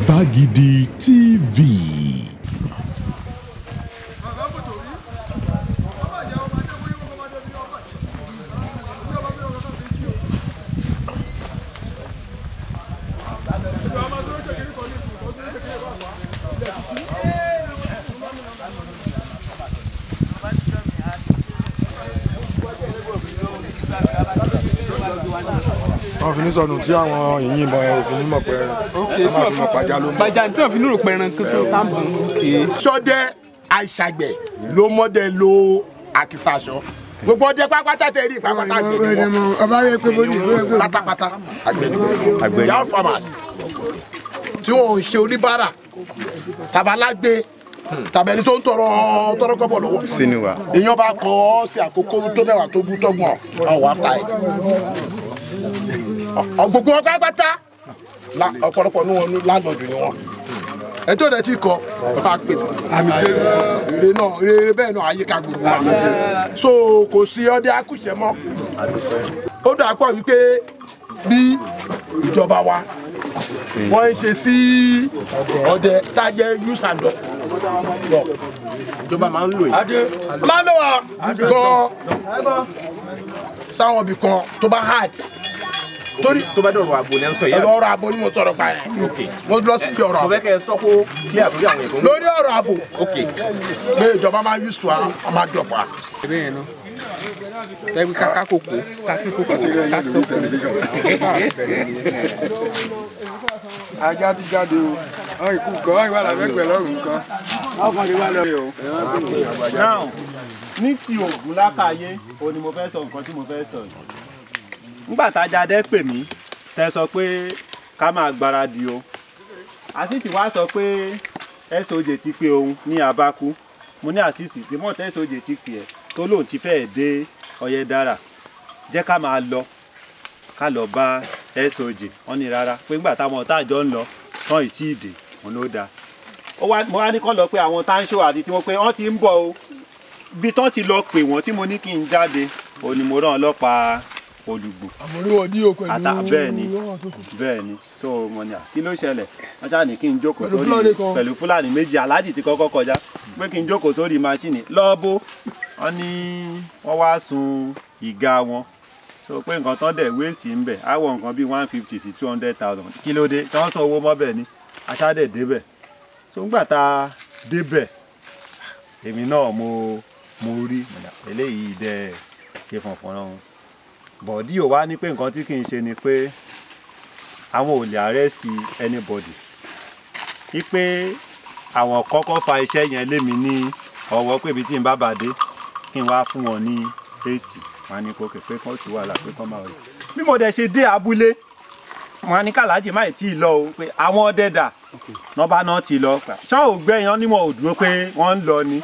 Gbàgede TV. Wọ́n fi ní sọnù tí àwọn ìyìnbọn òfin mọ̀ pé wọ́n fi mọ̀ pàjá ló mọ̀. Bàjá tí wọ́n fi ní rò pẹ̀ràn kankan sáàmù. Sọdẹ àìsàgbẹ̀ ló mọ́dẹ lo àkìsàṣọ. Gbogbo ọdẹ pápátá tẹ rí pápátá àgbẹ̀ ni wọ́n. Ọba rẹ̀ pé bóyá Pátápátá àgbẹ̀ ni wọ́n. Young farmers tí wọ́n ń ṣe oníbàárà tàbálágbé tàbí ẹni tó ń tọrọ kọ́bọ̀ lọ́wọ́. Sínú wa. Èèyàn bá kọ́ ọ́ sí àkókò tó mẹ́wàá tó bú tọ́gbọ̀n ọ̀wọ́ after ẹ̀. Gbogbo ọgbà pátá ọ̀pọ̀lọpọ̀ ní wọn láńlọ́ọ̀dù ni wọn. Ẹjọ́ rẹ̀ ti kọ ọba pèsè àmì jésù ire náà ire bẹ́ẹ̀ náà àyíká gbogbo wa. So kò sí ọdẹ akúṣẹ̀ mọ́. Ó dà pọ̀ wípé bí ìjọba wa wọ́n ń ṣe sí ọdẹ tá a jẹ́ use and dog. Ìjọba máa ń lò yìí. Máa ń lò wá gan sáwọn ibì kan tó bá hard. Torí tó bá dọ̀rọ̀ àbò ní ẹ̀ ń sọ yìí. Ọ̀rọ̀ àbò ni mo sọ̀rọ̀ pa ẹ̀. Mo lọ sí ibi ọ̀rọ̀ àbò. Mo fẹ́ kẹ́ ẹ sọ kó clear sórí àwọn ètò. Lórí ọ̀rọ̀ àbò. Pé ìjọba máa ń use to a máa dọ̀pá. Ẹ̀bẹ̀ yẹn náà. Tẹ́gbẹ́ káká kòkó, káfí kòkó, kásọ̀. Ajá ti jáde o, àwọn ìkú kan wọ́n ìwà làbẹ́gbẹ̀ lọ́rùn kan. Ọkàn lè wá lọ́rùn o. Now, ní ti ògùn lákàyé, o ni mo fẹ́ sọ nǹkan tí mo fẹ́ sọ yìí. Nígbà tájáde pè mí, tẹ́ sọ pé ká máa gbáradì o. Àṣìṣì wá sọ pé SOJ ti pé òun ní Abákú. Mo ní àṣìṣì tí mọ̀ tẹ́ SOJ ti pè ẹ́ tó lóun ti fẹ́ẹ̀ dé Ọ̀yẹ́dára. Jẹ́ ká máa lọ, ká lọ bá SOJ. Wọ́n ní rárá pé nígbà táwọn ọ̀tá àjọ ń lọ, tán ì tí ì dé, òun ló dáa. Mo wá ní kán lọ pé àwọn táńṣó àti tí wọ́n pé wọ́n ti ń bọ̀ o. Bí tán ti lọ pè wọ́n tí mo ní kí n jáde, òun ni mo rán ọlọ́pàá olùgbò. Àmọ́ríwọ̀ dí o pẹ̀lú bẹ́ẹ̀ ni so mo ní kí ló ṣẹlẹ̀ wọ́n ṣáà ní kí n jókòó sórí pẹ̀lú Fúlàní méjì aláàjì ti kọ́kọ́ kọjá pé kí n jókòó sórí máṣíìnì lọ́ọ́bó wọ́n ní wọ́n wá sun ìga wọn so pé nǹkan tán dẹ̀ wéèsì ń bẹ̀ áwọ̀ nǹkan bíi 150 sí 200,000 kí ló dé tí wọ́n sọ owó mọ́bẹ̀ ni aṣáàdẹ̀ débẹ̀ so ńgbà tá a débẹ̀ èmi náà mo rí eléyìí dẹ̀ ṣe fọ̀nfọ̀n náà bọ̀dí ò wá ní pé nǹkan tí kì í ṣe ni pé àwọn ò lè arrest anybody wípé àwọn kọ́kọ́ fa iṣẹ́ yẹn lémi ní ọwọ́ pé ibi tí n bá bàdé kí n wá fún wọn ní èsì wọn ní kókè pé kán sì wà là pé kán máa wọlé bí mo dẹ̀ ṣe dé abúlé wọn ní kàlájì má tí ì lọ o pé àwọn ọdẹdà nọba náà ti lọ ṣán ò gbẹ̀yàn níwọ̀n ò dúró pé wọ́n ń lọ ni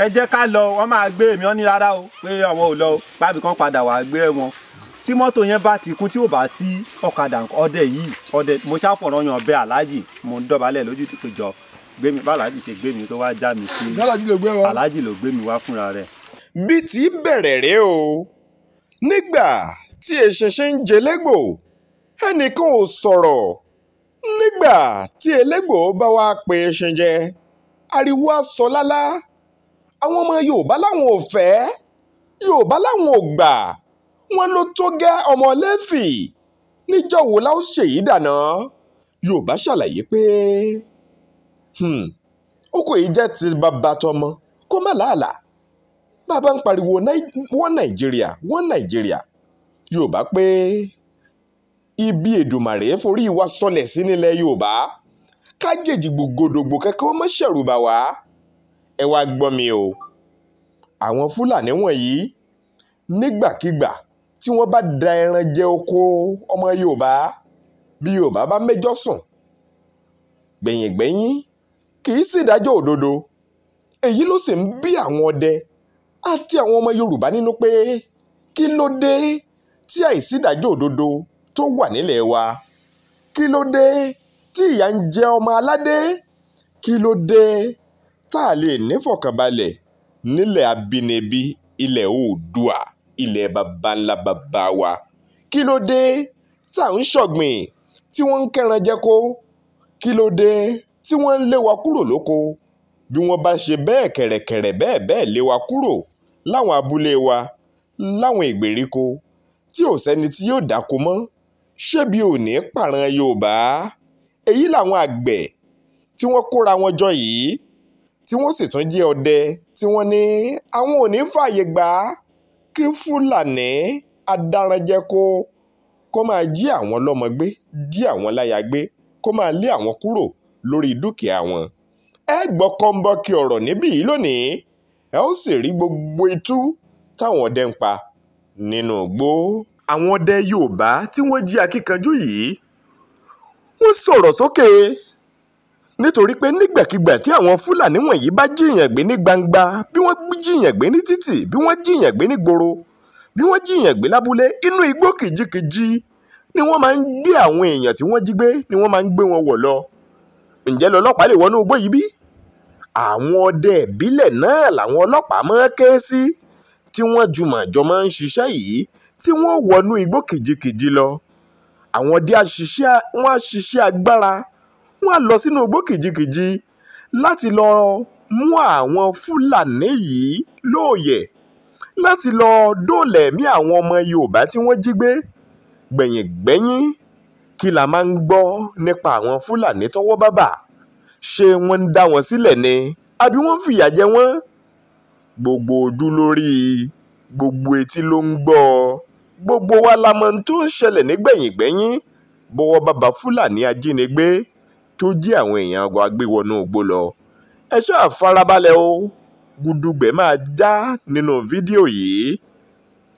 ẹ jẹ́ ká lọ wọ́n máa gbé èmi ọ́ ní rárá o pé àwọn ò lọ o pábì kan padà wàá gbé wọn tí mọ́tò yẹn bá ti kún tí ò bá sí ọ̀kadà ọdẹ yìí ọdẹ mo ṣàfọ̀rọ̀ yan ọbẹ̀ aláàjì mo ń dọ̀bálẹ̀ lójú tó péjọ gbé mi báláàjì ṣe gbé mi tó wá já mi sí aláàjì ló gbé mi wá fúnra rẹ̀. Bí tí bẹ̀rẹ̀ rèé o nígbà tí eṣinṣin ń jẹlẹ́gbò ẹnìkan ò sọ̀rọ̀ nígbà tí elégbò bá wá pe eṣin jẹ ariwo á sọ lálá àwọn ọmọ Yorùbá láwọn ò fẹ́ Yorùbá láwọn ò gbà wọ́n ló tó gẹ́ ọmọ Lẹ́fì níjọ́ wo la ó ṣèyí dànà Yorùbá ṣàlàyé pé ó kò yí jẹ́ ti bàbá tọmọ kó má làálà bàbá ń pariwo wọ́n Nàìjíríà Yorùbá pé ibi Èdùmàrè forí wa sọlẹ̀ sí nílẹ̀ Yorùbá kájèjì gbogbogbò kẹ́kẹ́ wọ́n má ṣẹ̀rù bà wá ẹ wá gbọ́ mi o àwọn Fúlàní wọ̀nyí nígbàkigbà tí wọ́n bá da ẹran jẹ oko ọmọ Yorùbá bí Yorùbá bá mẹ́jọ sùn gbẹ̀yìngbẹ̀yìn kì í sì dájọ́ òdodo èyí ló sì ń bí àwọn ọdẹ àti àwọn ọmọ Yorùbá nínú pé kí ló dé tí àìsídájọ́ òdodo tó wà nílẹ̀ wa kí ló dé tí ìyà ń jẹ ọmọ aládé kí ló dé tá a lè nífọ̀kànbalẹ̀ nílẹ̀ abínibí ilẹ̀ Oòduà ilẹ̀ baba ńlá baba wa kí ló dé tá à ń ṣọ̀gbìn tí wọ́n ń kẹ́ran jẹko kí ló dé tí wọ́n ń lé wa kúrò lóko bí wọ́n bá ṣe bẹ́ẹ̀ kẹ̀rẹ̀kẹ̀rẹ̀ bẹ́ẹ̀ lé wa kúrò láwọn abúlé wa láwọn ìgbèríko tí ò sẹ́ni tí yóò dáko mọ́ ṣébi ò ní pàrán Yorùbá èyí làwọn àgbẹ̀ tí wọ́n kóra wọn jọ yìí tí wọ́n sì tún jẹ́ ọdẹ tí wọ́n ní àwọn ò ní fààyè gbà kí Fúlàní adáranjẹ kó máa jí àwọn lọ́mọ gbé jí àwọn láya gbé kó máa lé àwọn kúrò lórí dúkìá wọn. ẹ gbọ́ kọ́ńbọ́ọ̀kì ọ̀rọ̀ níbí yìí lónìí ẹ ó sì rí gbogbo itú táwọn ọdẹ ń pa nínú igbó. àwọn ọdẹ Yorùbá tí wọ́n jí akíkanjú yìí wọ́n sọ̀rọ̀ sókè nítorí pé nígbàkigbà tí àwọn Fúlàní wọ̀nyí bá jíyàn gbé ní gbangba bí wọ́n jíyàn gbé ní títì bí wọ́n jíyàn gbé ní gboro bí wọ́n jíyàn gbé lábúlé inú igbó kìjikìji ni wọ́n máa ń gbé àwọn èèyàn tí wọ́n jí gbé ni wọ́n máa ń gbé wọn wọ̀ lọ. ǹjẹ́ lọ́lọ́pàá lè wọnú igbó yìí bí? àwọn ọdẹ ìbílẹ̀ náà làwọn ọlọ́pàá máa ń ké sí tí wọ́n jùmọ̀jọ máa ń ṣiṣẹ́ yìí tí wọ́n wọnú igbó kìjikìji lọ. àwọn ọdẹ wọ́n á ṣiṣẹ́ agbára wọ́n á lọ sínú igbó kìjikìji láti lọ mú àwọn Fúlàní yìí lóòyẹ̀ láti lọ dóòlà ẹ̀mí àwọn ọmọ Yorùbá tí wọ́n jí gbé. gbẹ̀yìngbẹ́yìn kí la máa ń gbọ́ nípa àwọn Fúlàní tọ́wọ́ bá bà? ṣé wọ́n ń dá wọn sílẹ̀ ni àbí wọ́n fìyà jẹ wọ́n? gbogbo ojú lórí gbogbo etí ló ń gbọ́ gbogbo wa la mọ̀ tó ń ṣẹlẹ̀ nígbẹ̀yìngbẹ́yìn bọ́wọ́ bá bá Fúlàní ajínigbé tó jí àwọn èèyàn wa gbé wọnú igbó lọ. ẹ ṣáà farabalẹ̀ o gudugbẹ̀ máa já nínú fídíò yìí.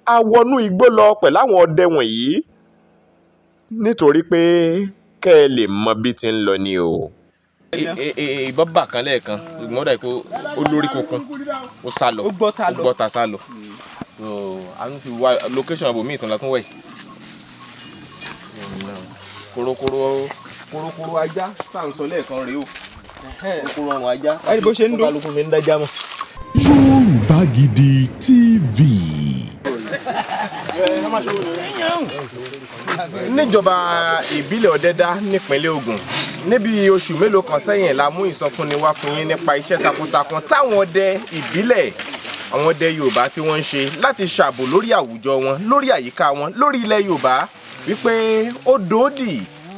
a wọnú igbó lọ pẹ̀lú àwọn ọdẹ wọ̀nyí nítorí pé kẹ́ ẹ lè mọ bí ti ń lọ ni o. ìbọn bà kan lẹ́ẹ̀kan ìgbọ́n dà kó ó lórí kokun ó sá lọ ó gbọ́ta sá lọ a ń fi wá location àbòmí ìtàn lákún wẹ̀. korokoro ajá tá à ń sọ lẹ́ẹ̀kan rèé o korokoro ọrùn ajá ẹni bó ṣe ń dún kálukú fi ń dájá mọ́. Yorùbá Gidi TV. níjọba ìbílẹ̀ Ọ̀dẹ́dá nípínlẹ̀ Ògùn níbi oṣù mélòó kan sẹ́yìn la mú ìsọfúnni wá fún yín nípa iṣẹ́ takuntakun táwọn ọdẹ ìbílẹ̀ àwọn ọdẹ Yorùbá tí wọ́n ń ṣe láti ṣààbò lórí àwùjọ wọn lórí àyíká wọn lórí ilẹ̀ Yorùbá wípé ó dòódì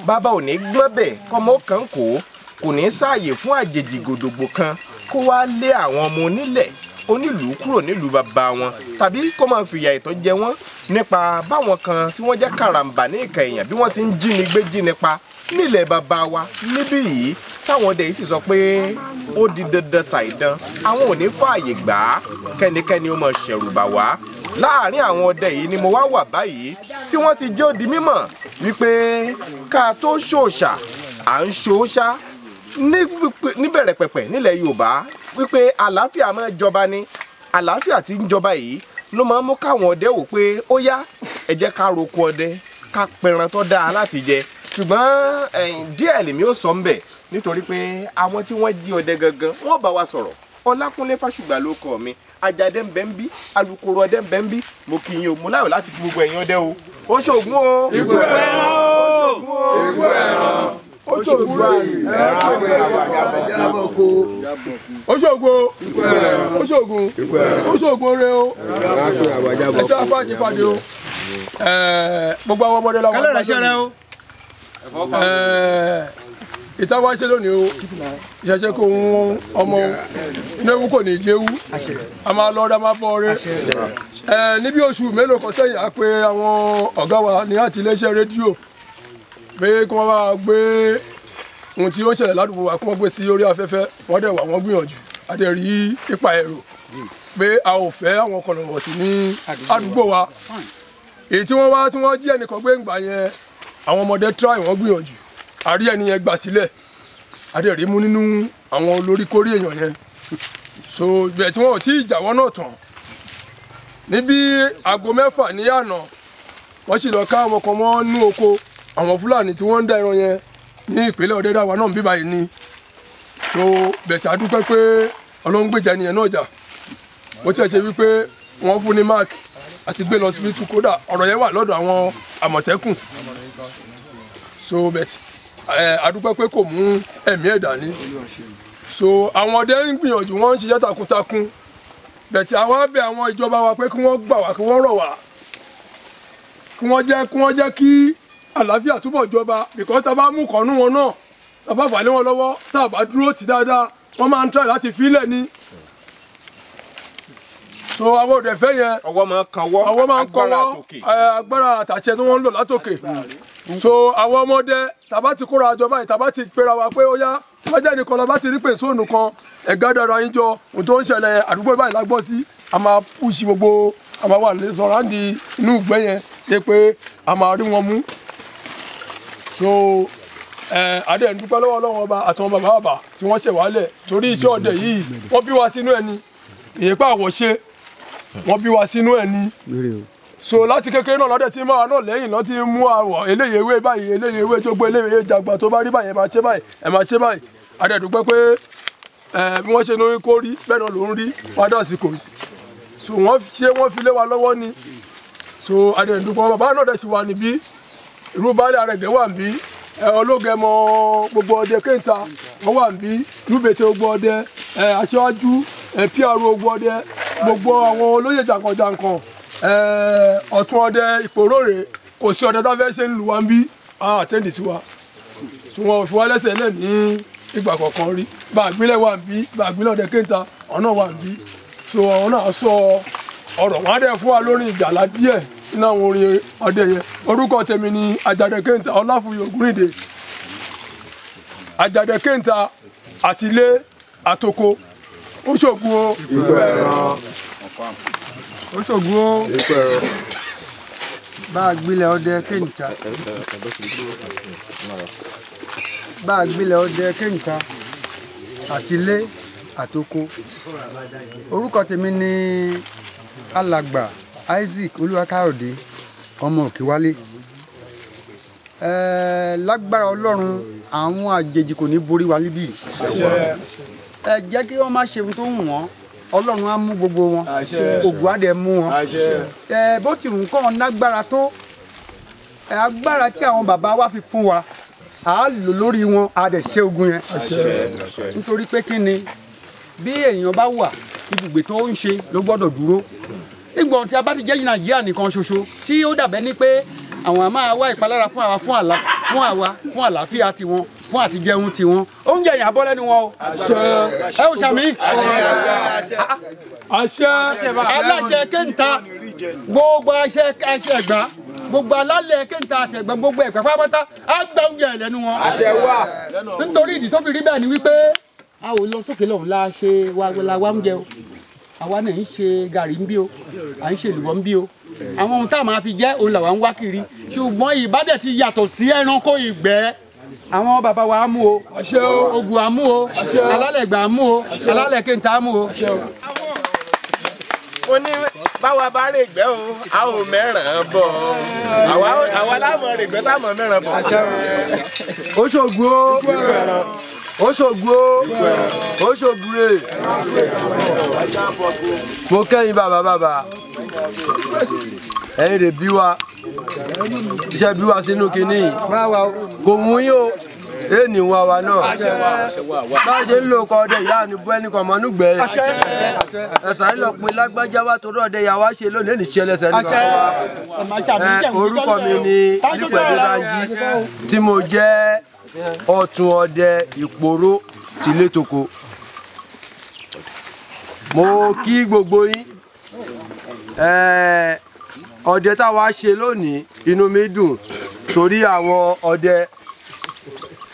bàbá ò ní gbọ́bẹ̀ kọ́mọ kan kò ní sáàyè fún àjèjì gòdògbò kan kó wá lé àwọn ọmọ onílẹ̀ onílùú kúrò nílùú bàbá wọn tàbí kó máa fìyà ìtọ́ jẹ wọ́n nípa báwọn kan tí wọ́n jẹ́ karambà ní ìka èèyàn bí wọ́n ti ń jínigbé jínipa nílẹ̀ bàbá wa níbí yìí táwọn ọdẹ yìí sì sọ pé ó di dandan tàìdán àwọn ò ní fààyè gbà á kẹ́nikẹ́ni ó máa ṣẹ̀rù bà wá. láàárín àwọn ọdẹ yìí ni mo wá wà báyìí tí wọ́n ti jẹ́ ó di mímọ̀ wípé ká tó ṣòòṣà à ń ṣòòṣà níbẹ̀rẹ̀ pẹ̀pẹ̀ nílẹ̀ Yorùbá wípé àlàáfíà máa jọba ni àlàáfíà tí ń jọba yìí ló máa ń mú káwọn ọdẹ wò pé ó yá ẹ jẹ́ ká roko ọdẹ ká pẹran tó dáa láti jẹ ṣùgbọ́n díẹ̀ lèmi ó sọ ń bẹ̀ nítorí pé àwọn tí wọ́n jí ọdẹ gangan wọ́n bá wa sọ̀rọ̀ Ọlákúnlé Fásùgbà ló kọ mi Àjàdé ń bẹ ń bí alukoro ọdẹ ń bẹ ń bí mo kì í yín o mo láyọ̀ láti fi gbogbo ẹ̀yin ọdẹ o ó ṣògùn o ìgbò ẹran o ìgbò ẹran ó ṣògùn ó ṣògùn ó ṣògùn ó ṣògùn rẹ o ẹsẹ afáàjì pàdé o gbogbo àwọn ọmọdé làwọn kálẹ̀ rẹ̀ ṣe rẹ o. ìta wá ṣe lónìí o ìṣẹ̀ṣẹ̀ kò ń ọmọ inú ewu kò ní jẹ́wú a máa lọ́ọ́ dá máa bọ́ ọrẹ́ níbi oṣù mélòó kan sẹ́yìn a pè àwọn ọ̀gá wa ní àti iléeṣẹ́ rédíò pé kí wọ́n máa gbé ohun tí ó ń ṣẹlẹ̀ ládùúgbò wa kí wọ́n gbé sí orí afẹ́fẹ́ wọ́n dẹ̀ wà wọ́n gbìyànjú a dẹ̀ rí ipa èrò pé a ò fẹ́ àwọn kọ̀lọ̀wọ̀ sí ní àdúgbò wa èyí tí wọ́n jí ẹnìkan gbé ńgbà yẹn àwọn ọmọdé try wọ́n gbìyànjú àrí ẹni yẹn gbà sílẹ̀ adẹ̀rí mú nínú àwọn olórí kórí èèyàn yẹn so ibẹ̀ tí wọ́n ò tí ì jàwọ́ náà tán níbi aago 6 ní àná wọ́n sì lọ ká àwọn kan mọ́ nú oko àwọn Fúlàní tí wọ́n ń dá ẹran yẹn ní ìpínlẹ̀ Ọ̀dẹ́dá wa náà ń bí báyìí ni so bẹ̀tì adúpẹ́ pé Ọlọ́run gbèjà ẹnìyẹn náà jà bó tiẹ̀ ṣe wípé wọ́n fún ní mark àti gbé lọ síbítù kódà ọ̀rọ̀ yẹn wà lọ́dọ̀ àwọn Àmọ̀tẹ́kùn so bẹ̀tì adúpẹ́ pé kò mú ẹ̀mí ẹ̀ dání so àwọn ọdẹ ń gbìyànjú wọ́n ń ṣiṣẹ́ takuntakun bẹ̀tì àwọn abẹ àwọn ìjọba wa pé kí wọ́n gbà wá kí wọ́n rọ̀ wá kí wọ́n jẹ́ kí àlàáfíà túbọ̀ jọba because tá a bá mú kànnú wọn náà tá a bá fà lé wọn lọ́wọ́ tá a bá dúró tì dáadáa wọ́n máa ń try láti fílẹ̀ ni so àwọn òde fẹ́ yẹn ọwọ́ máa ń kanwọ́ agbára àtàṣẹ tí wọ́n ń lò látòkè so àwọn ọmọdé tàbá ti kóra àjọ báyìí tàbá ti pera wa pé ó yá wájà nìkan lọ bá ti rí pé sóònù kan ẹ̀gá dára yín jọ ohun tó ń ṣẹlẹ̀ àdúgbò báyìí lágbọ́ sí a máa pùsì gbogbo a máa wà lè sọ̀rọ̀ àǹdí inú ìgbẹ́ yẹn dé pé a máa rí wọn mú so adé ń dúpẹ́ lọ́wọ́ ọba àtàwọn bàbá tí wọ́n ṣẹ̀ wálẹ̀ torí iṣẹ́ ọdẹ yìí wọ́n bí wa sínú ẹni ìyẹ́pẹ́ àwọ̀ṣe wọ́n bí wa sínú ẹni so láti kékeré náà lọ́dẹ̀ tí máa náà lẹ́yìn lọ́ ti mú àwọ̀ eléyìí ewé báyìí eléyìí ewé tó gbé eléyìí jàgbà tó bá rí báyìí ẹ máa ṣe báyìí adé dúpẹ́ pé bí wọ́n ṣe ní kó rí bẹ́ẹ̀ náà ló ń rí wádà àsìkò so wọ́n fi lé wa lọ́wọ́ ni so adé dúpẹ́ bàbá náà dẹ̀ sì wà níbí irú baálé Arẹ̀gẹ́ wà níbí Ológẹmọ gbogbo ọdẹ kéńtà wọ́n wà níbí Lúbètè gbogbo ọdẹ Aṣíwájú PR gbogbo ọdẹ gbogbo àwọn olóyè jàǹkànjàǹkàn ọ̀tún ọdẹ Ìpòròrè kò sí ọdẹ tá fẹ́ ṣe ń lu wa ń bí àtẹ́ǹdì sí wa tí wọ́n fi wá lẹ́sẹ̀ lẹ̀ ní ìgbà kọ̀ọ̀kan rí Bàgbílẹ̀ wà ń bí Bàgbílẹ̀ ọdẹ kéńtà ọ̀nà wà ń bí so àwọn náà sọ ọ̀rọ̀ wọn á dẹ̀ fún wa lórí ìjàlá díẹ̀ nínú àwọn orin ọdẹ yẹn orúkọ tèmi ni Àjàdẹ Kéńtà Ọláfúyè Ògúnrìndé Àjàdẹ Kéńtà àtìlé àtòkò ó ṣògùn o ó ṣògùn o Bàgbílẹ̀ ọdẹ Kéńtà Bàgbílẹ̀ ọdẹ Kéńtà àtìlé àtòkò orúkọ tèmi ni alàgbà Isaac Olúwakáyọ̀dé ọmọ Òkèwálé lágbára Ọlọ́run àwọn àjèjì kò ní borí wa níbí jẹ́ kí wọ́n má ṣe ohun tó wù wọ́n Ọlọ́run á mú gbogbo wọn ògùn á dẹ̀ mú wọn bó ti rùn kọ́ wọn lágbára tó agbára tí àwọn bàbá wa fi fún wa à á lò lórí wọn á dẹ̀ ṣe ogun yẹn nítorí pé kí ni bí èèyàn bá wà ibùgbé tó ń ṣe ló gbọ́dọ̀ dúró ìgbọ̀n tí a bá ti jẹ́ Nàìjíríà nìkan ṣoṣo tí ó dàbẹ́ ní pé àwọn máa wá ìpalára fún àwa fún àlàáfíà tiwọn fún àtijẹun tiwọn oúnjẹ yẹn abọ́ lẹ́nu wọn o ẹ ò sàmì aláṣẹ Kéńtà gbogbo àṣẹ Ẹ̀gbá gbogbo alálẹ̀ Kéńtà àti Ẹ̀gbá gbogbo Ẹ̀gbá pátápátá á gba oúnjẹ lẹ́nu wọn nítorí ìdí tó fi rí bẹ́ẹ̀ ni wípé a ò lọ sókè lọ́hùn la ṣe wa oúnjẹ o àwa náà ń ṣe gàrí ń bí o à ń ṣe èlùbọ́ ń bí o àwọn ohun tá a máa fi jẹ òun làwa ń wá kiri ṣùgbọ́n ìbádẹ́ ti yàtọ̀ sí ẹranko ìgbẹ́ àwọn bàbá wa á mú o Ògùn á mú o alálẹ̀ Ẹ̀gbá á mú o alálẹ̀ Kéńtà á mú o. ó ní báwa bá rè gbẹ́ o a ò mẹ́ràn bọ̀ àwa láwọn rè gbẹ́ táwọn mẹ́ràn bọ̀. ó ṣògùn o ó ṣògùn ó ṣògùn rè mo kẹ́yìn bàbá ẹ̀yin rè bí wa iṣẹ́ bí wa sínú kínní kò mú yín o èèní wa náà bá a ṣe ń lo ọkọ ọdẹ ìyá ni bú ẹnì kan mọ́ nígbẹ́ ẹ̀sán lọ pé lágbájá wa torí ọdẹ ìyá wa ṣe lónìí ní ṣe ẹlẹ́sẹ̀ nípa orúkọ mi ni Lípẹ̀dé Bánjí tí mo jẹ́ ọ̀tún ọdẹ Ìpòró tìlé toko mo kí gbogbo yín ọdẹ táwa ṣe lónìí inú mi dùn torí àwọn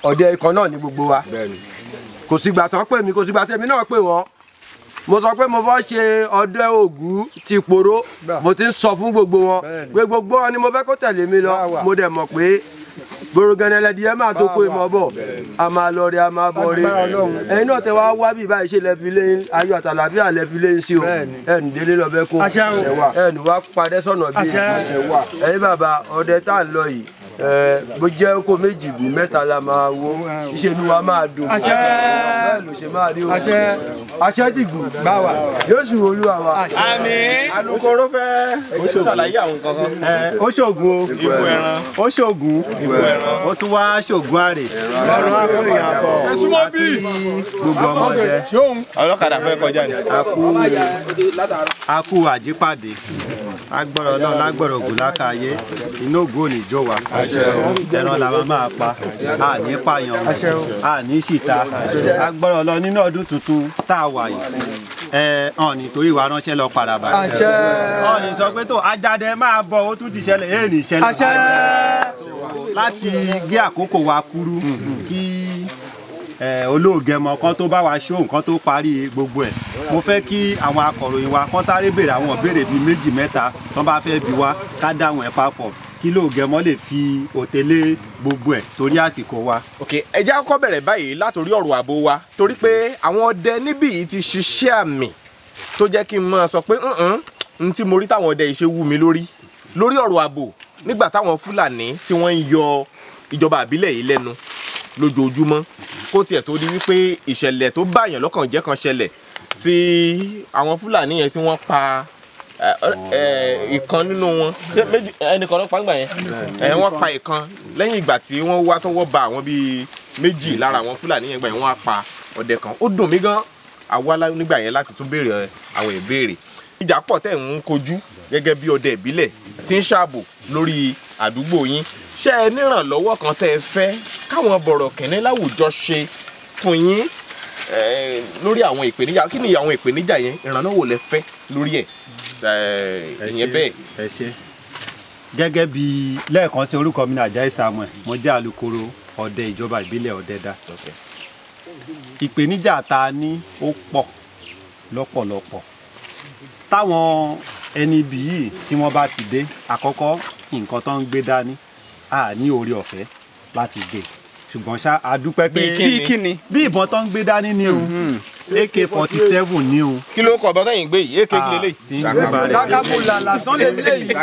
ọdẹ ikọ̀ náà ní gbogbo wa kò sígbà tó pè mí kò sígbà tèmi náà pè wọ́n mo sọ pé mo fẹ́ ṣe ọdẹ Ògún ti Ìpòró mo ti ń sọ fún gbogbo wọn pé gbogbo wọn ni mo fẹ́ kó tẹ̀lé mi lọ mo dẹ̀ mọ̀ pé gbòrògànà ẹlẹ́dìyẹ máa tó kó ìmọ̀ bọ̀ a máa lọ rí a máa bọ̀ rí ẹ̀yin náà tẹ wá bí báyìí ṣe lẹ́fi lé ayọ̀ àtàlàbíà lẹ́fi lé sí o ẹ̀ẹ́nì délé lọ bẹ́ kó ẹ̀ẹ́nì wá padẹ́ sọ̀nà bí ẹ̀yin bàbá ọdẹ tá à ń lọ yìí bó jẹ́ oko méjì bí mẹ́ta la máa wó ìṣèlú wa máa dùn bẹ́ẹ̀ ló ṣe máa rí o àṣẹ dìgbò yóò sì wọlú àwa. àmín. alukoro fẹ́ ṣàlàyé àwọn kankan. ó ṣògùn o ìbò ẹran. ó ṣògùn ìbò ẹran. ó tún wá ṣògùn àrè. ẹ̀sùn mọ́ bí. gbogbo ọmọdé ọlọ́kadà fẹ́ kọjá ni. a kú àjípàdé agbọ́rọ̀ náà lágbọ̀rọ̀ ògùn lákàáyé inú ògùn ò ní jó wa ẹran la máa pa a ní pààyàn a ní ṣìta agbọ́rọ̀ lọ nínú ọdún tuntun tá a wà yìí hàn nítorí wa ránṣẹ́ lọ padà bá hàn ní sọ pé tó ajáde máa bọ̀ ó tún ti ṣẹlẹ̀ èyí ní ṣẹlẹ̀ láti gé àkókò wa kúrú kí olóògẹmọ kan tó bá wa ṣó nǹkan tó parí gbogbo ẹ̀ mo fẹ́ kí àwọn akọ̀ròyìn wa kán sáré béèrè àwọn ìbéèrè bíi méjì mẹ́ta tó bá fẹ́ bi wá ká dáhùn ẹ̀ papọ̀ kí lóògẹmọ lè fi òtélé gbogbo ẹ̀ torí àsìkò wa. ok ẹ jẹ́ kọ́kọ́ bẹ̀rẹ̀ báyìí látòrí ọ̀rọ̀ ààbò wa torí pé àwọn ọdẹ níbí yìí ti ṣiṣẹ́ àmì tó jẹ́ kí n máa sọ pé n tí mo rí táwọn ọdẹ yìí ṣe wú mi lórí ọ̀rọ̀ ààbò nígbà táwọn Fúlàní tí wọ́n ń yọ ìjọba àbílẹ̀ yìí lẹ́nu lójoojúmọ́ kó tiẹ̀ tó di wípé ìṣẹ̀lẹ̀ tó báyàn lọ́kàn jẹ́ kan ṣẹlẹ̀ tí àwọn Fúlàní yẹn tí wọ́n pa ìkan nínú wọn ẹnìkan ló pa nígbà yẹn wọ́n pa ìkan lẹ́yìn ìgbà tí wọ́n wá tọwọ́ ba àwọn bíi méjì lára àwọn Fúlàní yẹn gbà yẹn wọ́n á pa ọdẹ kan ó dùn mí gan àwa nígbà yẹn láti tún béèrè àwọn ìbéèrè ìjà pọ̀ tẹ̀ ń kojú gẹ́gẹ́ bí ọdẹ ìbílẹ̀ tí ń ṣààbò lórí àdúgbò yín ṣé ẹ nírànlọ́wọ́ kan tẹ́ ẹ fẹ́ káwọn bọ̀rọ̀ kẹ́ni láwùjọ ṣe fún yín lórí àwọn ìpèníjà kí ni àwọn ìpèníjà yẹn ìrànlọ́wọ́ lẹ fẹ́ lórí ẹ̀ ìyẹn bẹ́ẹ̀. ẹ ṣe gẹ́gẹ́ bí lẹ́ẹ̀kan sí orúkọ mi ní Àjàyí Samuel mo jẹ́ alukoro ọdẹ ìjọba ìbílẹ̀ Ọ̀dẹ́dá ìpèníjà ta ní ó pọ̀ lọ́pọ̀lọpọ̀ táwọn ẹni bí yìí tí wọ́n bá ti dé àkọ́kọ́ nǹkan tó ń gbé dání a ní oore ọ̀fẹ́ láti dé ṣùgbọ́n ṣá a dúpẹ́ pé bí ìbọn tó ń gbé dání ní o AK-47 ní o. kí ló kọ ọ̀bọ̀n tẹ̀yìn gbé yìí AK kílélẹ̀ yìí. ṣàkàbùlà lásán lè lé yìí.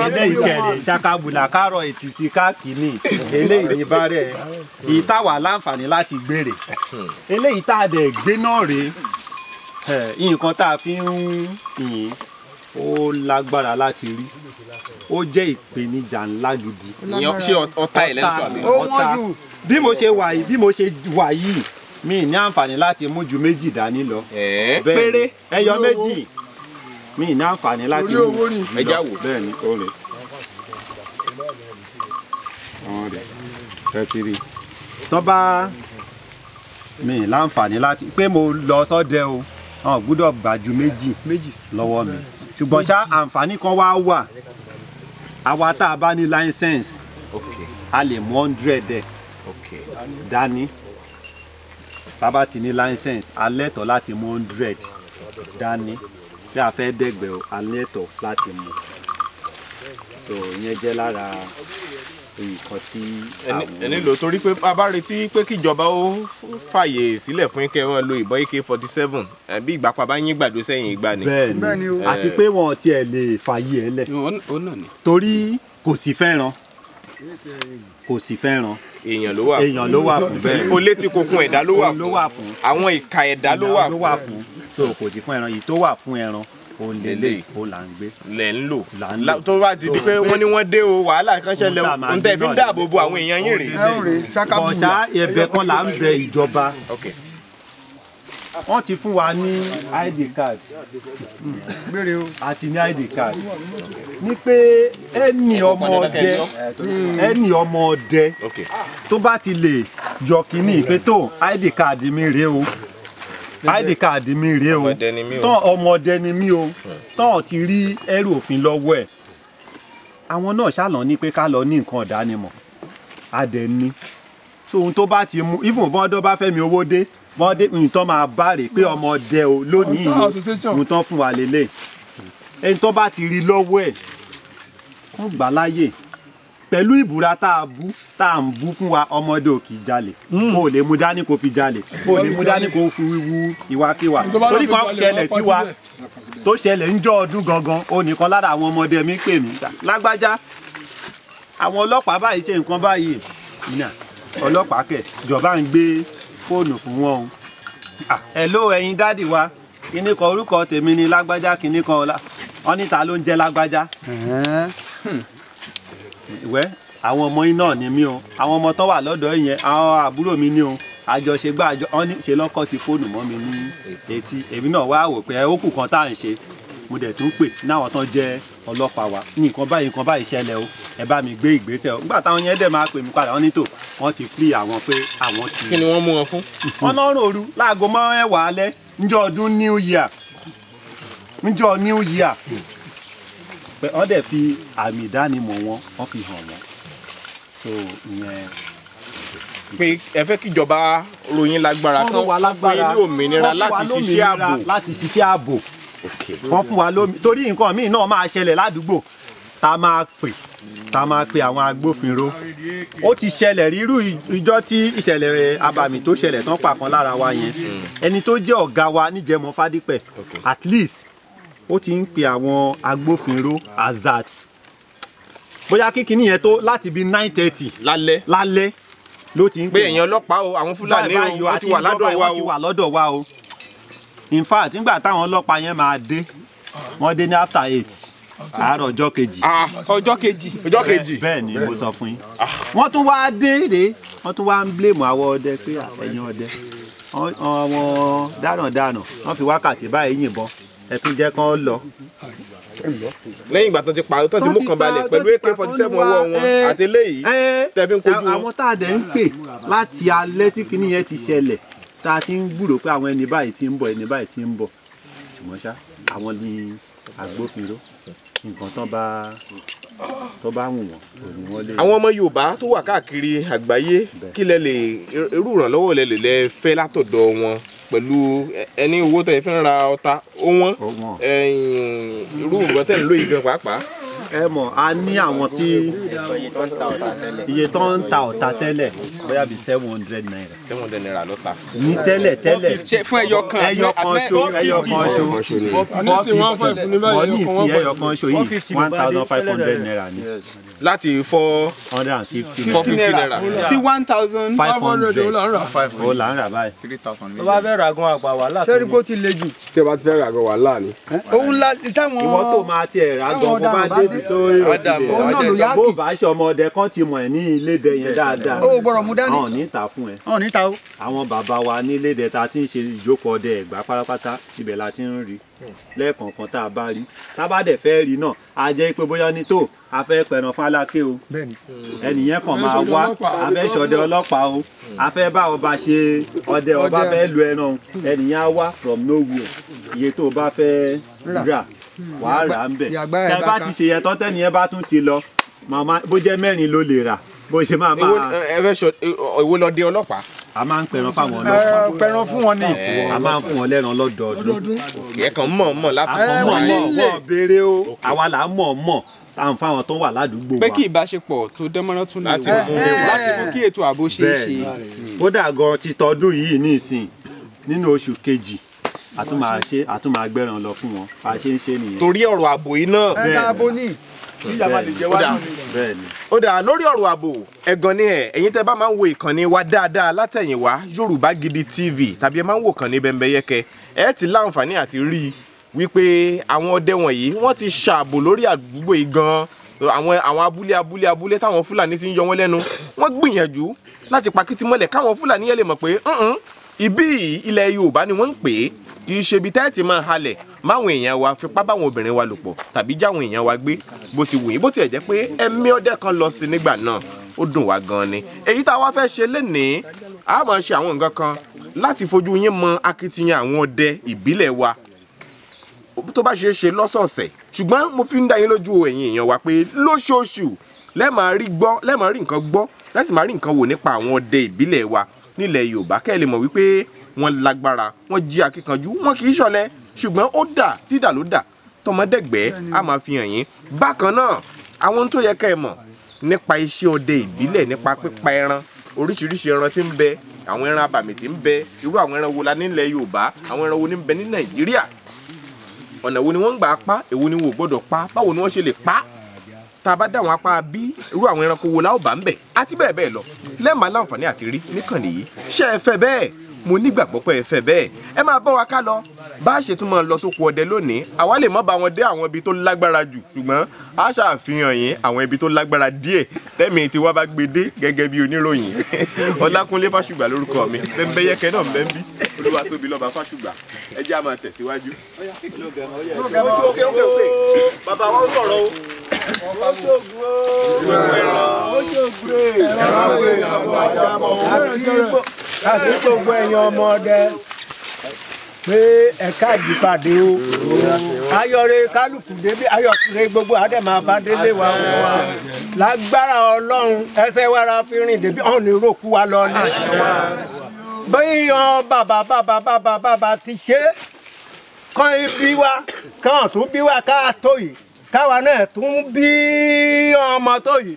eléyìí kẹrin ṣàkàbùlà kárọ̀ ètùsí káàkiri eléyìí ní bárẹ̀ èyí táwa láǹfààní láti gbére eléyìí tá a dẹ̀ gbé náà rèé nǹkan tá a fi ń yìn ó lágbára láti rí ó jẹ́ ìpèníjà ńlá gidi. ṣé ọ̀tá ẹ̀ lẹ́sọ̀ àbí. ọ̀tá bí mo ṣe wà yìí mi ní àǹfààní láti mú ju méjì dání lọ. péré ẹyọ méjì mi ní àǹfààní láti mú ẹjá wò. bẹ́ẹ̀ ni ó rè àwọn rẹ̀ ẹ ti rí tó bá mi láǹfààní láti pé mo lọ sọ́dẹ o wọn gbọ́dọ̀ gbà ju méjì lọ́wọ́ mi ṣùgbọ́n ṣá àǹfààní kan wá wà àwa tá a bá ní license a lè mú 100 ẹ̀ dání tábà ti ní license a lẹ́tọ̀ọ́ láti mú 100 dání tí a fẹ́ dẹ́gbẹ̀ o a lẹ́tọ̀ọ́ láti mú so ìyẹn jẹ́ lára nǹkan tí ẹni lò torí pé a bá retí pé kíjọba ó fàyè sílẹ̀ fún kẹ́ wọ́n lo ìbọn AK-47 bí ìgbà pa bá yín gbàdó sẹ́yìn ìgbà ni. bẹ́ẹ̀ni àti pé wọn tiẹ̀ lè fàyè ẹ lẹ̀ torí kò sí fẹ́ràn èèyàn ló wà fún bẹ́ẹ̀ o létí kokun ẹ̀dá ló wà fún àwọn ìka ẹ̀dá ló wà fún so kò sí fún ẹran yìí tó wà fún ẹran o lélẹ̀ o là ń gbé lẹ̀ ń lò tó bá ti di pé wọ́n ní wọ́n dé o wàhálà kan ṣẹlẹ̀ o ń tẹ́ fi ń dáàbò bo àwọn èèyàn yín rèé. ọ̀sá ẹ̀bẹ̀ kan là ń bẹ ìjọba wọ́n ti fún wa ní ID card àti ní ID card ní pé ẹni ọmọ ọdẹ tó bá ti lè yọ kínní pé tó ID card mi rèé o ID card mi rèé o tán ọmọdé ni mí o tán ti rí ẹrù òfin lọ́wọ́ ẹ̀ àwọn náà ṣàlọ́ ní pé ká lọ ní nǹkan ọ̀dánimọ̀ adẹ̀ ni so ohun tó bá ti mú even bọ́dọ̀ bá fẹ́ mi owó dé bọ́dé nǹkan máa bá rè pé ọmọdé o lónìí nǹkan fún wa lélẹ̀ ẹni tó bá ti rí lọ́wọ́ ẹ̀ wọ́n gbà láyè pẹ̀lú ìbúra tá à ń bú fún wa ọmọdé ò kì í jalè kó lè mú dání kó fi jalè kó lè mú dání kó fi wíwú ìwàkiwà torí kan ṣẹlẹ̀ sí wa tó ṣẹlẹ̀ ń jọ ọdún gangan ó nìkan lára àwọn ọmọdé mi pè mí lágbájá àwọn ọlọ́pàá báyìí ṣe nǹkan báyìí ọlọ́pàá kẹ̀ ìjọba ń gbé fóònù fún wọn o. hello ẹ̀yin dádì wa kíní kan orúkọ tèmi ni lágbájá kíní kan ọlá wọn níta ló ń jẹ́ lágbájá. ìwẹ́ àwọn ọmọ yín náà ni mí o àwọn ọmọ tó wà lọ́dọ̀ yẹn àwọn àbúrò mi ni o àjọṣegbà àjọ wọn ní ṣe lọ́kọ̀ ti fóònù mọ́ mi ní etí èmi náà wá wò pé ó kù kan tá à ń ṣe mo dẹ̀ tún pè náwọn tán jẹ́ ọlọ́pàá wa nǹkan báyìí ṣẹlẹ̀ o ẹ bá mi gbé ìgbésẹ̀ o nígbà táwọn yẹn dẹ̀ máa pè mí padà wọ́n ní tò wọ́n ti free àwọn pé àwọn ti. kí ni wọ́n mú wọn fún. wọ́n náà rò ooru láago mẹ́wàá alẹ́ níjọ́ ọdún new year pé wọ́n dẹ̀ fi àmì ìdánimọ̀ wọ́n fi hàn wọ́n so ìyẹn. pé ẹ fẹ́ kíjọba ròyìn lágbára kan fún ilé òmìnira láti ṣiṣẹ́ ààbò wọ́n fún wa lómi torí nǹkan míì náà máa ṣẹlẹ̀ ládùúgbò tá a máa pè àwọn agbófinró ó ti ṣẹlẹ̀ rírú ìjọ tí ìṣẹ̀lẹ̀ abàmì tó ṣẹlẹ̀ tán pa kan lára wa yẹn ẹni tó jẹ́ ọ̀gá wa níjẹ̀mọ́ Fádípẹ̀ at least ó ti ń pè àwọn agbófinró azat bóyá kíkiní yẹn tó láti bí 9:30 lálẹ́ ló ti ń pè. pé èèyàn ọlọ́pàá o àwọn Fúlàní o wọ́n ti wà lọ́dọ̀ wa o. In fact nígbà táwọn ọlọ́pàá yẹn máa dé wọ́n dé ní after 8 àárọ̀ ọjọ́ kejì bẹ́ẹ̀ ni mo sọ fún yín wọ́n tún wá dé wọ́n tún wá ń blame àwọn ọdẹ pé ẹ̀yin ọdẹ àwọn dáràn wọ́n fi wákàtí báyìí yìnbọn ẹ tún jẹ́ kán lọ. lẹ́yìn ìgbà tó ti pààrọ̀ tó ti mú kan balẹ̀ pẹ̀lú AK-47 ọwọ́ wọn àtẹlẹ́yìí tẹ̀fí ń kojú wọn. àwọn tá a dẹ̀ ń pè láti alẹ́ tí kinní yẹn ti ṣẹlẹ̀ tá a ti ń gbúrò pé àwọn ẹni báyìí ti ń bọ̀ ṣùgbọ́n ṣá àwọn ní agbófinró nǹkan tó bá wù wọ́n lè. àwọn ọmọ Yorùbá tó wà káàkiri àgbáyé kí lẹ lè irú ìrànlọ́wọ́ lẹ fẹ́ látọ̀dọ̀ wọn pẹ̀lú ẹni owó tẹ̀ fi ń ra ọta ó wọ́n irú ìbọn tẹ̀ ń lò yìí gan pàápàá. ẹ mọ̀ a ní àwọn tí iye tó ń ta ọ̀tá tẹ́lẹ̀ bóyá bíi 700 naira. 700 naira ló ta. ní tẹ́lẹ̀. fún ẹyọ kan ṣo. wọ́n ní ìsìn ẹyọ kan ṣo yìí 1,500 naira ni. láti 450 naira. sí 1,500 ó là ń rà báyìí. 3,000. tó bá fẹ́ ràgùn àgbà wàhálà. sẹ́rí kó ti le jù. tí ẹ bá ti fẹ́ ràgùn wàhálà ni. òun la táwọn. ìwọ tó máa tiẹ̀ ràgùn bó bá débi tó yóò ti lè bó bá aṣọ ọmọdé kan ti mọ̀ ẹ́ ní ilédè yẹn dáadáa. ó gbọ́dọ̀ mú dání. àwọn ò ní ta fún ẹ. ọ̀ ní ta o. àwọn bàbá wa ní ilédè ta ti ń ṣe ìjókòó ọdẹ Ẹ̀gbá pátápátá ibẹ̀ la ti ń rí lẹ́ẹ̀kọ̀ọ̀kan tá a bá rí tá a bá dẹ̀ fẹ́ rí náà a jẹ́ pé bóyá ní tó a fẹ́ pẹ̀ràn fún Aláké o ẹnìyẹn kàn máa wá a fẹ́ ṣọdẹ ọlọ́pàá o a fẹ́ bá ọba ṣe ọdẹ ọba fẹ́ lu ẹran ẹnìyẹn á wá from nowhere iye tó o bá fẹ́ rà wàá rà ń bẹ̀ tẹ́ bá ti ṣe yẹn tán tẹ́nìyẹn bá tún ti lọ màmá bó jẹ́ mẹ́rin ló lè rà bó ṣe máa. ẹ fẹ́ ṣọ ìwo lọ dé ọlọ́pàá. a máa ń pẹran fáwọn ọlọ́pàá. pẹran fún wọn ni. a máa ń fún wọn lẹ́ran lọ́dọọdún. ẹ kàn mọ̀ láti mọ̀ wọ́n béèrè o àwa là ń mọ̀ à ń fáwọn tó wà ládùúgbò wa. pé kí ìbáṣepọ̀ tó dánmọ́rán tún lè wà láti mú kí ètò ààbò ṣe é ṣe. kódà gan ti tọdún yìí ní ìsìn nínú oṣù kejì àtúmọ̀ agbẹ́ran lọ fún wọn bá a ṣe ń ṣe nìyẹn. torí ọ̀rọ̀ ààbò yìí náà. ẹ̀ka abo ní. ó dà lórí ọ̀rọ̀ ààbò ẹ̀gàn ni ẹ̀yin tẹ́ bá máa ń wo ìkànnì wa dáadáa látẹ̀yìnwá Yorùbá Gidi TV tàbí ẹ máa ń wo ìkànnì Bẹ́mbẹ́yẹ́kẹ́ ẹ ti láǹfààní àti rí i wípé àwọn ọdẹ wọ̀nyí wọ́n ti ṣààbò lórí àdúgbò yìí gan àwọn abúlé táwọn Fúlàní ti ń yọ wọ́n lẹ́nu wọ́n gbìyànjú láti pa kìtì mọ́lẹ̀ káwọn Fúlàní yẹn lè mọ̀ pé ibí ilẹ̀ Yorùbá ni wọ́n ń pè é kì í ṣe ibi tẹ́ẹ̀tì máa halẹ̀ máwọn èèyàn wa fipá báwọn obìnrin wa lò pọ̀ tàbí jáwọn èèyàn wa gbé bó ti wù yín bó tiẹ̀ jẹ́ pé ẹ̀mí ọdẹ kan lọ sí nígbà náà ó dùn wá gan ni èyí tá a wá fẹ́ ṣe lénìí a máa ṣe àwọn nǹkan kan láti fojú yín mọ akitiyan àwọn ọdẹ ìbílẹ̀ wa tó bá ṣeé ṣe lọ́sọ̀ọ̀sẹ̀ ṣùgbọ́n mo fi ń dá yín lójú ẹ̀yin èèyàn wa pé lóṣooṣù lẹ́ẹ̀ máa rí nǹkan gbọ́ lẹ́sìn máa rí nǹkan wò nípa àwọn ọdẹ ìbílẹ̀ wa nílẹ̀ Yorùbá kẹ́ ẹ lè mọ̀ wípé wọ́n lágbára wọ́n jí akíkanjú wọ́n kì í ṣọ̀lẹ ṣùgbọ́n ó dà dídà ló dà tọmọdẹ́gbẹ́ á máa fi hàn yín bákan náà àwọn tó yẹ kẹ́ ẹ mọ̀ nípa iṣẹ́ ọdẹ ìbílẹ̀ nípa pípa ẹran oríṣiríṣi ẹran tí ń bẹ àwọn ẹran abàmì tí ń bẹ irú àwọn ẹran wo la nílẹ̀ Yorùbá àwọn ẹran wo ní ń bẹ ní Nàìjíríà ọ̀nà wo ni wọ́n ń gbà pa èwo ni wọ́n ò gbọ́dọ̀ pa báwo ni wọ́n ṣe lè pa tá a bá dá àwọn apá bí irú àwọn ẹranko wo la ó bá ń bẹ̀ àti bẹ́ẹ̀ bẹ́ẹ̀ lọ lẹ́ẹ̀ma láǹfààní àti rí níkànnì yìí ṣé ẹ fẹ́ bẹ́ẹ̀ mo nígbàgbọ́ pé ẹ fẹ́ bẹ́ẹ̀ ẹ máa bá wa ká lọ bá a ṣe tún máa lọ sóko ọdẹ lónìí àwa lè má bá wọn dé àwọn ibi tó lágbára jù ṣùgbọ́n a ṣàfihàn yín àwọn ibi tó lágbára díẹ̀ tẹ́mi tí wá bá gbé dé gẹ́gẹ́ bí oníròyìn Ọlákúnlé Fásùgbà lórúkọ mi Bẹ́mbẹ́yẹ́kẹ́ náà bẹ́ ń bí Olúwatóbilọ́ba Fásùgbà ẹ jẹ́ á máa tẹ̀síwájú. Bàbá wa sọ̀rọ̀ o. Àti gbogbo ẹ̀yin ọmọdé pé ẹ̀ka ìdìpàdé o ayọ̀rẹ́ kálukú débi ayọ̀rẹ́ gbogbo àdèmàbá délé wa lágbára Ọlọ́run ẹsẹ̀ wàrà fi rìn débi ọ̀hún ní ròkú wa lọ ní. bẹ́ẹ̀ bàbá ti ṣe kàn bí wa kàn tún bí wa ká tó yìí káwa náà tún bí ọmọ tó yìí.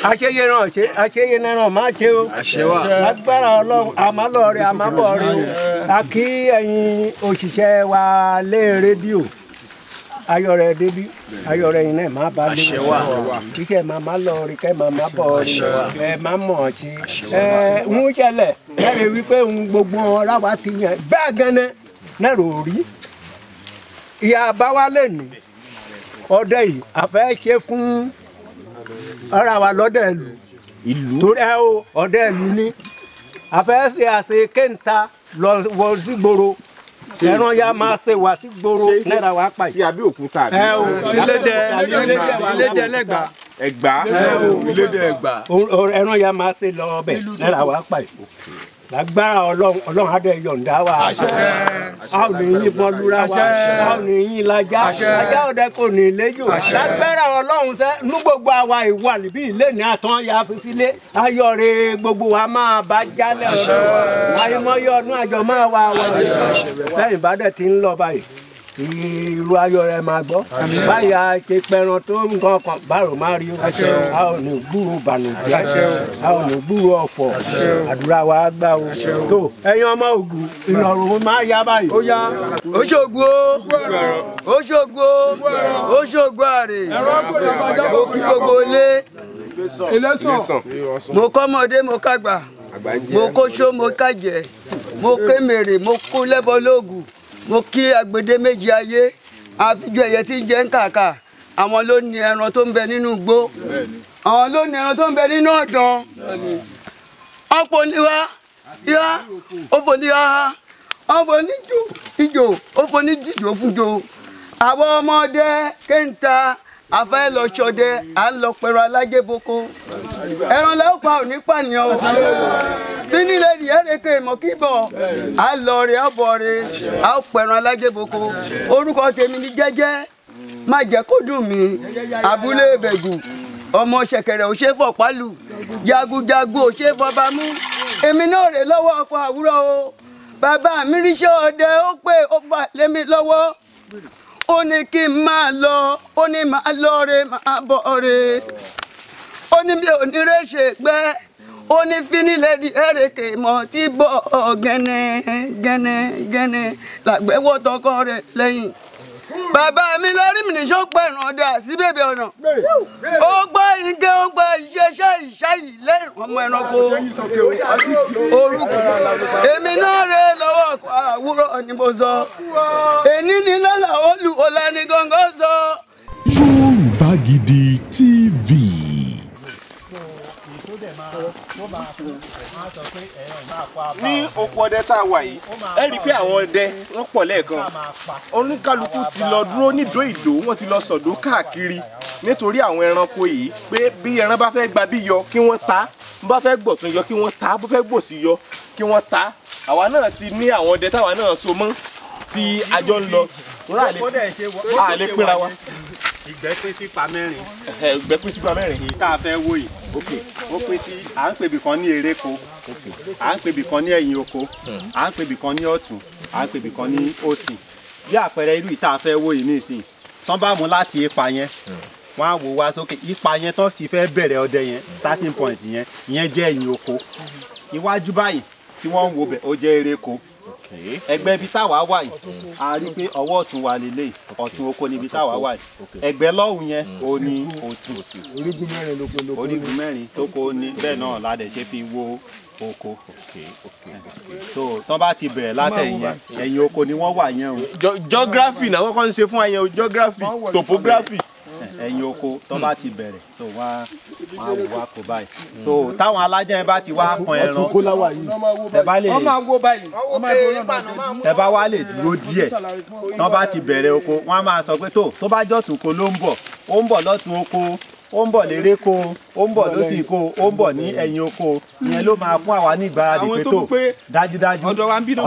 Àṣeyẹ náà máa ṣe o. Lágbára Ọlọ́run àmàlọ́ọ̀rẹ́ àmàbọ̀ọ̀rẹ́ o. A kí ẹ̀yin òṣìṣẹ́ wa lé rédíò. Ayọ̀rẹ́ débí ayọ̀rẹ́ yìí náà máa bá dé. Kíkẹ́ máa lọ́ọ̀rẹ́ kẹ́ máa bọ̀ọ̀rẹ́ ẹ máa mọ̀ ọ́ sí. Ń ṣẹlẹ̀ lẹ́rìí wípé gbogbo ọ̀rá wa ti yàn gbàgánná náà rò rí. Ìyá àbáwá lè ní ọdẹ yìí àfẹ́ ṣe fún ara wa lọ́dẹ ìlú torí ẹ o ọdẹ ìlú ni àfẹ́sẹ̀ àṣe kéńtà lọ wọ sí gbòòrò ẹran ya máa ṣe wá sí gbòòrò náírà wá pa yìí. sí Abẹ́òkúta àbí. ẹ o ilédè Ẹlẹ́gbà. Ẹ̀gbá ilédè Ẹ̀gbá. ẹran ya máa ṣe lọ ọbẹ̀ náírà wá pa yìí. Lágbára Ọlọ́run adé yọ̀ǹda wa a ò ní yín bọ́ lura wa a ò ní yín lajá ajá ọdẹ kò ní léjò lágbára Ọlọ́run sẹ́ ní gbogbo àwa ìwà níbí ilé ní àtàn ya fífílé ayọ̀rẹ́ gbogbo wa máa bá jálẹ̀ ọ̀dọ́ àyèmọ́yọ́ ọdún àjọ máa wà wọ́n lẹ́yìn bá dẹ̀ ti ń lọ báyìí irú ayọ̀rẹ́ máa gbọ́ báyìí a ṣe pẹran tó ń gan kan bárò má rí o a ò ní gbúrò bànújẹ́ a ò ní gbúrò ọ̀fọ̀ àdúrà wa gbà o tó ẹ̀yin ọmọ Ògùn ìrọ̀rùn máa yá báyìí. Òṣogbo àrè mo kí gbogbo ilé mo kọ́mọdé mo kágbà mo kóṣó mo kájẹ mo kémèrè mo kó lẹ́bọ lóògùn mo kí agbede méjì ayé àfijọ́ ẹ̀yẹ tí ń jẹ́ ń kàkà àwọn ló ní ẹran tó ń bẹ nínú igbó àwọn ló ní ẹran tó ń bẹ nínú ọ̀dàn ọ̀pọ̀ níwá yá òfò níwá ọ̀fọ̀ níjò ìjò òfò níjìjò fúnjò àwọn ọmọdé kéńtà àfẹ́ lọ ṣọdẹ à ń lọ pẹ̀rọ alájẹboko ẹran lẹ́ọ̀pá ò ní pànìyàn o fínilẹ̀ ní ẹ̀rẹ́kẹ́ ìmọ̀kíbọ̀ à ń lọ rẹ̀ ọ̀bọ̀ rẹ̀ à ń pẹ̀rọ alájẹboko orúkọ tèmi ní jẹ́jẹ́ má jẹ́ kó dùn mí abúlé ìbẹ̀gù ọmọ ṣẹ̀kẹ̀rẹ̀ ò ṣe fọ̀pálù jagunjagun ò ṣe fọbamú èmi náà rè lọ́wọ́ ọkọ̀ àwúrọ̀ o bàbá mi ríṣẹ́ ọdẹ ó pé ó fà lémi lọ́wọ́ ó ní kí n máa lọ ó ní máa lọ re máa bọ̀ re ó ní mi ò ní réṣe gbẹ́ ó ní fínilẹ́dì ẹ̀rẹ̀kẹ̀ mọ́ tí bọ̀ gẹ́nẹ́ làgbẹ́wọ́ tọkọ rẹ̀ lẹ́yìn bàbá mi lórí mi níṣó pẹ̀rùn ọ̀dà sí bèbè ọ̀nà ó gbọ́ ike ó gbọ́ ìṣeṣẹ́ ìṣáyìí lẹ́rùn ọmọ ẹranko orúkọ èmi náà rè lọ́wọ́ àwúrọ̀ ni mo sọ èní ni lọ́la olù ọ̀la ni gángan sọ. Yorùbá Gidi TV. ní oko ọdẹ tá a wà yìí ẹ rí i pé àwọn ọdẹ wọ́n pọ̀ lẹ́ẹ̀kan oníkálukú ti lọ dúró nídó ìdó wọ́n ti lọ sọ̀dó káàkiri nítorí àwọn ẹranko yìí pé bí ẹran bá fẹ́ gba bí yọ kí wọ́n ta bá fẹ́ gbọ̀tún yọ kí wọ́n ta bó fẹ́ gbòsì yọ kí wọ́n ta àwa náà ti ní àwọn ọdẹ táwa náà so mọ́ tí àjọ ń lọ a lè pínra wa. Ìgbẹ́ pín sí pa mẹ́rin. Ìgbẹ́ pín sí pa mẹ́rin. Èyí tá a fẹ́ wò yìí. Ó pín sí à ń pèbì kan ní eréko. À ń pèbì kan ní ẹ̀yìn oko. À ń pèbì kan ní ọ̀tún. À ń pèbì kan ní òsì. Bí àpẹẹrẹ irú yìí tá a fẹ́ wò yìí nísìnyí. Tán bá mú láti ipa yẹn. Wọ́n á wò wá sókè. Ipa yẹn tán ti fẹ́ bẹ̀rẹ̀ ọdẹ yẹn. Starting point yẹn. Ìyẹn jẹ́ ẹ̀yìn oko. Iwájú báyìí tí wọ́n ń wo bẹ̀ ó jẹ́ eréko. ẹgbẹ́ ibi táwa wà yìí a rí pé ọwọ́ ọ̀tún wa lélẹ̀ ọ̀tún oko níbi táwa wà yìí ẹgbẹ́ lọ́hùn yẹn ó ní òsì orígun mẹ́rin tó kó ní bẹ́ẹ̀ náà ládẹ̀ ṣe fi wo oko so tó bá ti bẹ̀rẹ̀ látẹ̀yìn yẹn ẹ̀yìn oko ni wọ́n wà yẹn o. geography náà wọ́n kàn ń ṣe fún àyẹ̀wò geography topography. ẹ̀yìn oko tó bá ti bẹ̀rẹ̀ so wọ́n á wò wá kó báyìí so táwọn alájà yẹn bá ti wá kan ẹran ẹ bá wá lè dúró díẹ̀ tó bá ti bẹ̀rẹ̀ oko wọ́n á máa sọ pé tó bá jọ̀tún ko ló ń bọ̀ ó ń bọ̀ lọ́tún oko ó ń bọ̀ léré ko ó ń bọ̀ lósì ko ó ń bọ̀ ní ẹ̀yìn oko ìyẹn ló máa fún àwa ní ìgbáradì pé dájúdájú ọ̀dọ̀ wa bí ni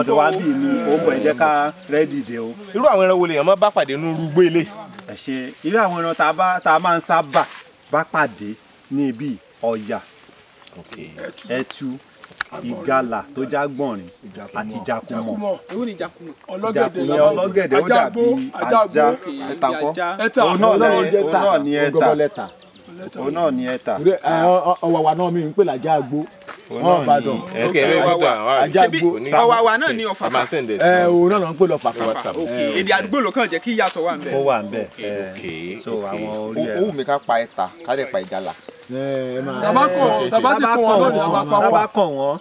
ó ń bọ̀ ẹ jẹ́ ká rẹ́dì dé o. irú àwọn ẹran wo lèèyàn máa bá pàdé nínú rúgbó ilé. ẹ ṣe irú àwọn ẹran tá a máa ń sábà bá pàdé ní ibi ọ̀yà ẹtu ìgalà tó já gbọ̀nrín àti jakumọ̀. ọlọ́gẹ̀dẹ̀ ó dàbí ajá òun náà ní ẹ̀ta òun náà ní ẹ̀ta. ọ̀wàwà náà mi ń pè lájà àgbo wọn bàdàn ajá àgbo ọ̀wàwà náà ní ọ̀fàfà òun náà ń pè lọ fàfà. èdè àdúgbò ló kàn jẹ́ kí ìyàtọ̀ wà ń bẹ̀. ó wà ń bẹ̀ so àwọn orí ẹ̀. ó wù mí ká pa ẹ̀ta ká lè pa ìgalà. tábà kàn wọ́n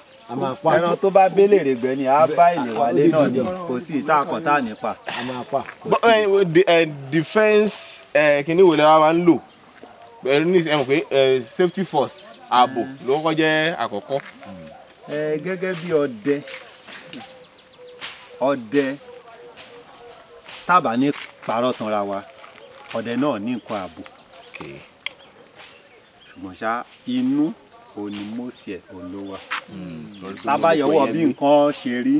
ẹran tó bá béèrè gbẹ ni a bá ìlè wálé náà ni kò sí ìta àkàntà nípa. defence kìíní wo lè wá máa ń lò ẹ mọ̀ pé safety first ààbò ló kọ́kọ́ jẹ́ àkọ́kọ́. gẹ́gẹ́ bí ọdẹ tábà ní parọ́ tanra wa ọdẹ náà ní nǹkan ààbò ṣùgbọ́n ṣá inú òní mọ́sí ẹ̀ olówà lábáyọ̀wọ̀ bí nǹkan ṣe rí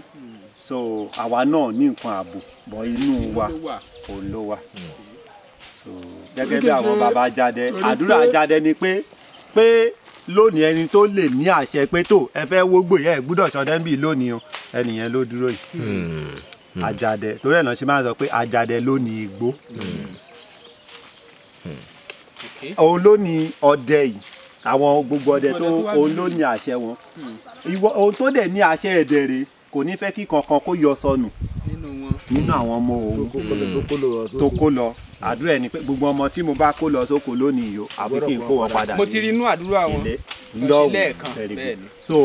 so àwa náà ní nǹkan ààbò bọ̀ inú wa olówà so gẹ́gẹ́ bí àwọn bàbá jáde àdúrà jáde ni pé lónìí ẹni tó lè ní àṣẹ pé tó ẹ fẹ́ wógbò yẹ ẹ gbúdọ̀ ṣọdẹ́ ń bì lónìí o ẹnìyẹn ló dúró yìí àjàdẹ torí ẹ̀ náà ṣe máa ń sọ pé àjàdẹ ló ní igbó òun ló ní ọdẹ yìí àwọn gbogbo ọdẹ tó òun ló ní àṣẹ wọn ohun tó dẹ̀ ní àṣẹ ẹ̀dẹ̀ rẹ̀ kò ní fẹ́ kí kankan kó yọ sọnù nínú àwọn ọmọ òun tó kó lọ àdúrà ẹni pé gbogbo ọmọ tí mo bá kó lọ sóko lónìí yìí àbí kí n kó wọn padà mo ti rí inú àdúrà wọn lẹ́ẹ̀kan bẹ́ẹ̀ ni. so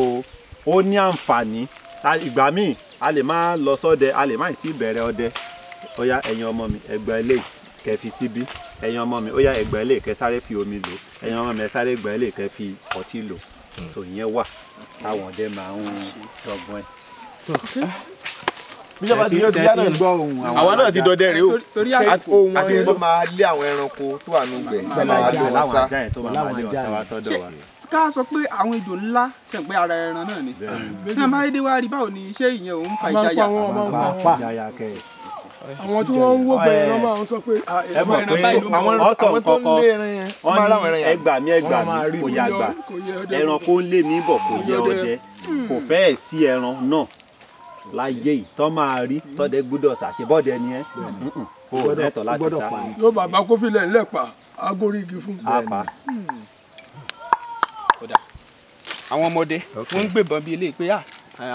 ó ní àǹfààní ìgbà míì a lè má lọ sọ́dẹ a lè má tí ì bẹ̀rẹ̀ ọdẹ ó yá ẹ̀yin ọmọ mi ẹgbẹ́ eléyìí kẹ́ fi síbí ẹ̀yin ọmọ mi ó yá ẹgbẹ́ eléyìí kẹ́ sáré fi omi lò ẹ̀yin ọmọ mi ẹ sáré ẹgbẹ́ eléyìí kẹ́ fi ọtí lò so ìyẹn wà táwọn ọdẹ máa ń dọ́gbọ́n ẹ̀. bíjọba ti yọ ti yá náà gbọ́ ohun àwa náà ti dọdẹ rèé o ohun àti ló máa lé àwọn ẹranko tó wà nù gbẹ máa lé wọn sá. ká sọ pé àwọn ejò ńlá tẹ̀ pé ara ẹran náà ni tí wọ́n bá dé wá rí báwo ni ṣé ìyẹn òun fa ìjayà. àwọn tí wọ́n ń wó bẹ ẹran máa ń sọ pé ẹ mọ̀ pé àwọn tó ń lé ẹran yẹn wọ́n ní ẹgbà mi kò yà gbà ẹran kó ń lé mi bọ̀ kò yẹ ọdẹ kò fẹ́ẹ̀ sí ẹran náà láyé yìí tọ́ máa rí tọ́dẹ gbúdọ̀ ṣàṣebọ́dẹ ni ẹ́ kó o lẹ́tọ̀ láti sá. yóò bàbá kó filẹ̀ ńlẹ̀ pa agórí igi fún. àwọn ọmọdé wọn ń gbébọn bíi eléyìí pé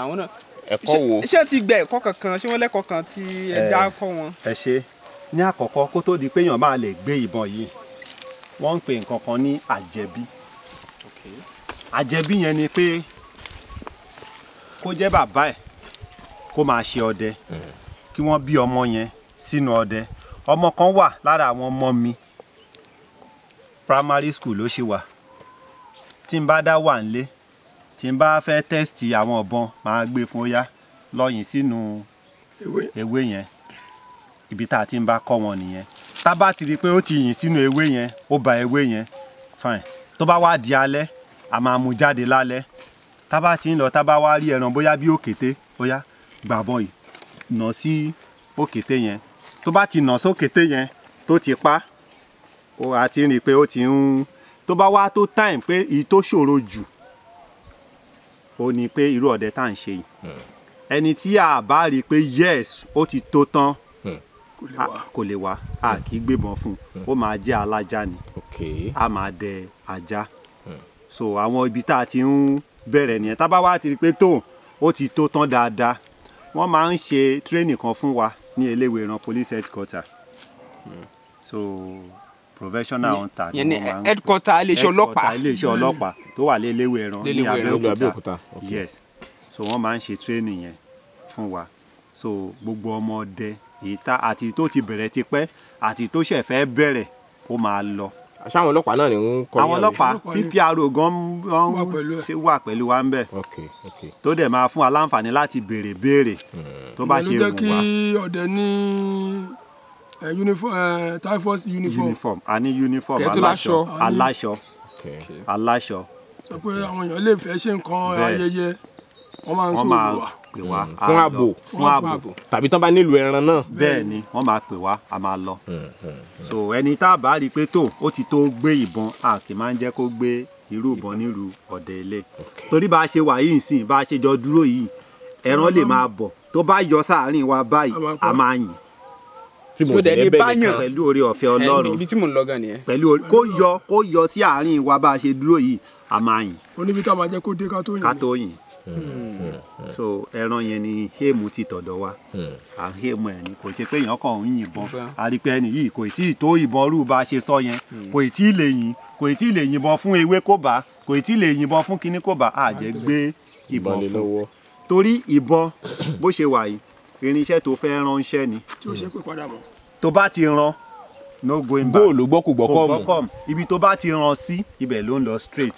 àwọn náà ẹ̀kọ́ wo ṣé ti gbẹ ẹ̀kọ́ kankan ṣé wọ́n lẹ́kọ̀ọ́ kan tí ẹ dá kọ́ wọn. ẹ ṣe ní àkọ́kọ́ kó tó di pé èèyàn máa lè gbé ìbọn yìí wọ́n ń pè nǹkan kan ní àjẹbí àjẹbí yẹn ni pé kó jẹ́ bàbá ẹ̀ kó máa ṣe ọdẹ kí wọ́n bí ọmọ yẹn sínú ọdẹ ọmọ kan wà lára àwọn ọmọ mi primary school ló ṣì wà tí n bá dá wà nílé tí n bá fẹ́ tẹ́sítì àwọn ọ̀bọ̀n máa gbé fún óyá lọ́yìn sínú ewé yẹn ibi tá a ti ń bá kọ́ wọn nìyẹn tá bá ti rí i pé ó ti yìn sínú ewé yẹn ó ba ewé yẹn fine tó bá wá di alẹ́ a máa mú jáde lálẹ́ tá bá ti ń lọ tá bá wá rí ẹran bóyá bí òkété óyá gbàbọn yìí nà sí òkété yẹn tó bá ti nà sókété yẹn tó ti pa ó àti rí i pé ó ti ń tó bá wá tó time pé èyí tó ṣòro jù ó ní pé irú ọdẹ tá à ń ṣe yìí ẹni tí a bá rí i pé yes ó ti tó tán kò lè wá a kì í gbébọn fún ó máa jẹ́ alájà ni a máa dẹ ajá so àwọn ibi tá a ti ń bẹ̀rẹ̀ nìyẹn tá bá wá ti rí i pé tó ó ti tó tán dáadáa wọ́n máa ń ṣe training kan fún wa ní Eléwéran police headquarter so professional hunter ni wọ́n máa ń headquarter iléeṣẹ́ ọlọ́pàá tó wà ní Eléwéran ní Abẹ́òkúta yes so wọ́n máa ń ṣe training yẹn fún wa so gbogbo ọmọdé ìta àti tó ti bẹ̀rẹ̀ tipẹ́ àti tó ṣẹ̀ fẹ́ bẹ̀rẹ̀ ó máa lọ. àṣà àwọn ọlọ́pàá náà ni ń kọ́ àwọn ọlọ́pàá PPRO gan ṣe wà pẹ̀lú wa ń bẹ̀ tó dẹ̀ máa fún wa láǹfààní láti béèrè tó bá ṣe wù wá. ló jẹ́ kí ọdẹ ní typhus uniform. a ní uniform aláṣọ. sọ pé àwọn èèyàn lè fẹ́ ṣe nǹkan ayẹyẹ wọ́n máa ń sọ̀rọ̀ pè wá fún ààbò tàbí tán bá nílò ẹran náà. bẹ́ẹ̀ ni wọ́n máa pè wá a máa lọ. so ẹni tá a bá rí i pé ó ti tó gbé ìbọn a kì máa ń jẹ́ kó gbé irú ìbọn nílùú ọ̀dẹ ilé torí bá a ṣe wà yìí nsìn bá a ṣe jọ dúró yìí ẹran lè máa bọ̀ tó bá yọ sáàárín wa báyìí a máa yìn pẹ̀lú oore ọ̀fẹ́ Ọlọ́run ibi tí mò ń lọ gan nìyẹn pẹ̀lú kó yọ sí àárín wa bá a ṣe dúró yìí a máa yìn. oníbi tá a máa jẹ́ kó dé ká tó yìn. so ẹran yẹn ni héèmù ti tọ̀dọ̀ wa à ń héèmù ẹ̀ ni kò ṣe pé èèyàn kàn ń yìnbọn a rí pé ẹni yìí kò tí ì tó ìbọn rú bá a ṣe sọ yẹn kò tí ì lè yìnbọn fún ewé kó bá kò tí ì lè yìnbọn fún kinní kó bá a jẹ́ gbé ìbọn fún torí ìbọn bó ṣe wà yìí irinṣẹ́ tó fẹ́ ránṣẹ́ ni tí ó ṣe pé padà mọ́ tó bá ti rán no going back góòlù gbọ́kùgbọ́kọ̀ ibi tó bá ti rán sí ibẹ̀ ló ń lọ straight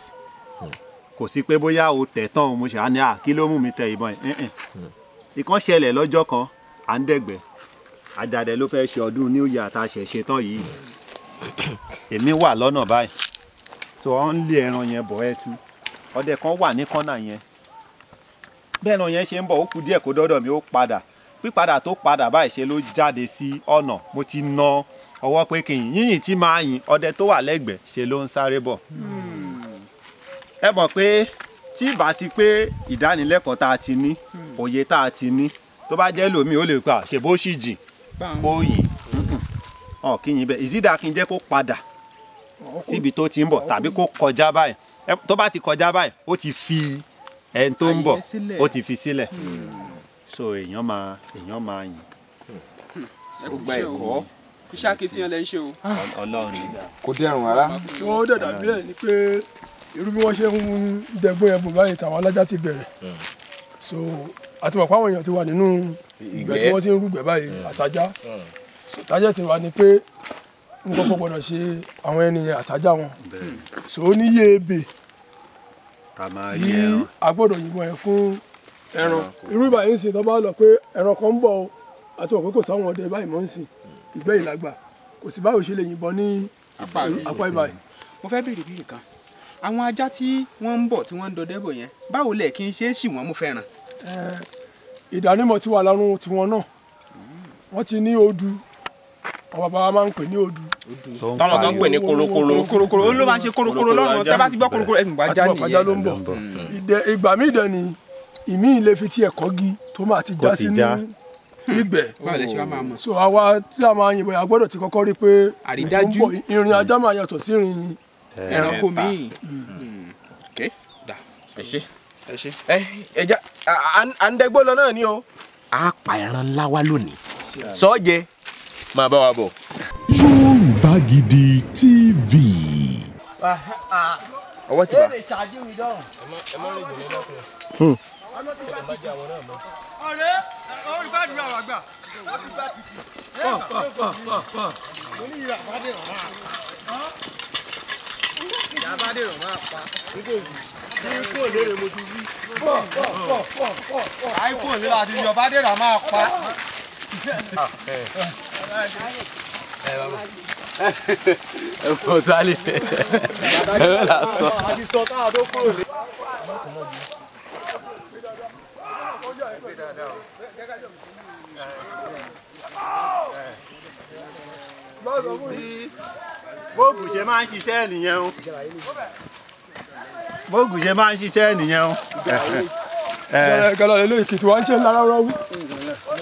kò sí pé bóyá o tẹ̀ tán mo ṣe á ní kí ló mú mi tẹ ìbọn yìí ìkan ṣẹlẹ̀ lọ́jọ́ kan à ń dẹ̀gbẹ́ Àjàdẹ ló fẹ́ ṣe ọdún New Year tá a ṣẹ̀ ṣe tán yìí èmi wà lọ́nà báyìí so wọ́n ń lé ẹran yẹn bọ̀ ẹ́ tú ọdẹ kan wà ní kọ́nà yẹn bẹ́ẹ̀ ẹran yẹn ṣe ń bọ̀ ó kù díẹ̀ kó dọ́dọ̀ mi ó padà pípadà tó padà báyìí ṣe ló jáde sí ọ̀nà mo ti na ọwọ́ pé kí n yíyìn tí máa yìn ọdẹ tó wà lẹ́gbẹ̀ẹ́ ṣe ló ń sáré bọ̀ ẹ mọ̀ pé tí ìbá sí pé ìdánilẹ́kọ̀ọ́ tá a ti ní òye tá a ti ní tó bá jẹ́ lómi ó lè pa ṣe bó sì jìn kó yìn kí yìn bẹ́ẹ̀ ìzídà kí n jẹ́ kó padà síbi tó ti ń bọ̀ tàbí kó kọjá báyìí tó bá ti kọjá báyìí ó ti fi ẹni tó ń bọ̀ ó ti fi sílẹ̀ so èèyàn máa yìn. ẹ kò gba ẹ̀kọ́ iṣẹ́ akitiyan lẹ ń ṣe o. Ọlọ́run kò dẹrùn rárá. tí wọ́n dẹ̀ dàbí ẹ̀ ni pé irú bí wọ́n ṣe ń dẹ̀gbọ́n yẹn bò báyìí tàwọn alájà ti bẹ̀rẹ̀ so àti mọ̀ pé àwọn èèyàn ti wà nínú ìgbẹ́ tí wọ́n ti ń rúgbẹ́ báyìí àtajá so tájẹ́ ti wà ní pé n kọ́kọ́ gbọ́dọ̀ ṣe àwọn ènìyàn àtajá wọn so ó ní yé ebè tí a gbọ́dọ̀ yìnbọn yẹn fún ẹran irú ìbàyí ń sìn tó bá lọ pé ẹran kan ń bọ̀ o àti mọ̀ pé kò sáwọn ọdẹ báyìí mọ́ ń sìn ìgbẹ́ ìlàgbà kò sí báwo ṣe lè yìnbọn ní apá ìbàyí. mo fẹ́ béèrè bí nǹkan àwọn ajá tí wọ́n ń bọ̀ tí wọ́n ń dọdẹ bọ̀ yẹn báwo lẹ̀ kí n ṣe é sì wọ́n mú fẹ́ràn. ìdánimọ̀ ti wà lọ́rùn tiwọn náà wọ́n ti ní odu àwọn bàbá wa máa ń pè ní odu. táwọn kan ń pè ní korokoro. ó ló máa ń ṣe korokoro lọ́rùn tẹ́ bá ti gbọ́ korokoro ẹ̀sìn bá já nìyẹn. àti ló ń bọ̀ ìgbà míì dẹ̀ ni ìmí ilé fi tiẹ̀ kọ́gi tó máa ti já sínú ìgbẹ́ so àwa tí a máa yìnbọn yà gbọ́dọ̀ ti kọ́kọ́ rí pé ìrìn ajá máa yàtọ̀ sí ìrìn ẹranko míì. ẹ ṣe ẹja à ń dẹgbó lọ náà ni o a pa ẹran ńlá wa lónìí sọ́ọ̀jẹ máa bá wa bọ̀. Yorùbá Gidi TV. ọwọ́ ti bá. ọ̀rẹ́ olùbádùúrà wà gbà. Yàbádèrò máa pa nígbò wù. Ikú òlérè mo ti wí. Àìkú òlérè àti Yọ̀bádèrò máa pa. Mo tó alẹ́ ẹ̀rọ lásán. Àti sọ káà tó kúrò lé. bóògùn ṣe máa ń ṣiṣẹ́ nìyẹn o bóògùn ṣe máa ń ṣiṣẹ́ nìyẹn o. gẹ́lẹ́ lè lóye kìtì wá ń ṣe ńlá rárá wí.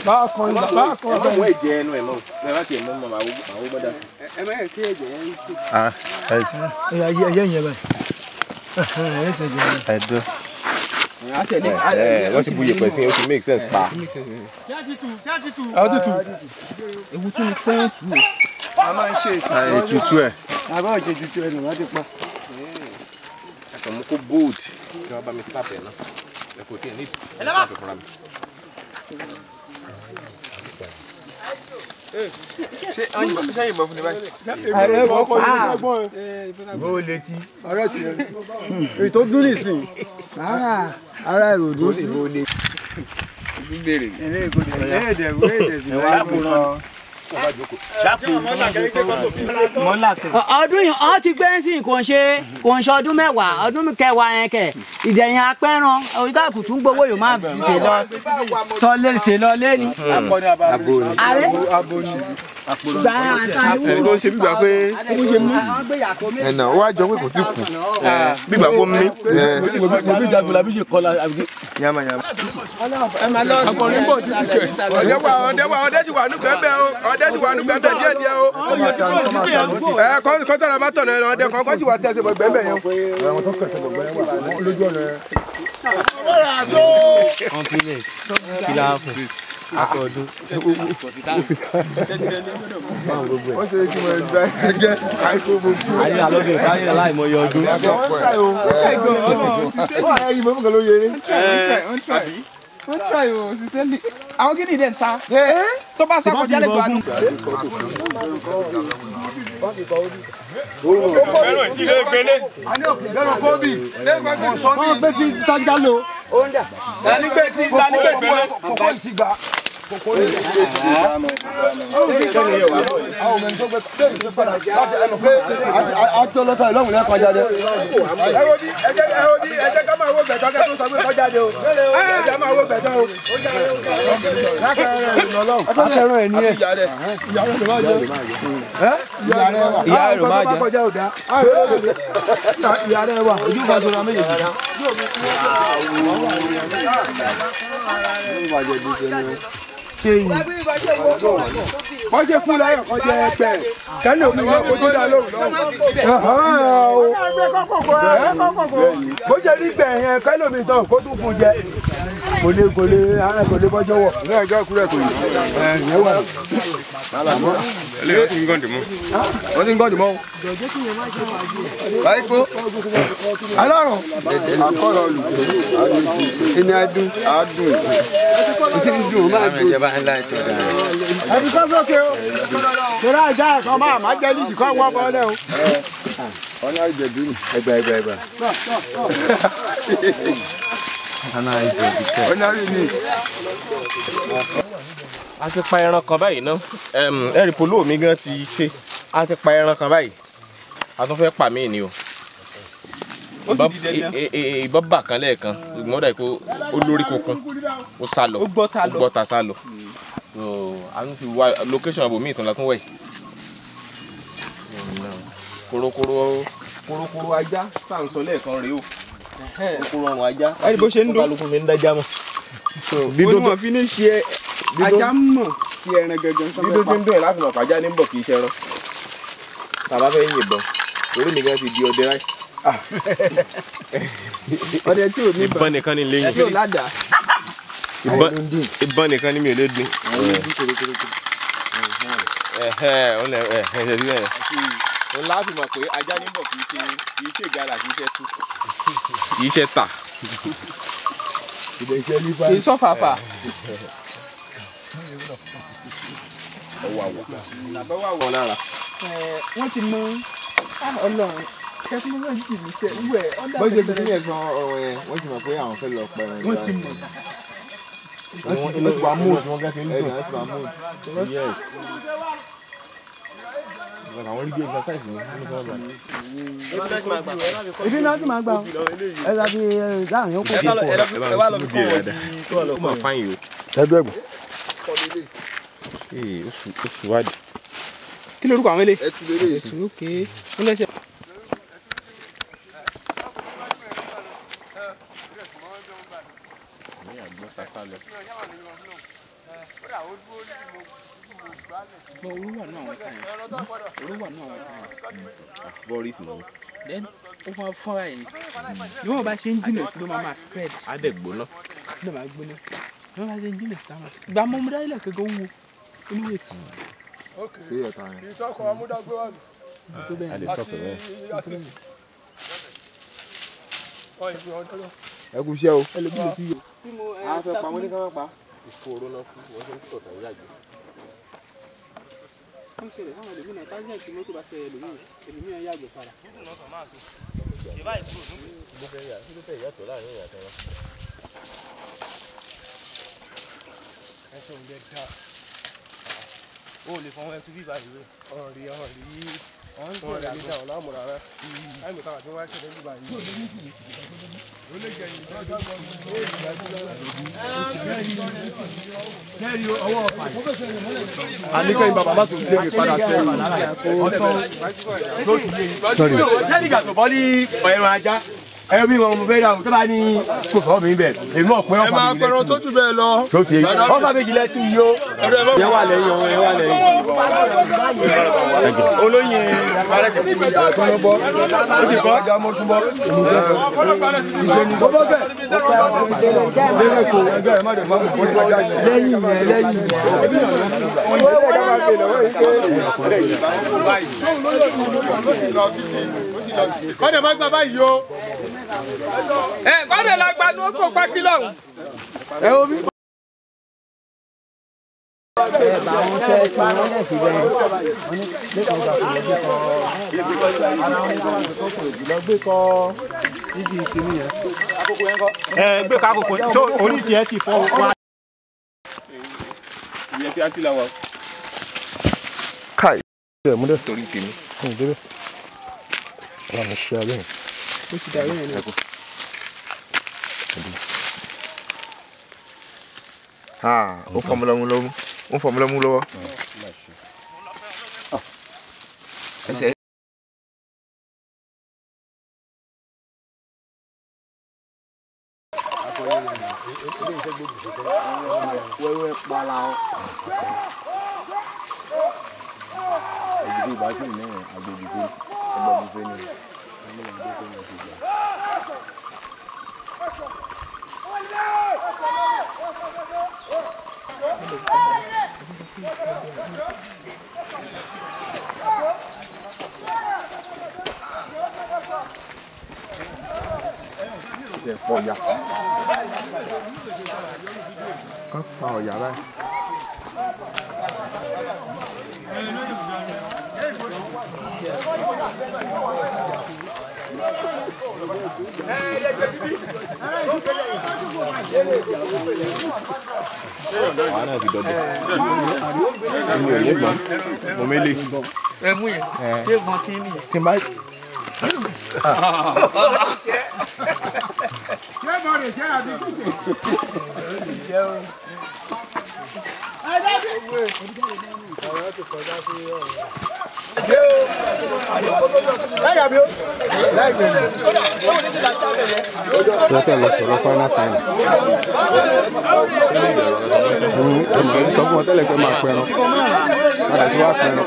báà kan ìgbà báà kan ọ̀gá. ẹ má ẹ̀jẹ̀ ẹnu ẹ̀ mọ́ ẹ má kì í mọ́ mọ́ àwọn gbọ́dọ̀. ẹ má kí ẹ̀jẹ̀ yẹn ń ṣe. ẹyẹ yẹn báyìí ẹ ṣe jẹ. ẹdọ. wọ́n ti bu iyẹ̀pẹ̀ sí ó ti make sense pa. ewu tún ni pé tù ú. a máa ń ṣe ètùtù ẹ̀. àbá òjò ètùtù ẹ̀ nù wọ́n ti pa. ẹ̀sán mú kó bold kí wọ́n bá mi snap ẹ̀ náà ẹ̀ kò tí ẹ̀ ní snap ẹ̀ fúnra mi. ṣé yìnbọn fún mi báyìí. ààrẹ wọ́n kọ́ ní ẹgbọ́n ẹ̀. bó o létí. ọ̀rẹ́ ti rẹ̀. ètò dún nìsín. ara ẹ̀ ò dún sí. bó o létí. béèrè. ọdún yìí ọ ti gbé sí kò ń ṣe ọdún mẹ́wàá ọdún kẹwàá yẹn kẹ ìdẹ̀yìn apẹ́ran oríkàkù tún gbowó yóò máa ṣe lọ ṣe lọ lẹ́ni. ààrẹ ẹni tó ń ṣe bíbá pé ẹnà ó wá jọ pé kò tí kù bíbá kó mí. mo bí jagun la bí ṣe kọ́ la. akọrin bò títí kẹ ọdẹ sì wà nù gbẹgbẹ o ọdẹ sì wà nù gbẹgbẹ díẹ̀ o kọ́ńtàrà má tọ̀nà ẹ̀rọ ọdẹ kan kọ́ sì wà tẹ̀sẹ̀ bọ̀ gbẹgbẹ yẹn. àwọn tó kẹsẹ̀ bọ̀ gbẹgbẹ wà lójú ọ̀nà yẹn. akọọdún wọ́n ṣe kí wọ́n gba ẹgbẹ́ àìkú bójú. ayé alọ́dún káyé aláìmọye ọdún. wọ́n try o ṣiṣẹ́ lè àwọn kí ni ìdẹ́ sá tó bá sá kọjá lẹ́gbẹ̀ẹ́ àánú. fẹ́ràn ìdílé gbélé. wọ́n gbé sí tájà lò. dání gbé sí gbélé. kókó ìtìgbà. àtọ́lọ́sọ ìlọ́wùn lẹ́kọ̀ọ́ jáde. ẹ jẹ́ ká máa wó gbẹ̀tọ́ kẹ́ tó sọ pé kọ́ jáde o. ẹ jẹ́ máa wó gbẹ̀tọ́ o. akẹ́rọ̀ ẹ̀ ní ẹ̀. ìyá rẹ̀ máa jẹ́. ìyá rẹ̀ wà ojú kan tó ra méjèèjì. wọ́n ṣe fún láyọ̀ kọjá ẹgbẹ́ kẹ́lẹ́ òfin wọn kó tó dá lóhùn bó ṣe rí gbẹ̀ yẹn kẹ́lẹ́ òfin tán kó tún fún jẹ kò lè bọ́jọ́ wọ̀. ní ọjọ́ kúrẹ́ kò yìí. ẹ̀yẹ́ wà. eléyìí ti ń gọ́ǹdì mọ́. wọ́n ti ń gọ́ǹdì mọ́. báyìí kó. alárùn. akọ́rọ̀ lù. ẹni adùn. ti ń dùn máa dùn. ẹbí kọ́ sókè o. torí àjà ẹ̀kan máa jẹ́ lídìí kọ́ wọ́n bọ́ lẹ́ o. ọ̀nà ìjẹ̀bú ni. ẹgbà. ọ̀nà rí ni. a ti pa ẹran kan báyìí ná ẹ̀rì polo mi gan ti ṣe a ti pa ẹran kan báyìí a tún fẹ́ pa mí ni o ìbọn bà kan lẹ́ẹ̀kan ṣùgbọ́n ó dà kó ó lórí kokun ó sá lọ ó gbọ́ta sá lọ a tún fi wá location àbòmí ìtàn la tún wẹ̀ korokoro ajá tá à ń sọ lẹ́ẹ̀kan rèé o kòkòrò ọrùn ajá ẹni bó ṣe ń dún kálukú mi ń dájá mọ́. onímọ̀ fi ní ṣe ajá mọ̀ sí ẹran gangan. dídó tí ń dún ẹ̀ láti mọ̀ pàjá ní bọ̀ kì í ṣẹran tàbá fẹ́ yìnbọn orí mi gan ti di ọdẹ ráì. ọdẹ tí ò ní ìbọn nìkan ni lẹ́yìn tí ò ládàá. ìbọn nìkan ni mi ò lè dín. òun láti mọ̀ pé ajá ní bọ̀ kì í ṣe ìgalà kì í ṣe tú kì í ṣe tà. kì í sọ fàfà. ọwọ́ àwọ̀ lára. wọ́n ti mọ Ọlọ́run kẹsí ní wọ́n jì mí sẹ́ wúwẹ̀ ọ̀dà bó ṣe ti ní ẹ̀sán ọ̀rọ̀ yẹn wọ́n ti mọ̀ pé àwọn fẹ́ lọ pẹ̀rẹ̀ wọ́n ti mọ̀. wọ́n ti wà mood wọ́n gẹ́gẹ́ ní dùn ẹ̀sán mood yes. àwọn orí bí exercise ni wọ́n fẹ́ lọ. ibi náà tún máa gbà ẹ láti dáhùn yóò kó bí pọ̀. ẹ wá lọ bí kọ́ ọ lọ́kọ́ fáyìn o. ẹdú ẹ̀gbọ́n. oṣù wádìí. kí lorúkọ àwọn ilé. ẹtù lókè ń lẹ́sẹ̀. Boris mọ̀. Then ó máa fọ́ra yìí. Bí wọ́n bá ṣe ń jìnà sí ló máa spread. Á dẹ̀ gbóná. Ló máa gbóná. Bí wọ́n bá ṣe ń jìnà sí táwọn. Ìgbà mọ́ múdá ilẹ̀ kẹ́kọ̀ọ́ wo inú ètì. Sí ọ̀tá rẹ̀. Ìtọ́kọ̀ amúdágbé wà. A lè sọ̀tọ̀ rẹ̀. Ẹ kú iṣẹ́ o. A fẹ́ pa wọ́n ní ká má pa. Ìfòòró náà fún wọn ṣe ń sọ̀tọ̀ yàgbé. Ó ń ṣẹlẹ̀ sáwọn ẹlòmíràn táwọn ẹ̀sìn mọ́tò bá ṣẹlẹ̀ ẹlòmíràn yàgbé padà. O lè fọwọ́ ẹtú bíbá ìwé ọ̀rì ọ̀hún tó rẹ̀ nígbà ọ̀la àmúra rẹ̀ láìmọ̀ táwọn àti wọ́n ṣẹlẹ̀ bíbá ìwé. Ó lè jẹ́ ìdájọ́ kẹ́rì ọwọ́ ọ̀fà yìí. Àníkẹ́yìn bàbá má tún léèrè padà sẹ́yìn. Sorry. Ṣé ìgbà tó bọ́ ní ẹran ajá? Ẹ bí wọn mo fẹ́ ra o tó bá ní kò sọ mi bẹ̀ èmi náà pẹ́ ọ̀fà mi. Ẹ máa pẹ̀rọ tó jù bẹ́ẹ̀ lọ. Tó ti ọ̀fà méjì lẹ́tù yìí o. Ẹ wà lẹ́yìn ọ̀hún ẹ wà lẹ́yìn. Olóyin arẹ́kẹ̀kẹ́ tó ń bọ́. Ó ti kọ́ ajá mọ́ tún bọ́. Ìṣe ni bọ́ bẹ́ẹ̀. Lẹ́yìn kò ẹgbẹ́ ẹ̀ má dẹ̀ má mú bọ́ ajá yìí. Lẹ́yìn yẹn lẹ́yìn yẹn. Kọ́dẹ̀ má gbà báyìí o. Kọ́dẹ̀ la gba ní oko pa kílọ̀. Ẹ wo bí. Bá wọn fẹ́ tí wọ́n lẹ̀ síbẹ̀ lọ gbé kọ́ níbi ìsinmi yẹn. Gbé ká kókó tó oníṣẹ́ ẹ ti fọ́ wá. Ìyẹn fi á sí làwọn. Káì. Ẹ mú dẹ. Torí tèmi. Débẹ̀. Wọ́n mi ṣe abẹ́ yẹn. Ó ti dàrú yẹn náà. Ó fọmọlọmú lọ́wọ́. Ó fọmọlọmú lọ́wọ́. Ẹsẹ̀. Wẹ́wẹ́ pala ọ. Ìdílé ìbájú náà agbègbè ẹgbẹ́ mi fẹ́ ni. Ọ̀yà. Wọ́n fa ọ̀yà báyìí. Àwọn náà ti dọ̀dọ̀. Èmi ò lè gbọ́n. Mo mélé. Ẹ mú yẹn. Ṣé gbọ́n tí ń nìyẹn? Tí n bá. Ṣé bọ̀dẹ̀ jẹ́ àbí kúkú? Lọ́kẹ́ lọ sọ̀rọ̀ final. Ẹ sọ fún wọn tẹ́lẹ̀ pé máa pẹran. Padà tí wàá pẹran.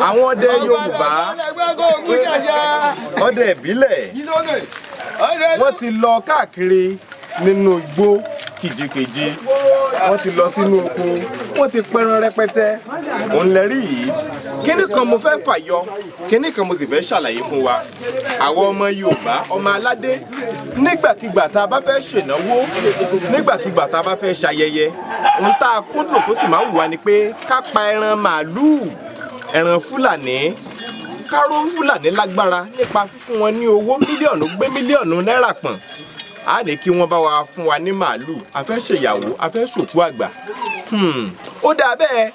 Àwọn ọdẹ Yorùbá ọdẹ ìbílẹ̀ wọ́n ti lọ káàkiri nínú igbó kìjikìji wọ́n ti lọ sínú oko wọ́n ti pẹran rẹpẹtẹ òun lẹ rí yìí kíní kan mo fẹ́ fàyọ kíní kan mo sì fẹ́ ṣàlàyé fún wa àwọn ọmọ Yorùbá ọmọ aládé nígbàkigbà tá a bá fẹ́ ṣènáwó nígbàkigbà tá a bá fẹ́ ṣayẹyẹ ohun tá a kúndùn tó sì máa ń wù wá ni pé ká pa ẹran màálùú ẹran Fúlàní káró Fúlàní lágbára nípa fífún wọn ní owó mílíọ̀nù gbé mílíọ̀nù náírà pọ̀n á ní kí wọ́n bá wa fún wa ní màálùú a fẹ́ ṣèyàwó a fẹ́ ṣòkú àgbà ó dáa bẹ́ẹ̀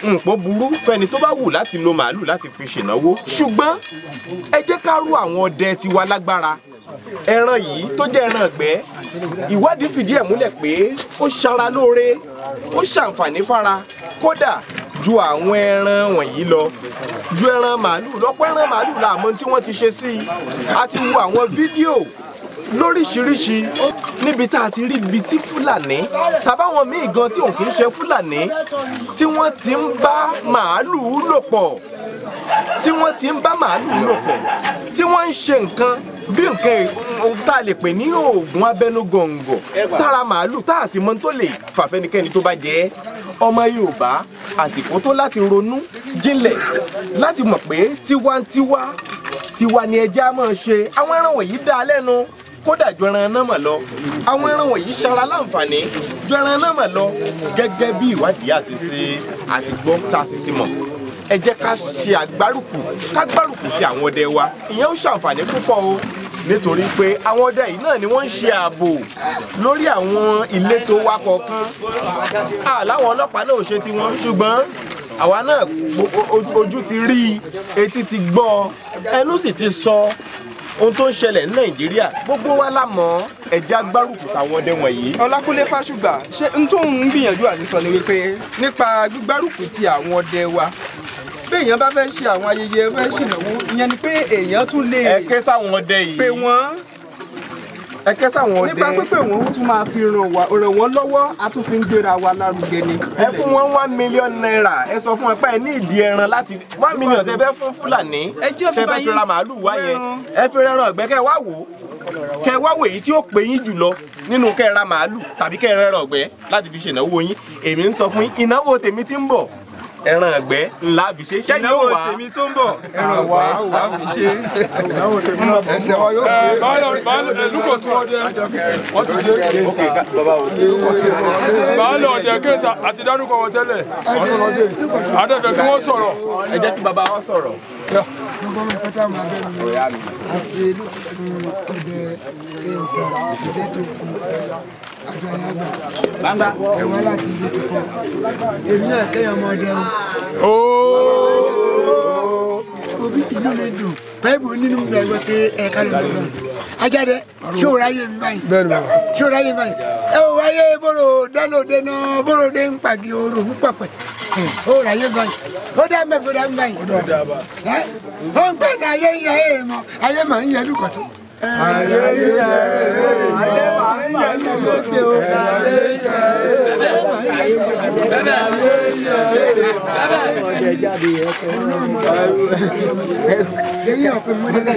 nǹkan burú fẹ́ni tó bá wù láti lo màálùú láti fi ṣènáwó ṣùgbọ́n ẹ jẹ́ ká rú àwọn ọdẹ tiwa lágbára ẹran yìí tó jẹ́ ẹran ìgbẹ́ ìwádìí fìdí ẹ̀ múlẹ̀ pé ó ṣara lóore ó ṣàǹfààní fára kódà ju àwọn ẹran wọ̀nyí lọ ju ẹran màálù lọ́pọ̀ ẹran màálù la mọ̀ tí wọ́n ti ṣe sí i a ti wo àwọn fídíò lóríṣiríṣi níbi tá a ti rí ibi tí Fúlàní tàbáwọn míì gan tí òun kì í ṣe Fúlàní tí wọ́n ti ń bá màálù lò pọ̀ tí wọ́n ń ṣe nǹkan bí nǹkan tá a lè pè ní oògùn abẹnugọ̀ngọ̀ sára màálù tá a sì mọ tó lè fàfẹ́nikẹ́ni tó bá jẹ ọmọ Yorùbá àsìkò tó láti ronú jinlẹ̀ láti mọ̀ pé tiwa ni ẹja máa ṣe àwọn ẹran wọ̀nyí dá lẹ́nu kódà ju ẹran náà mọ̀ lọ àwọn ẹran wọ̀nyí ṣara láǹfààní ju ẹran náà mọ̀ lọ gẹ́gẹ́ bí ìwádìí àti gbọ́ tá a sì ti mọ̀ ẹ jẹ́ ká ṣe àgbárùkù ti àwọn ọdẹ wa ìyẹn ó ṣàǹfààní púpọ̀ o nítorí pé àwọn ọdẹ yìí náà ni wọ́n ń ṣe ààbò lórí àwọn ìletò wa kọ̀ọ̀kan láwọn ọlọ́pàá náà ò ṣe tiwọn ṣùgbọ́n àwa náà ojú ti rí etí ti gbọ́ ẹnu sì ti sọ ohun tó ń ṣẹlẹ̀ ní Nàìjíríà gbogbo wa la mọ̀ ẹ jẹ́ agbárùkù táwọn ọdẹ wọ̀nyí. Ọlákúnlé Fásùgbà ṣé n tó ń gbìyànjú àti sọ ni wípé nípa gbígbárùkù ti àwọn ọdẹ wa béèyàn bá fẹ́ ṣe àwọn ayẹyẹ fẹ́ ṣènáwó ìyẹn ni pé èèyàn tún lè ẹ ké sáwọn ọdẹ yìí pé wọ́n nípa pípé wọn ó tún máa fi ràn wọ́n lọ́wọ́ a tún fi ń gbéra wa lárugẹ ni. ẹ fún wọn 1 million naira ẹ sọ fún wọn pé ẹ ní ìdí ẹran láti 1 million tẹ fẹ́ fún Fúlàní tẹ fẹ́ fi ra màálù wá yẹn ẹ fi rẹran ọ̀gbẹ́ kẹ wá wò èyí tí ó pè yín jùlọ nínú kẹ ra màálù tàbí kẹ rẹran ọ̀gbẹ́ láti fi ṣènáwó yín èmi ń sọ fún yín ìnáwó tèmi ti ń bọ̀ ẹran ẹgbẹ́ ńlá fi ṣe ṣẹ́yìn ó wà tèmi tó ń bọ̀ ẹran wa wà fi ṣe ẹsẹ̀ wa yóò pé lúkọ̀ tí wọ́n dé wọ́n ti dé báàlù ọ̀dẹ̀ kéta àti dárúkọ wọn tẹ́lẹ̀ adẹ́fẹ̀ kí wọ́n sọ̀rọ̀ ẹ jẹ́ kí bàbá wọn sọ̀rọ̀. gbogbo ọmọ ìpátá ọmọ abẹ́ mi àti ọdẹ kéńtà ìdílé tó kù àjọ ayágbà ẹ̀wọ̀n láti ilé tó kọ èmi náà kẹ́yìn ọmọ ọdẹ o. òbí inú mi dùn báyìí bò nínú mi gbàgbọ́ pé ẹ̀ka lè lọ́gbọ̀n ajáde ṣé o ráyè mi báyìí ṣé o ráyè mi báyìí ẹ ò wáyé bóró dálóde náà bóró dé ń pàgì orò ń pàpẹ́ ó ráyè báyìí ó dá mẹ́fì ó dá báyìí ó ń pẹ́ ní ayé ń yẹ ẹ̀ mọ́ ayé màá ń yẹ lùkọ̀tún.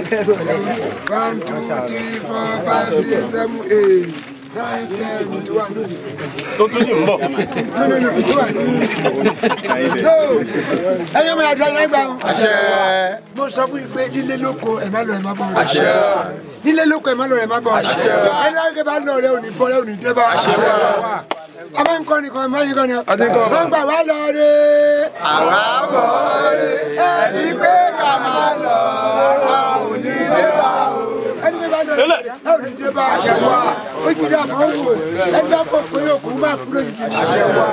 One, two, three, four, five, six, seven, 8, 9, 10, 11. Tó tún yìí ń bọ̀. So, ẹyọ mi àjọ yẹn gbà wọn. Mo sọ fún yín pé lílé lóko ẹ̀ má lọ ẹ̀ má bọ̀ rẹ̀. Lílé lóko ẹ̀ má lọ ẹ̀ má bọ̀ rẹ̀. Ẹni láti ké bá lọ rẹ̀ ò ní bọ́ rẹ̀ ò ní dé bá. A máa ń kọ́ nìkan máa ń yí kan ni. Wọ́n gbà wá lọ rẹ̀. Àwa bọ̀ rẹ̀ ẹni pé ká máa lọ a ò ní dé bá o. Ẹni pé bá lọ rẹ̀ a ò ní dé bá. Ó jìdá fún wò ẹni bá kọ̀ pé yóò kó máa kúrò yìí jì.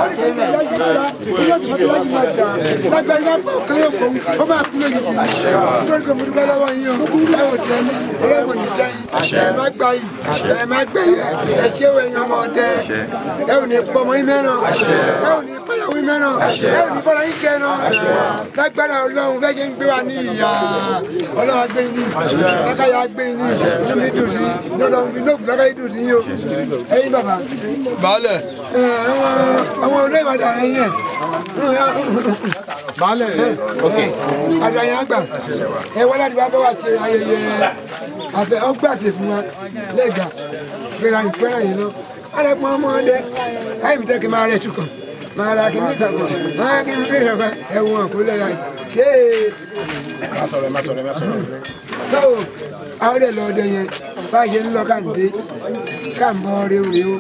Ó ní kí n yá yí kúrò yóò tún bí láti máa dà. Lágbà ní bá kọ̀ pé yóò kó máa kúrò yìí jì. Nítorí pé mo dúpẹ́ lọ́wọ́ yín o. Ẹ ò tẹ́ ní ọlọ́run ní jẹ́ yín. Ẹ má gbà yìí. Ẹ má gbẹ̀yẹ. Ẹ ṣé wo ẹ̀yin ọmọ ọdẹ. Ẹ ò ní pọmọ yín mẹ́ràn. Ẹ ò ní pẹ́yàwó yín mẹ́ràn. Ẹ ò ní fọ́lá yín ṣẹ́ náà. Lágbára ọlọ́run bẹ́ẹ̀ ṣe ń gbé wa ní ìyá. Ọlọ́run gbé yín ní. Lákàyà gbé yín ní. Inú mi dùn sí. Inú lákàyà dùn sí yín o. Ẹ̀yin bàbá. Baálẹ̀. Àwọn olóyè ìwádà ẹ̀yìn. Baálẹ̀. Ok. Àjọ yẹn àgbà. Ẹ wọ́n láti wá bọ́ wá ṣe ayẹyẹ àfẹ ọgbàṣe fún wa lẹ́gbàá. Gbéra ìfẹ́ràn yìí lọ. Alẹ́ pọ́n ọmọ ọdẹ. Láì fi tẹ́kì máa rẹ̀ ṣùkọ̀. Máa ra kí ní ìtàkùn. Máa kí ní fẹ́ ìrọ̀fà ẹ̀wọ̀n kó lẹ́yà yìí. Má sọ̀rọ̀. So, àwọn ọdẹ lọ ọdẹ yẹn báyìí ń lọ káǹdé káàmbọ̀ rèé o.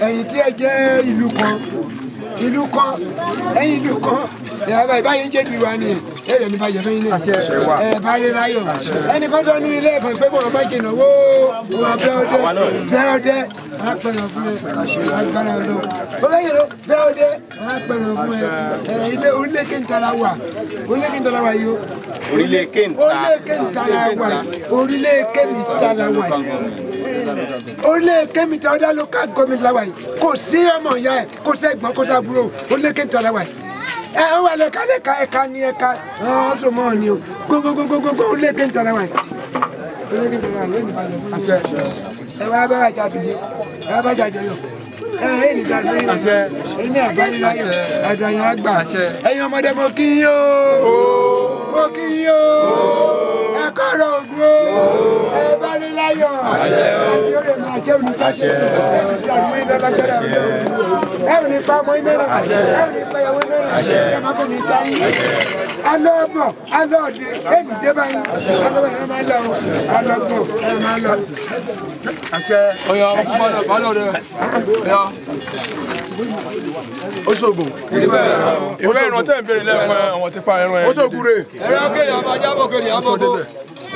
Ẹ̀yin tí ẹ jẹ́ ìlú kan ẹ̀yin ìlú kan báyìí ń jẹ́ ìlú wa nìyẹn. èrè ní bàjẹ́ fẹ́yìn náà báyé láyọ̀ ẹnì kan sọ ní ilé ẹ̀kọ́ pé bọ́ọ̀ bá jìnnà wó bẹ́ẹ̀ ọdẹ àpẹẹrẹ fún ẹ agbára lọ olóyè ló bẹ́ẹ̀ ọdẹ àpẹẹrẹ fún ẹ ilé orílẹ̀ kéńtàlá wà yìí o orílẹ̀ kéńtàlá wà orílẹ̀ kéńtàlá wà orílẹ̀ kéńtàlá ọdẹ local government la wà yìí kò sí ọmọ ìyá ẹ kò sí ẹ̀gbọ́n kò sí àbúrò orílẹ̀ kéńtàlá wà yìí ẹ wà lẹ́ka ẹ̀ka ní ẹ̀ka ọ̀sọ̀ mọ́ ni o gógógógógó orílẹ̀ kéńtàlá wà yìí orílẹ̀ kéńtàlá wà yìí ẹ wá bá wàjà dùdú ẹ wá bá jà jẹyọ ẹ ní ìjà lóyún àṣẹ ẹ ní àbáyé láyọ̀ àdàyàn àgbà àṣẹ ẹ̀yin ọmọdé mo kí yín o ẹ kọrọ ògùn o ẹ bá lè láyọ̀ àṣẹ ó lè máa jẹ olùtọ́jú ìjà lóyún lọ́lágbára ẹ ò ní pa ọmọ yín mẹ́rin ẹ ò ní pa ìyàwó mẹ́rin ẹ má kò ní ta yín alọ́bọ̀ alọ́ọ̀dẹ ẹ̀mí dé báyìí alọ́bọ̀ ẹ máa lọ alọ́bọ̀ ẹ máa lọ. ọ̀yà ọkùnrin balọ̀ rẹ̀ ọ̀yà. Oṣogun. ìwé ìran tẹ̀ ń béèrè lẹ́ẹ̀kan àwọn ti pa ẹran ẹ̀. Oṣogun rè. ẹ̀rọ kéde ọba jábọ̀ kéde àbọ̀bọ̀.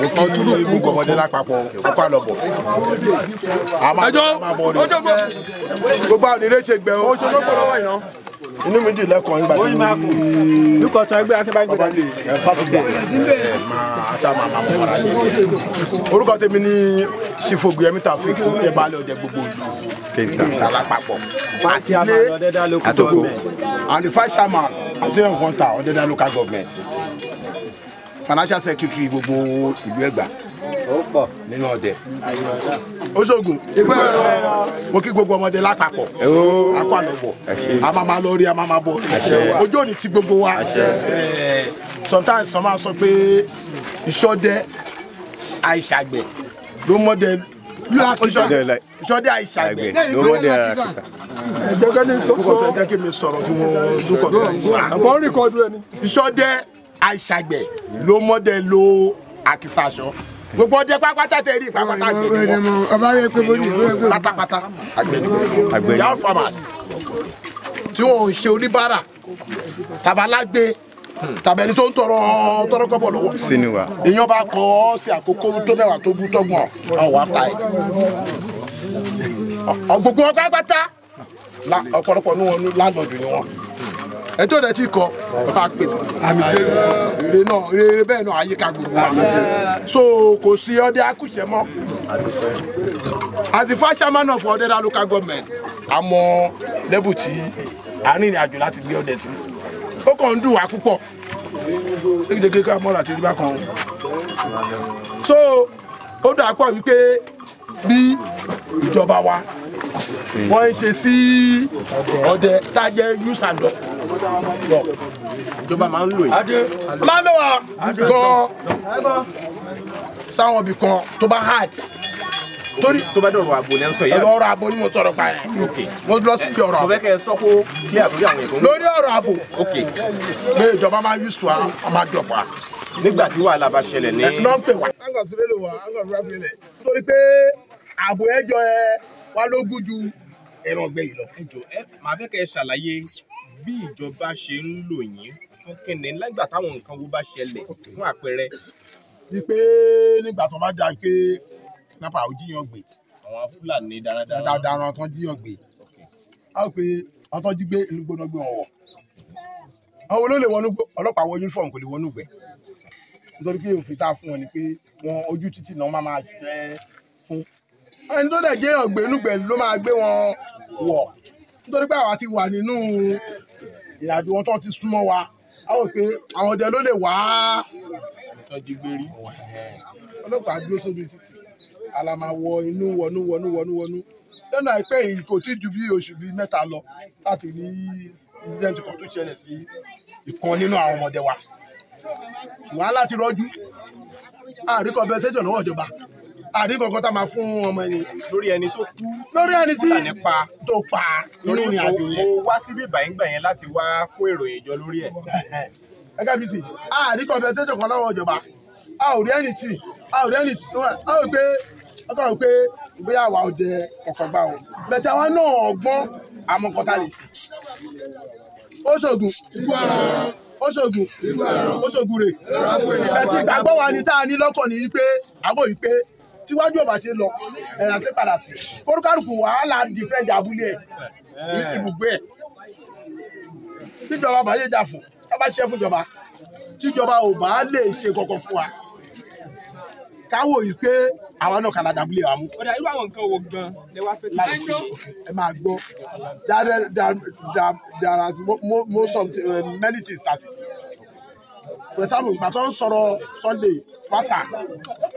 nǹkan dúró ibú kọ̀mọdé lápapọ̀ ọkọ̀ àlọ́bọ̀. ẹjọ́ Oṣogun. Gbogbo àwọn ìrẹsì gbẹ o. Oṣogun kọ́ lọ́wọ́ ìná. Inú mi dùn lẹ́kọ̀ọ́ nígbà tí mo rí lukọ̀ tó ẹgbẹ́ akẹ́bàgbé dání. fásitì máa aṣá máa mọ̀ ọ́ra yìí. Orúkọ tèmi ní Ṣìfògù Yẹmí Taofeek ló jẹ́ baálé ọdẹ gbogbo ìlú Kéńtà lápapọ̀ àti ilé àtòkò and the vice chairman àti ẹ̀kọ́ntà Ọ̀dẹ́dá local government financial secretary gbogbo ìlú Ẹ̀gbá nínú ọdẹ. Oṣogun mo kí gbogbo ọmọdé lápapọ̀ akọ àlọ́bọ̀ a máa máa lọ rí a máa máa bọ̀ ojú òní ti gbogbo wa sometimes wọ́n máa sọ pé ìṣọdẹ àìṣàgbẹ̀ ló mọdẹ ìṣọdẹ àìṣàgbẹ̀ ló mọdẹ àkísà. Dúkọ̀ tó kí mi sọ̀rọ̀ tí mo dúkọ̀ tó ń gbà. Ìṣọdẹ àìṣàgbẹ̀ ló mọdẹ lo àkísà aṣọ. Gbogbo ọdẹ pápátá tẹ rí pápátá àgbẹ̀ ni wọ́n pátápátá àgbẹ̀ ni wọ́n young farmers tí wọ́n ń ṣe oníbàárà tabalágbé tàbí ẹni tó ń tọrọ kọ́bọ̀ lọ́wọ́ èèyàn bá kọ́ ọ́ sí àkókò tó mẹ́wàá tó bú tọ́gbọ̀n ọ̀wọ́ after ẹ̀ gbogbo wọn pápátá ọ̀pọ̀lọpọ̀ ní wọn láńlọ́ọ̀dù ni wọn ẹjọ́ rẹ̀ ti kọ́ ọ̀tá pèsè àmì jésù ire náà ire bẹ́ẹ̀ náà àyíká gbogbo wa so kò sí ọdẹ akúṣẹ̀ mọ́ as the first chairman of Ọ̀dẹ́dá local government àmọ́ lẹ́bù tí àárín ìrìn àjò láti gbé ọdẹ sí ó kàn ń dùn wá púpọ̀ kékeré ká mọ́ra àti ìdíbà kan so ó dà pọ̀ wípé bí ìjọba wa wọ́n ń ṣe sí ọdẹ tá a jẹ́ youth and dog ìjọba máa ń lò yìí. máa ń lò wá gan sáwọn ibì kan tó bá hard torí tó bá dọ̀rọ̀ àbò ní ẹ̀ ń sọ yìí. ẹ̀rọ ọ̀rọ̀ àbò ni mo sọ̀rọ̀ pa ẹ̀. mo lọ sí ibi ọ̀rọ̀ àbò. mo fẹ́ kẹ́ ẹ sọ kó clear lórí àwọn èèyàn. lórí ọ̀rọ̀ àbò. pé ìjọba máa yí sùn a máa dọ̀pọ̀ a. nígbà tí wàhálà bá ṣẹlẹ̀ ní. náà ń pè wá. àǹgọ̀ sílẹ̀ ló wà àǹgọ̀ fúra fílẹ̀ torí pé àbò ẹjọ́ ẹ wá ló gùn ju ẹran ọgbẹ́ yìí lọ. màá fẹ́ kẹ́ ẹ ṣàlàyé bí ìjọba ṣe ń lò yín fún kíni nígbà táwọn nǹkan wo bá ṣẹlẹ̀ fún àpẹẹrẹ. ni pé nígbà tó bá dáa pé nápà ò jíyàn gbé. àwọn Fúlàní darandaran tán jíyàn gbé. a ó pe àwọn tó jí gbé inú gbóná gbé wọn wọ̀. àwọn olóòlè wọnú ọlọ́pàá wọ uniform kò lè wọnú gbẹ. nítorí pé òfin tá a fún wọn ni pé wọn ojú títì náà máa ṣiṣẹ́ fún. ẹni tó dẹ̀ jẹ́ ọ̀gbẹ́ inú gbẹ ló máa gbé wọn wọ̀. nítorí pé àwa ti wà nínú ìrìnàjò wọn tó ti súnmọ́ wa. a ó pe àwọn ọdẹ ló lè wá. ọlọ́pàá dúró sójú títì alama wọ inú wọnú lẹ́nu àìpẹ́ yìí kò tí ju bí oṣù bíi mẹ́ta lọ láti rí incident kan tó ṣẹlẹ̀ sí ìkan nínú àwọn ọmọdé wa wọ́n á láti rọ́jú àrí compensation lọ́wọ́ ìjọba àrí kankan tá máa fún ọmọ ẹni lórí ẹni tó kú lórí ẹni tí tó pa nínú ìrìn àjò yẹn. mo wá síbí ìgbà yẹn láti wá kó ìròyìn jọ lórí ẹ̀. ẹgbẹ́ bí sì àrí compensation kan lọ́wọ́ ìjọba a ò rí ẹni tí a ò pé ọkọ rò pé bóyá àwa ò jẹ ọkàn gbà wọn bẹ̀tẹ̀ àwa náà gbọ́n àmọ́ kọ́tà lè ṣe. Oṣogun Oṣogun rè bẹ̀tì ìgbàgbọ́ wa ni tá a ní lọ́kàn ní wípé àbọ̀ wípé tíwájú ọba ṣe lọ ẹ̀yà ti padà sí kórúkárùkù wàhálà dìfẹ́ǹdì abúlé ẹ̀ ibùgbé ẹ̀ tíjọba bá yé jà fún ká bá ṣiṣẹ́ fún ìjọba tíjọba ò bá lè ṣe kankan fún wa káwò yìí pé àwa náà kàlà dàbúlé wa mú. ọ̀dà irú àwọn nǹkan wo gan lè wá fẹ́ láti ṣe ẹ máa gbọ́ there are many things that is for example ìgbà tó ń sọ̀rọ̀ Sunday Sparta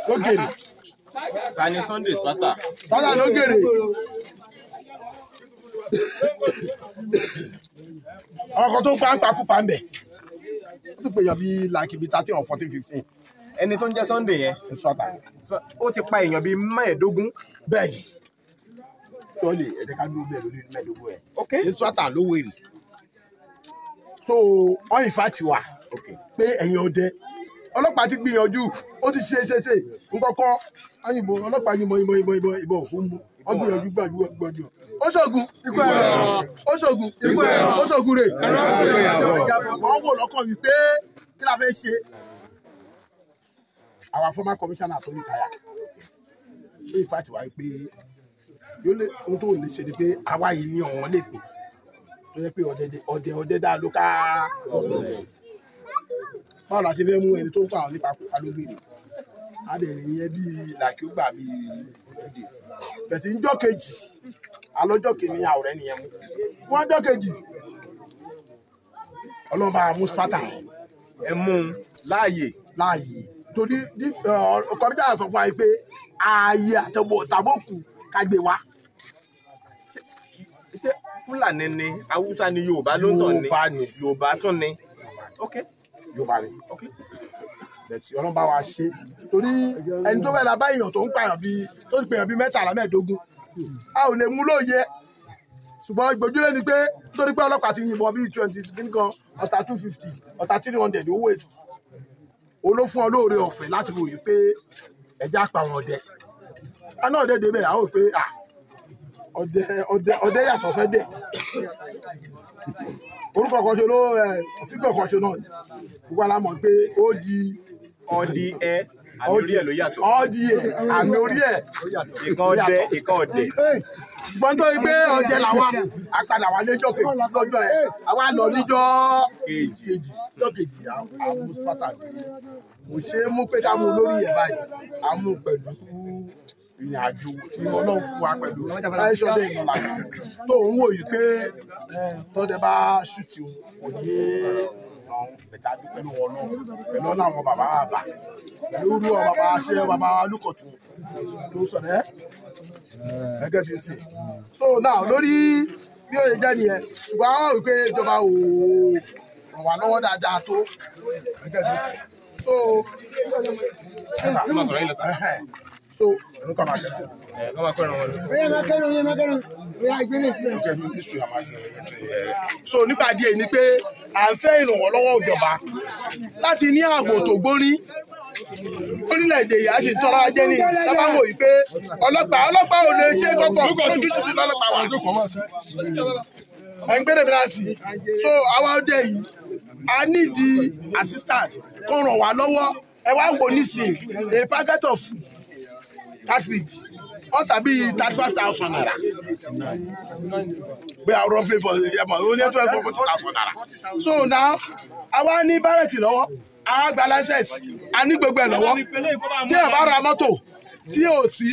lógèrè. ta ni Sunday Sparta. Sparta lógèrè. àwọn kan tó ń pa kúpa ń bẹ̀ ó tún pè yàn bíi like ibi 13 or 14 15. ẹni tó ń jẹ́ Sunday yẹn ó ti pa èèyàn bíi 15. bẹ́ẹ̀ni sọ́ọ̀lì ẹ̀ẹ́dẹ́ká dúró bẹ́ẹ̀ lórí 15 ẹ̀ ní Sparta ló wèrè so wọ́n ìfà ti wà pé ẹ̀yin ọdẹ ọlọ́pàá ti gbìyànjú ó ti ṣe nkọ́kọ́ ayìnbó ọlọ́pàá ìbọn òfin mú wọ́n gbìyànjú gbàjú Oṣogun ikú ẹ̀rọ Oṣogun rè wọ́n wò lọ́kàn mi pé kí la fẹ́ ṣe our former commissioner tó ní táyà pé ìfàtí wáyé pé ohun tó lè ṣe ni pé àwa yìí ní ọ̀wọ́n lè pè tó yẹ pé ọdẹ dá local government báwo la ṣe fẹ́ mú ẹni tó ń pa àwọn nípa alógbèrè adẹ̀rìn yẹn bíi làkì ó gbà bíi 2 days bẹ̀tì níjọ́ kejì alọ́jọ́ kìíní àwòrán nìyẹn mú wọ́n jọ́ kejì ọlọ́ba Mustapha ẹ mú un láàyè torí kọ́mítà sọ fún wa pé ààyè àtàbọ̀kù ká gbé wá. ṣé Fúlàní ni Haúsá ni Yorùbá ló ń tàn ní Yorùbá tún ni. Yorùbá ni bẹ̀tì ọlọ́ba wa ṣe torí ẹni tó fẹ́ la bá èèyàn tó ń pààyàn bíi tó ń pèèyàn bíi 13 a ò lè mú lóye ṣùgbọ́n ìgbójúlé ni pé nítorí pé ọlọ́pàá ti yìnbọn bíi 20 kíníkan ọ̀tá 250 ọ̀tá 300 owó èsì olófún olóore ọ̀fẹ́ láti wòye pé ẹja pa àwọn ọdẹ aná ọdẹ débẹ̀ àwọn pé ọdẹ yàtọ̀ fẹ́ dẹ̀ orúkọ kan ṣe ló fígbọ̀ kan ṣe náà gbogbo alámọ̀ pé ó di ọdí ẹ àmì orí ẹ ló yàtọ̀. ọdí ẹ àmì orí ẹ. ìkan ọdẹ ìkan ọdẹ. ṣùgbọ́n tó yẹ pé ọdẹ làwa àpàdà wà lẹ́jọ́ kejì lọ́jọ́ ẹ̀ àwa lọ níjọ́ kejì àwọn pátá kò ṣe é mú pé ká mú lórí ẹ̀ báyìí a mú pẹ̀lú ìrìn àjò tí Ọlọ́run fún wa pẹ̀lú láìsọdẹ ìmọ̀ làṣẹ tó ń wò yìí pé tọ́jà bá ṣùtì kò ní bẹ̀tà dúpẹ́ lọ́wọ́ náà pẹ̀lú ọ̀nà àwọn bàbá pẹ̀lú olú ọ bàbá ṣe bàbá alúkọ̀tún tó sọ̀rọ̀ gẹ́gẹ́ bí sí. so now lórí bí ó yẹ jẹ́ nìyẹn ṣùgbọ́n àwọn wípé ìjọba ò ràn wá lọ́wọ́ dáadáa tó gẹ́gẹ́ bí sí. so ẹ̀rọ kan máa jẹ́ náà. kọ́ máa kọ́ran wọn lọ. so nípa díẹ̀ ni pé à ń fẹ́ ìrànwọ́ lọ́wọ́ ìjọba láti ní ààbò tó gbórí orílẹ̀-èdè yìí a sì tọ́ra jẹ́ ní sábàwò yìí pé ọlọ́pàá ò lè ṣe kọ́kọ́ lójú títí lọ́lọ́pàá wà. ẹ̀ ń gbé dèbìrà sí so àwa ọdẹ yìí a nídìí assistant kó ràn wá lọ́wọ́ ẹ wá wò nísìn a packet of cartridge wọ́n tàbí 35,000 naira bí i roughly for ẹ̀mọ̀ ó ní 12,000 naira so now àwa ní bárẹ̀tì lọ́wọ́ àwa gba license a ní gbogbo ẹ̀ lọ́wọ́ tí ẹ̀ bá ra mọ́tò tí ò sí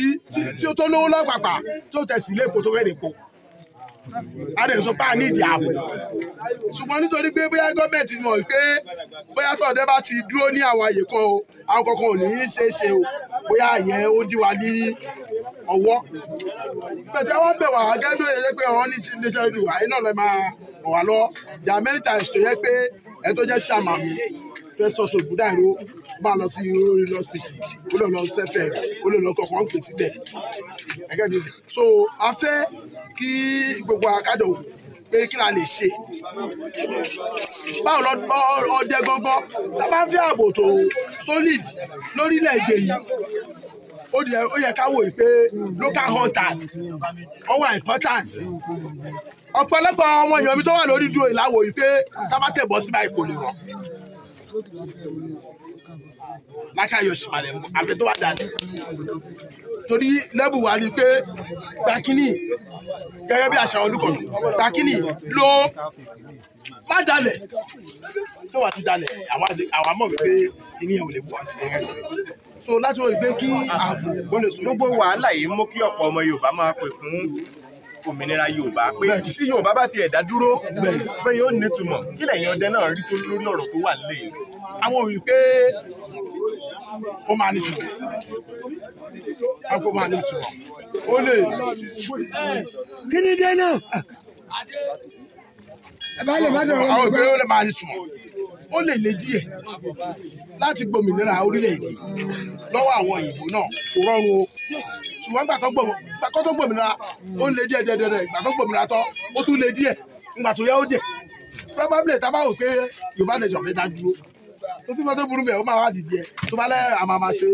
tí ó tó lówó lọ́pàpà tó tẹ̀ sí ilé epo tó fẹ́ rè po a lè sọ pé a ní ìdí ààbò ṣùgbọ́n nítorí pé bóyá gọ́ọ̀mẹ̀ntì mọ̀ pé bóyá tọ̀dẹ́ bá ti dúró ní àwọn àyè kan o àwọn kankan ò ní í ṣe é ṣe o bóyá ìyẹn ó dí wa ní ọwọ́ pẹ̀tẹ́ wọ́n bẹ̀ wá gẹ́gẹ́ bí ó yẹ pé ọ̀hún ní iléeṣẹ́ rédíò wa iná lè máa ràn wá lọ there are many times tó yẹ pé ẹ tó jẹ́ ṣàmà mi Festus Ògúndáìró máa lọ sí orí lọ city ó lọ lọ sẹfẹ ó lọ lọ kọkàn pè síbẹ̀ ẹgẹ bí so a fẹ́ kí gbogbo àkájọ pé kí la lè ṣe báwo lọ ọdẹ gangan tá a bá fẹ́ ààbò tó solid lórílẹ̀-èdè yìí ó yẹ ká wò pé local hunters wọ́n wà important ọ̀pọ̀lọpọ̀ ọmọ èèyàn mi tó wà lórí dúró ìlàwọ̀ yìí pé tábà tẹ̀ bọ́ sí báyìí kò lè rọ̀ lákàyọ̀ ṣìmàlẹ̀ àbẹ tó wà dalẹ̀ torí lẹ́bù wà ní pé gbàkínì gẹ́gẹ́ bí àṣà olùkọ́dún gbàkínì ló má dalẹ̀ tó wà ti dalẹ̀ àwa mọ̀ wípé ìníyàn ò lè bọ̀ àti ẹ̀rẹ́ so láti wọ́n ìgbé kí ààbò ó lè tó. gbogbo wàhálà yìí mú kí ọ̀pọ̀ ọmọ Yorùbá máa pè fún òmìnira Yorùbá pé tí Yorùbá bá tiẹ̀ dá dúró pé yóò nítumọ̀ kí lẹ́yìn ọdẹ náà rí lórí ọ̀rọ̀ tó wà nílẹ̀ yìí. àwọn òyìn pé ó máa nítumọ̀ ó máa nítumọ̀ ó lè kí ni dé náà ẹ bá lè má sọ̀rọ̀ àwọn òbí ó lè máa nítumọ̀ ó lè le díẹ̀ láti gbòmìnira orílẹ̀-èdè lọ́wọ́ àwọn òyìnbó náà kò rọrùn o ṣùgbọ́n ìgbà tó gbòmìnira ó ń le díẹ̀ ìgbà tó gbòmìnira tán ó tún le díẹ̀ ìgbà tó yẹ ó dẹ̀ probably tábà wò pé Yorùbá nation fẹ́ dá dúró tó sì fẹ́ tó burú bẹ́ẹ̀ ó máa wá dìde ẹ̀ tó bá lẹ́ àmà máa ṣe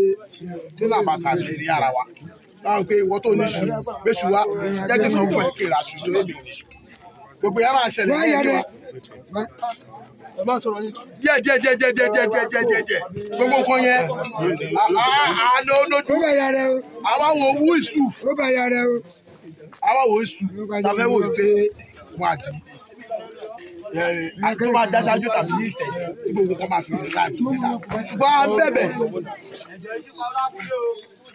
tó náà máa ta lè rí ara wa báwo pé ìwọ tó ní ṣù pé ṣù wá jẹ́ kí n sọ fún ẹ̀ kéèrà ṣù tó lébi gbogbo yàrá máa ṣẹlẹ̀ ní ìjọba díẹ̀ gbogbo nǹkan yẹn àlọ́ lójú àwa wo owó ìṣù àwa wo ìṣù tàbẹ́ wò pé wọ́n àti tó máa dá ṣáájú tàbí ìtẹ̀ tí gbogbo nǹkan máa fi rí láàbí níta ṣùgbọ́n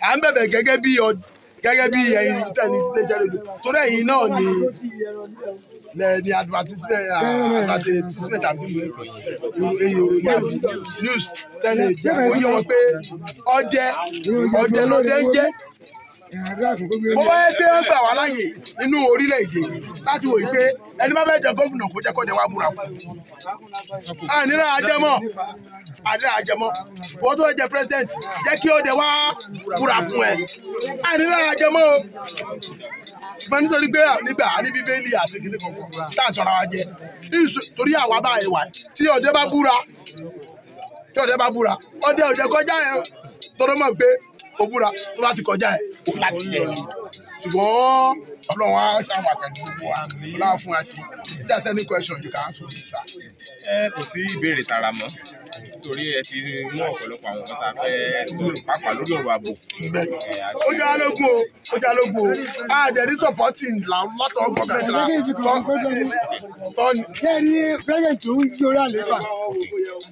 à ń bẹ̀bẹ̀ gẹ́gẹ́ bí ẹ̀yin tẹ̀lé iléeṣẹ́ rédíò torí ẹ̀yin náà ni advertisement àbí news tẹ̀lé jẹ́ kó yé wọn pé ọdẹ ló dé ń jẹ́ mo bá yẹ pé ó gbà wá láàyè nínú orílẹ̀-èdè láti wòye pé ẹni bá fẹ́ jẹ gómìnà kó jẹ́ kó dé wá búra fún àníra àjẹmọ́ wọ́n tó jẹ president jẹ́ kí ó dé wá búra fún ẹ àníra àjẹmọ́ o ṣùgbọ́n nítorí pé nígbà ní bíbélì àti kìnní kankan tá à ń tọ́ra wa jẹ torí àwa bá ẹ wà tí ọdẹ bá búra ọdẹ ò jẹ kọjá ẹ tọ́dọ́ mọ̀ pé ó búra tó bá ti kọjá ẹ kó láti ṣe ẹ ṣùgbọ́n Ọlọ́run á ṣàwà pẹ̀lú gbogbo wa Ọlọ́run fún wa sí if there's any question you can ask me sir. Kò sí ìbéèrè tààrà mọ́ torí ẹ ti mú ọ̀pọ̀lọpọ̀ àwọn ọ̀tá fẹ́ sọ̀rọ̀ pàápàá lórí ọ̀rọ̀ ààbò. ó jẹ́ alógún o àjẹrí supporting lọ́sọ̀ gọ́ọ̀mẹ̀ntì la tọ́ni. ṣé ní president tó ń gbórí àlééfà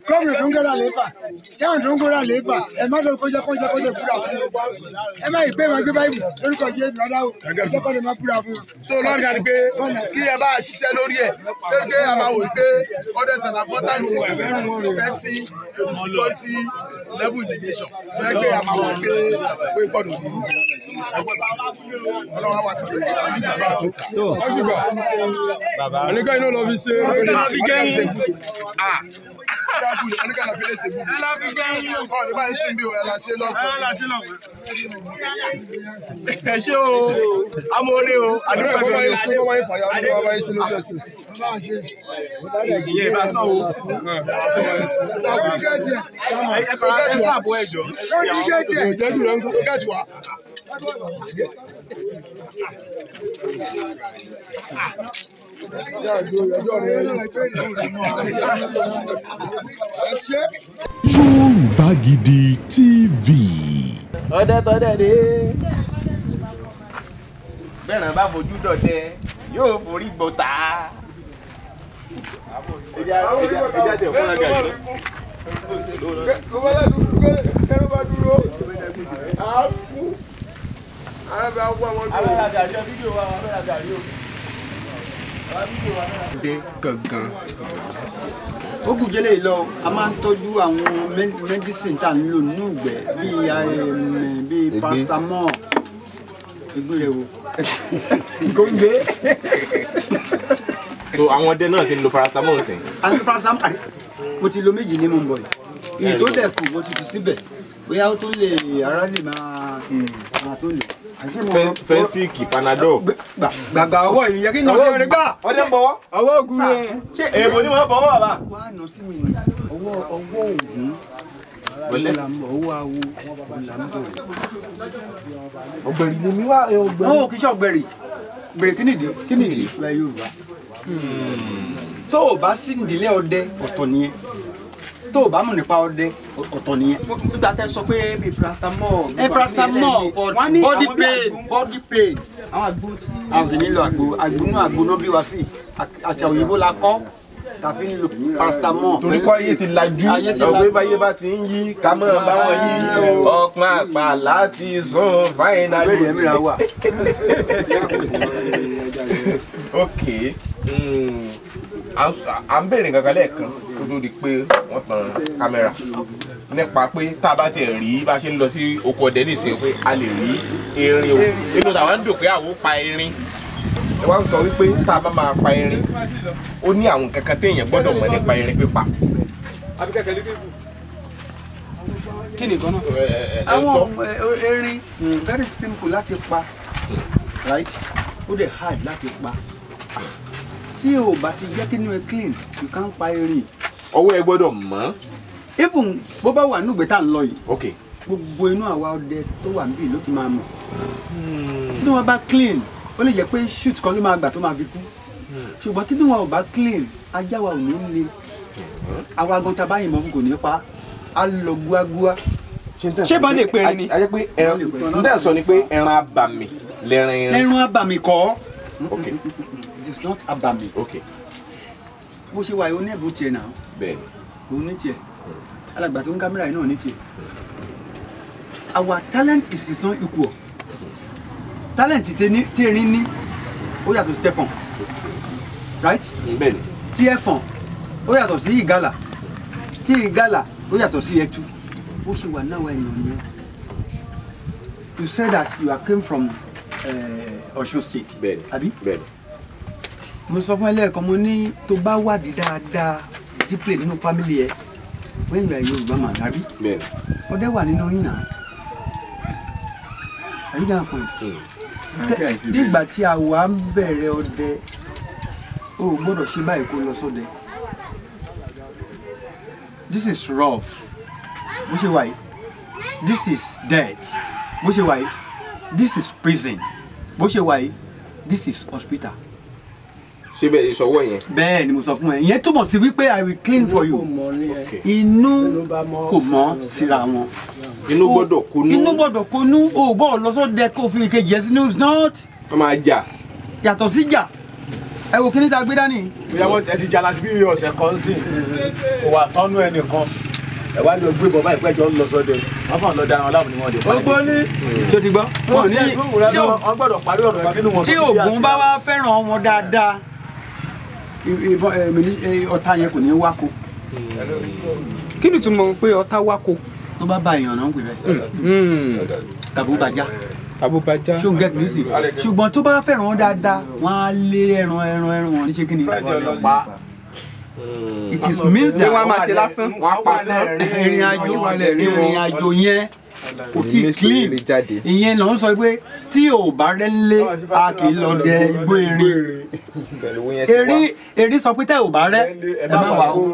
gómìnà tó ń gbórí àlééfà sẹ́wọ̀n tó ń gbórí àlééfà ẹ má lọ kọjá búra fún ẹ má yìí pé wọn gbé báyìí lórúkọ jẹ́ ìdúrádá o ìjọba kọ́ lè má búra fún un. so lọ́ọ̀gì àti pé kí ẹ bá ṣiṣẹ́ lórí ẹ̀ pé a máa wò pé others are important person security level in the nation pé a máa wò pé gbọ́dọ̀ ní ọlọ́wọ́ wà pẹ̀lú ìgbà tó bàbá oníkà iná lọ fi ṣe ẹ ṣé o amóore o àdúgbò bẹ̀rẹ̀ ìyẹn bá sọ o ẹ kọ́ra ẹ fún àbọ̀ ẹ̀jọ̀ Yorùbá Gidi TV. ọdẹ tọdẹ dé bẹ́ẹ̀rẹ̀ bá fojú dọdẹ yóò forí gbọ́ta. ẹja tẹ fún ọgá yìí. dé gangan ó gùjẹ́lẹ̀ yìí lọ a máa ń tọ́jú àwọn medicine tá à ń lò nínú ìgbẹ́ bíi paracetamol ìgbìlẹ̀ wo. gómìnà. so àwọn ọdẹ náà ti ń lo paracetamol sí. àti paracetamol mo ti lo méjì ní mo ń bọ̀ yìí èyí tó dẹ̀ kù mo ti fi síbẹ̀ bóyá ó tún lè ara lè máa tó lè. fẹ́ńsìkì panadol. gbàgbà ọwọ́ yìí yẹ kí n ọjọ́ rẹ gbà. ọjọ́ ń bọ̀wọ́. ọwọ́ ògùn rẹ̀. ṣé èèbò ni wọ́n bọ̀wọ́ bàbá. wà á nọ sí mi ní ọwọ́ ògùn owó awo ọ̀làmúdò. ọ̀gbẹ̀rì lèmi wá ọ̀gbẹ̀rì. ó kì í ṣe ọ̀gbẹ̀rì gbèrè kí nìdí ìfẹ́ Yorùbá. tó o bá sí ìdílé ọdẹ ọ̀tọ̀ nìyẹn tó o bá mọ̀ nípa ọdẹ ọ̀tọ̀ nìyẹn. nígbà tẹ́ sọ pé bíi paracetamol. paracetamol for body pain. àwọn àgbo tí. àwọn kì í nílò àgbo náà bí wá sí àṣà òyìnbó la kọ́ tàbí ń lo paracetamol. torí kọ́ ayé ti lajú ọ̀gbẹ́ báyé bá ti ń yí ká mọ́ bá wọn yí ọ̀pọ̀ àpà láti sún fáìnàlì. ìbéèrè ẹ̀mí ra wà. ok à ń bèrè nǹkan kan lẹ́ẹ̀kan kó tó di pé wọ́n tan kámẹ́rà nípa pé tá a bá tiẹ̀ rí bá a ṣe ń lọ sí oko ọdẹ nísìnyí pé a lè rí erin o inú tàwa ń dùn pé àwọn pa erin ẹ wá ń sọ wípé tá a bá máa pa erin ó ní àwọn kankan téèyàn gbọ́dọ̀ mọ̀ nípa erin pípa. kí ni nǹkan náà. àwọn erin very simple láti pa right ó dẹ̀ hard láti pa tí o bá ti jẹ́ kí inú ẹ clean you can pa erin. ọwọ́ ẹ gbọ́dọ̀ mọ́. even bó bá wà nígbè tá à ń lọ yìí. ok. gbogbo inú àwa ọdẹ tó wà níbí ló ti máa mọ̀. tí wọ́n bá clean ó lè jẹ́ pé shoot kan ló máa gbà tó máa fi kú. ṣùgbọ́n tí wọ́n ò bá clean ajá wa ò ní le. àwa agan tá a bá yìnbọn fún kò ní pa á lọ gúágúá. ṣé bá lè pe ẹni. a jẹ́ pé n tẹ́ sọ ni pé ẹran abàmì lẹ́ran ẹran. ẹran abàmì kọ́. ok. it is not abàmì. ok. bó ṣe wà yìí ó ní ẹ̀bùn tiẹ̀ náà. bẹ́ẹ̀ni. òun ní tiẹ̀ alàgbà tó ń kámẹ́rà yìí náà ní tiẹ̀. our talent is not equal. talent tí erin ní ó yàtọ̀ sí tẹ̀fọ̀n right. bẹ́ẹ̀ni. tí ẹ̀fọ̀n ó yàtọ̀ sí ìgalà tí ìgalà ó yàtọ̀ sí ẹtu ó ṣe wà náà ènìyàn nìyẹn. you said that you came from Ọ̀ṣun state. bẹ́ẹ̀ni àbí. bẹ́ẹ̀ni. mo sọ fún ẹ lẹ́ẹ̀kan mo ní tó bá wádìí dáadáa deeply nínú family ẹ when you are Yorùbá man àbí. bẹ́ẹ̀ni. ọdẹ wà nínú yín náà. àyíká kan nígbà tí a wà ń bẹ̀rẹ̀ ọdẹ o ò gbọ́dọ̀ ṣe báyìí kó lọ sọ́dẹ. this is rough bó ṣe wà yìí this is death bó ṣe wà yìí this is prison bó ṣe wà yìí this is hospital. ṣé bẹ́ẹ̀ ìṣọwọ́ yẹn. bẹ́ẹ̀ ni mo sọ fún ẹ ìyẹn túmọ̀ sí wípé I will clean for you. inú kò mọ́ síra wọn. inú gbọ́dọ̀ kónú. inú gbọ́dọ̀ kónú o gbọ́dọ̀ lọ sọ́dẹ kó fi ìkejì ẹ̀ sínú is not. wọ́n máa jà. yàtọ̀ sí jà ẹ wo kíní ta gbé dání. ìyàwó ẹ ti jà láti bí ọ̀sẹ̀ kan sí kò wà tọ́nú ẹnìkan ẹ wá ní o gbé bọ̀ báyìí pẹ́jọ́ ń lọ sọ́dẹ wọ́n kàn lọ dára wọn láwọn ni wọ́n lè pa. gbogbo ní tó ti gbọ́. wọn ní tí wọ́n gbọ́dọ̀ parí ọ̀rọ̀ ẹ̀ kínú wọn. tí Ògún bá wá fẹ́ràn wọn dáadáa ọ̀tá yẹn kò ní wáko. kí ni túmọ̀ pé ọ̀tá wáko. tó bá bá èèyàn náà ń pè bẹ́ẹ̀. tàbí bàjá. àbúbàjá. ṣó ń get music. ṣùgbọ́n tó bá fẹ́ràn wọn dáadáa wọ́n á lé ẹran wọn ní ṣé kí ni. it is means that wọ́n á máa ṣe lásán. wọ́n á pàṣẹ ìrìn àjò yẹn kò tí ì clean ìyẹn ló ń sọ pé tí ò bá rẹ́ lé a kì í lọ dẹ igbó erin sọ pé tẹ́ ò bá rẹ́ ẹ má wà ó.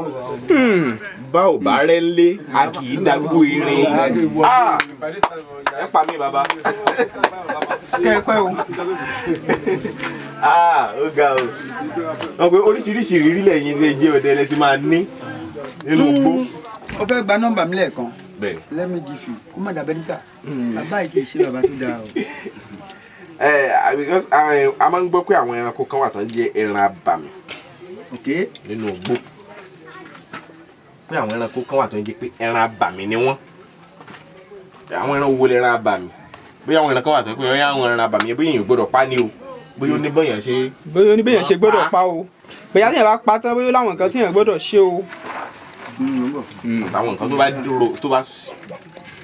bá ò bá rẹ́ lé a kì í dágbó erin. ẹ pa mí bàbá. kẹ́ ẹ pẹ́ o. ó ga o. wọ́n pe oríṣiríṣi ìrírí lẹ́yìn ilé jẹ́ ọdẹ ẹ ti máa ní nínú igbó. ó fẹ́ gba nọ́mbà mi lẹ́ẹ̀kan. bẹ́ẹ̀. let me give you kó má dàbẹ́ nígbà bàbá yìí kì í ṣe bàbá tó dáa o. because a máa ń gbọ́ pé àwọn ẹranko kan wà tó ń jẹ́ ẹran abàmì nínú igbó pé àwọn ẹranko kan wà tó ń jẹ́ pé ẹran abàmì ni wọ́n àwọn ẹran wo lè ẹran abàmì bóyá àwọn ẹran kan wà tó ń pè é àwọn ẹran abàmì bóyá èèyàn gbọ́dọ̀ pa ni o bóyá oníbẹ̀yàn ṣe gbọ́dọ̀ pa o bóyá tí èèyàn bá pa tán bóyá láwọn nǹkan tí èèyàn gbọ́dọ̀ ṣe o. àtàwọn nǹkan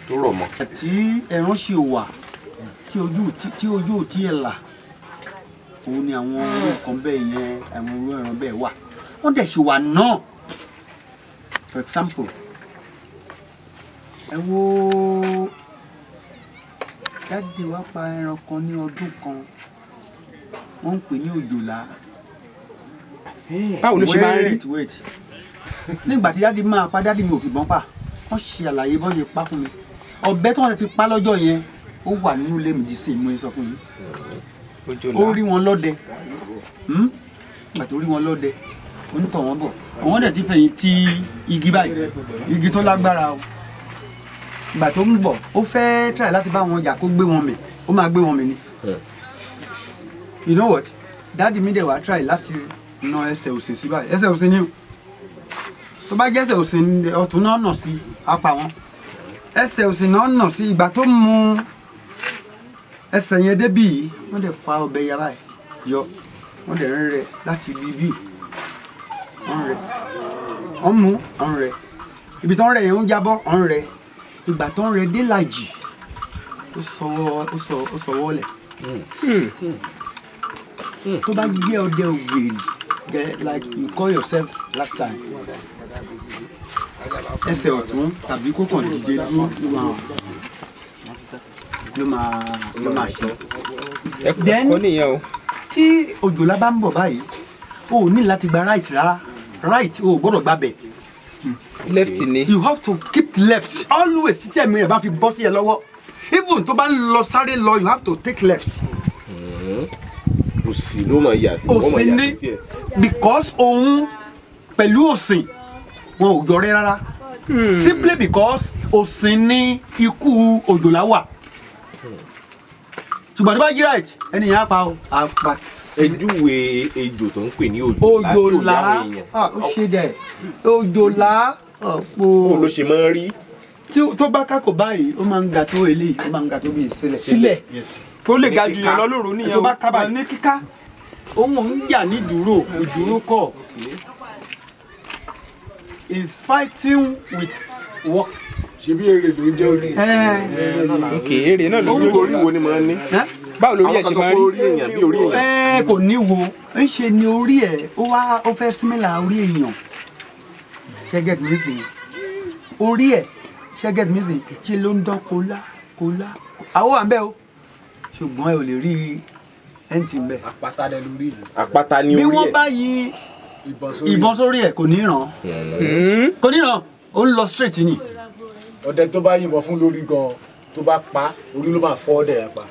tó rọ̀ mọ́. tí ẹran ṣe wà tí ojú ò tí ì là òun ni àwọn nǹkan bẹ́ẹ̀ yẹn àwọn orú ẹran bẹ́ẹ̀ wà wọ́n dẹ̀ ṣe wà náà for example ẹ wo dáàdì wa pa ẹran kan ní ọdún kan wọ́n ń pè ní òjòlá. báwo ló ṣe máa ń rí. wait nígbà tí dáàdì máa pa dáàdì mi ò fìbọn pa wọ́n ṣe àlàyé bọ́n ṣe pa fún mi ọ̀bẹ tí wọ́n fi pa lọ́jọ́ yẹn ó wà nínú ilé mi dísè mo sọ fún mi ó rí wọn lọ́dẹ ìgbà tó rí wọn lọ́dẹ ó ń tọ̀ wọ́n bọ̀ àwọn dẹ̀ ti fẹ̀yìn ti igi báyìí igi tó lágbára o ìgbà tó ń bọ̀ ó fẹ́ try láti bá wọn jà kó gbé wọn mì ó máa gbé wọn mì ni you know what dáàdi mi dẹ̀ wá try láti na ẹsẹ̀ òsì sí báyìí ẹsẹ̀ òsì ni o tó bá jẹ́ ẹsẹ̀ òsì ọ̀tún náà nà sí apá wọn ẹsẹ̀ òsì náà nà sí ìgbà tó mú ẹsẹ̀ yẹn débì yìí wọ́n dẹ̀ fa ọbẹ̀ yàrá ẹ̀ yọ wọ́n dẹ̀ ń rẹ̀ láti bíbí wọ́n rẹ̀ wọ́n mú wọ́n rẹ̀ ibi tó ń rẹ̀ yẹn ń jábọ́ wọ́n rẹ̀ ìgbà tó ń rẹ̀ dé làjì ó sọ wọ́lẹ̀ tó bá jẹ́ ọdẹ ògbèrè like you call yourself last time ẹsẹ̀ ọ̀tún tàbí kó kàn dìde dúró ló máa ṣe. then tí òjòlá bá ń bọ̀ báyìí o ò ní láti gba right rárá right o ò gbọ́dọ̀ gbàbẹ̀. left ni. you have to keep left always títí ẹ̀mí rẹ̀ bá fi bọ́ sí ẹ lọ́wọ́ even tó bá ń lọ sáré lọ you have to take left. òsì ló máa yà sí òsì ní because òun pẹ̀lú òsìn wọn ò jọrẹ́ rárá simply because òsìn ní ikú òjòlá wà ṣùgbọ́n tó bá yí right ẹnìyàn á pa ó àpà. ejúwe ejò tó ń pè ní òjòlá ó ṣe dẹ̀ òjòlá ọ̀pọ̀ ló ṣe máa ń rí. tó bá kákò báyìí ó máa ń ga tó eléyìí ó máa ń ga tó bí sílẹ̀ tó lè ga jù yẹn lọ lóru nìyẹn tó bá kábà ní kíká òun ò ń jà ní dúró ìdúró kọ́ is fighting with work. ṣebí èrè ló ń jẹ́ orí. ok èrè náà ló ń orí wo ni màá ní. báwo lórí ẹ̀ ṣe máa rí. orí èèyàn bí orí èèyàn. kò ní wo ń ṣe ni orí ẹ̀ ó fẹ́ símílà orí èèyàn ṣẹ́gẹ̀t music orí ẹ̀ ṣẹ́gẹ̀t music ṣe ló ń dán kólá àwọn wà ń bẹ́ o ṣùgbọ́n ẹ ò lè rí ẹ̀ǹtì ń bẹ́. àpáta dẹ lórí yìí. àpáta ni orí ẹ̀. bí wọ́n bá yí ìbọn sórí ẹ̀ kò ní ràn ó ń lọ straight ni. ọdẹ tó bá yìnbọn fún lórí gan tó bá pa orí ló máa fọ́ ọdẹ yẹn pa.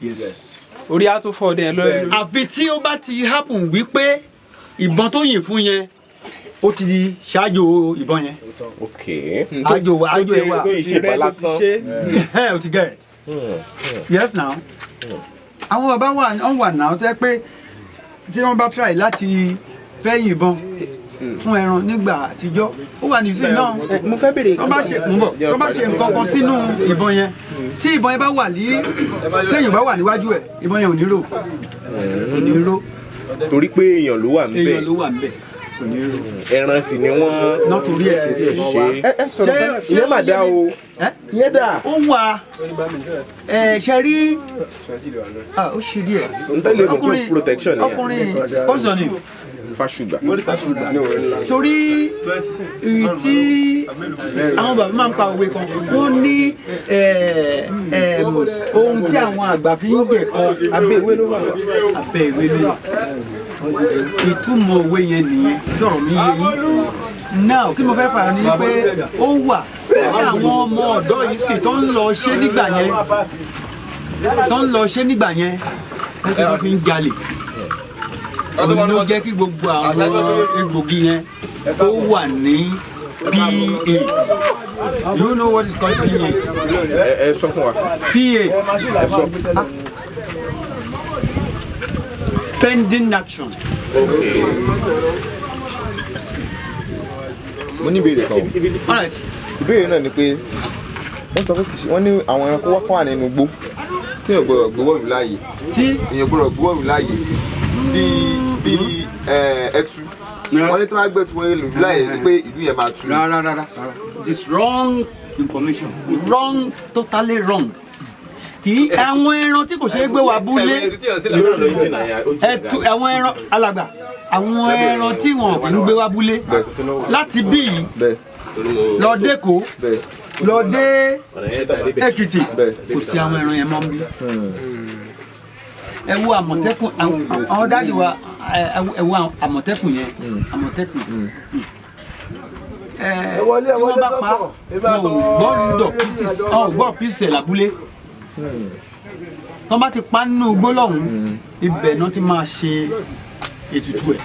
yes. orí á tún fọ́ ọdẹ yẹn lórí. àfi tí ó bá ti happen wípé ìbọn tó yìn fún yẹn ó ti ṣáájú ìbọn yẹn. ok. àjò ẹ wà. ìṣèbá lásán. ó ti get it. yes now. àwọn bàbá wà náà tó yẹ pé tí wọ́n bá try láti fẹ́ yìnbọn fún ẹran nígbà àtijọ́ ó wà ní ìsìn náà. mo fẹ́ bèrè tó bá ṣe nǹkan kan sínú ìbọn yẹn tí ìbọn yẹn bá wà ní téèyàn bá wà níwájú ẹ̀ ìbọn yẹn ò ní rò. torí pé èèyàn ló wà ńbẹ̀. èèyàn ló wà ńbẹ̀ kò ní rò. ẹran sì ni wọ́n. náà torí ẹ̀ ẹ sọ̀rọ̀ ìyẹn mà dá o. ìyẹn dà. ó wà ṣe rí ó ṣe díẹ̀. ntẹ́lẹ̀ mọ̀ pé protection ni. ọkùnrin ó sọ ni. fáṣùgbà. torí èyí tí àwọn bàbá máa ń pa òwe kan wọ́n ní ohun tí àwọn àgbà fi ń gbẹ̀kọ́ abẹ́ ìwé ló wà. ìtumọ̀ òwe yẹn nìyẹn sọ̀rọ̀ mi yé yín now kí mo fẹ́ fà ní pé ó wà tí àwọn ọmọ ọ̀dọ́ yìí sì tó ń lọ ṣe nígbà yẹn wọ́n fi ń jalè òun ló jẹ́ kí gbogbo àwọn egbògi yẹn tó wà ní PA. You know what is called PA? ẹ sọ fún wa. PA. ẹ sọ. Pending action. okay. mo ní ìbéèrè kan o. ìbéèrè náà ni pé wọ́n sọ pé wọ́n ní àwọn ẹranko wà nínú igbó tí èèyàn gbọ́dọ̀ gbé wọ́ọ̀lù láàyè bí ẹtu wọ́n ní tí wọ́n á gbé tu wọ́n lù láàyè pé ìlú yẹn máa tu. rárá this wrong information wrong totally wrong kì í àwọn ẹran tí kò ṣeé gbé wá búlé àwọn ẹran alàgbà àwọn ẹran tí wọn kì í gbé wá búlé láti bí lọ dẹ́kọ̀ lọ dé Èkìtì kò sí àwọn ẹran yẹn mọ́ bí. ẹ wo àmọ̀tẹ́kùn àwọn dáàdi wa ẹ wo àmọ̀tẹ́kùn yẹn àmọ̀tẹ́kùn tí wọ́n bá pa wọn ò gbọ́dọ̀ pieces lábúlé tó bá ti pa nínú gbólọ́hùn ibẹ̀ náà ti máa ṣe ètùtù ẹ̀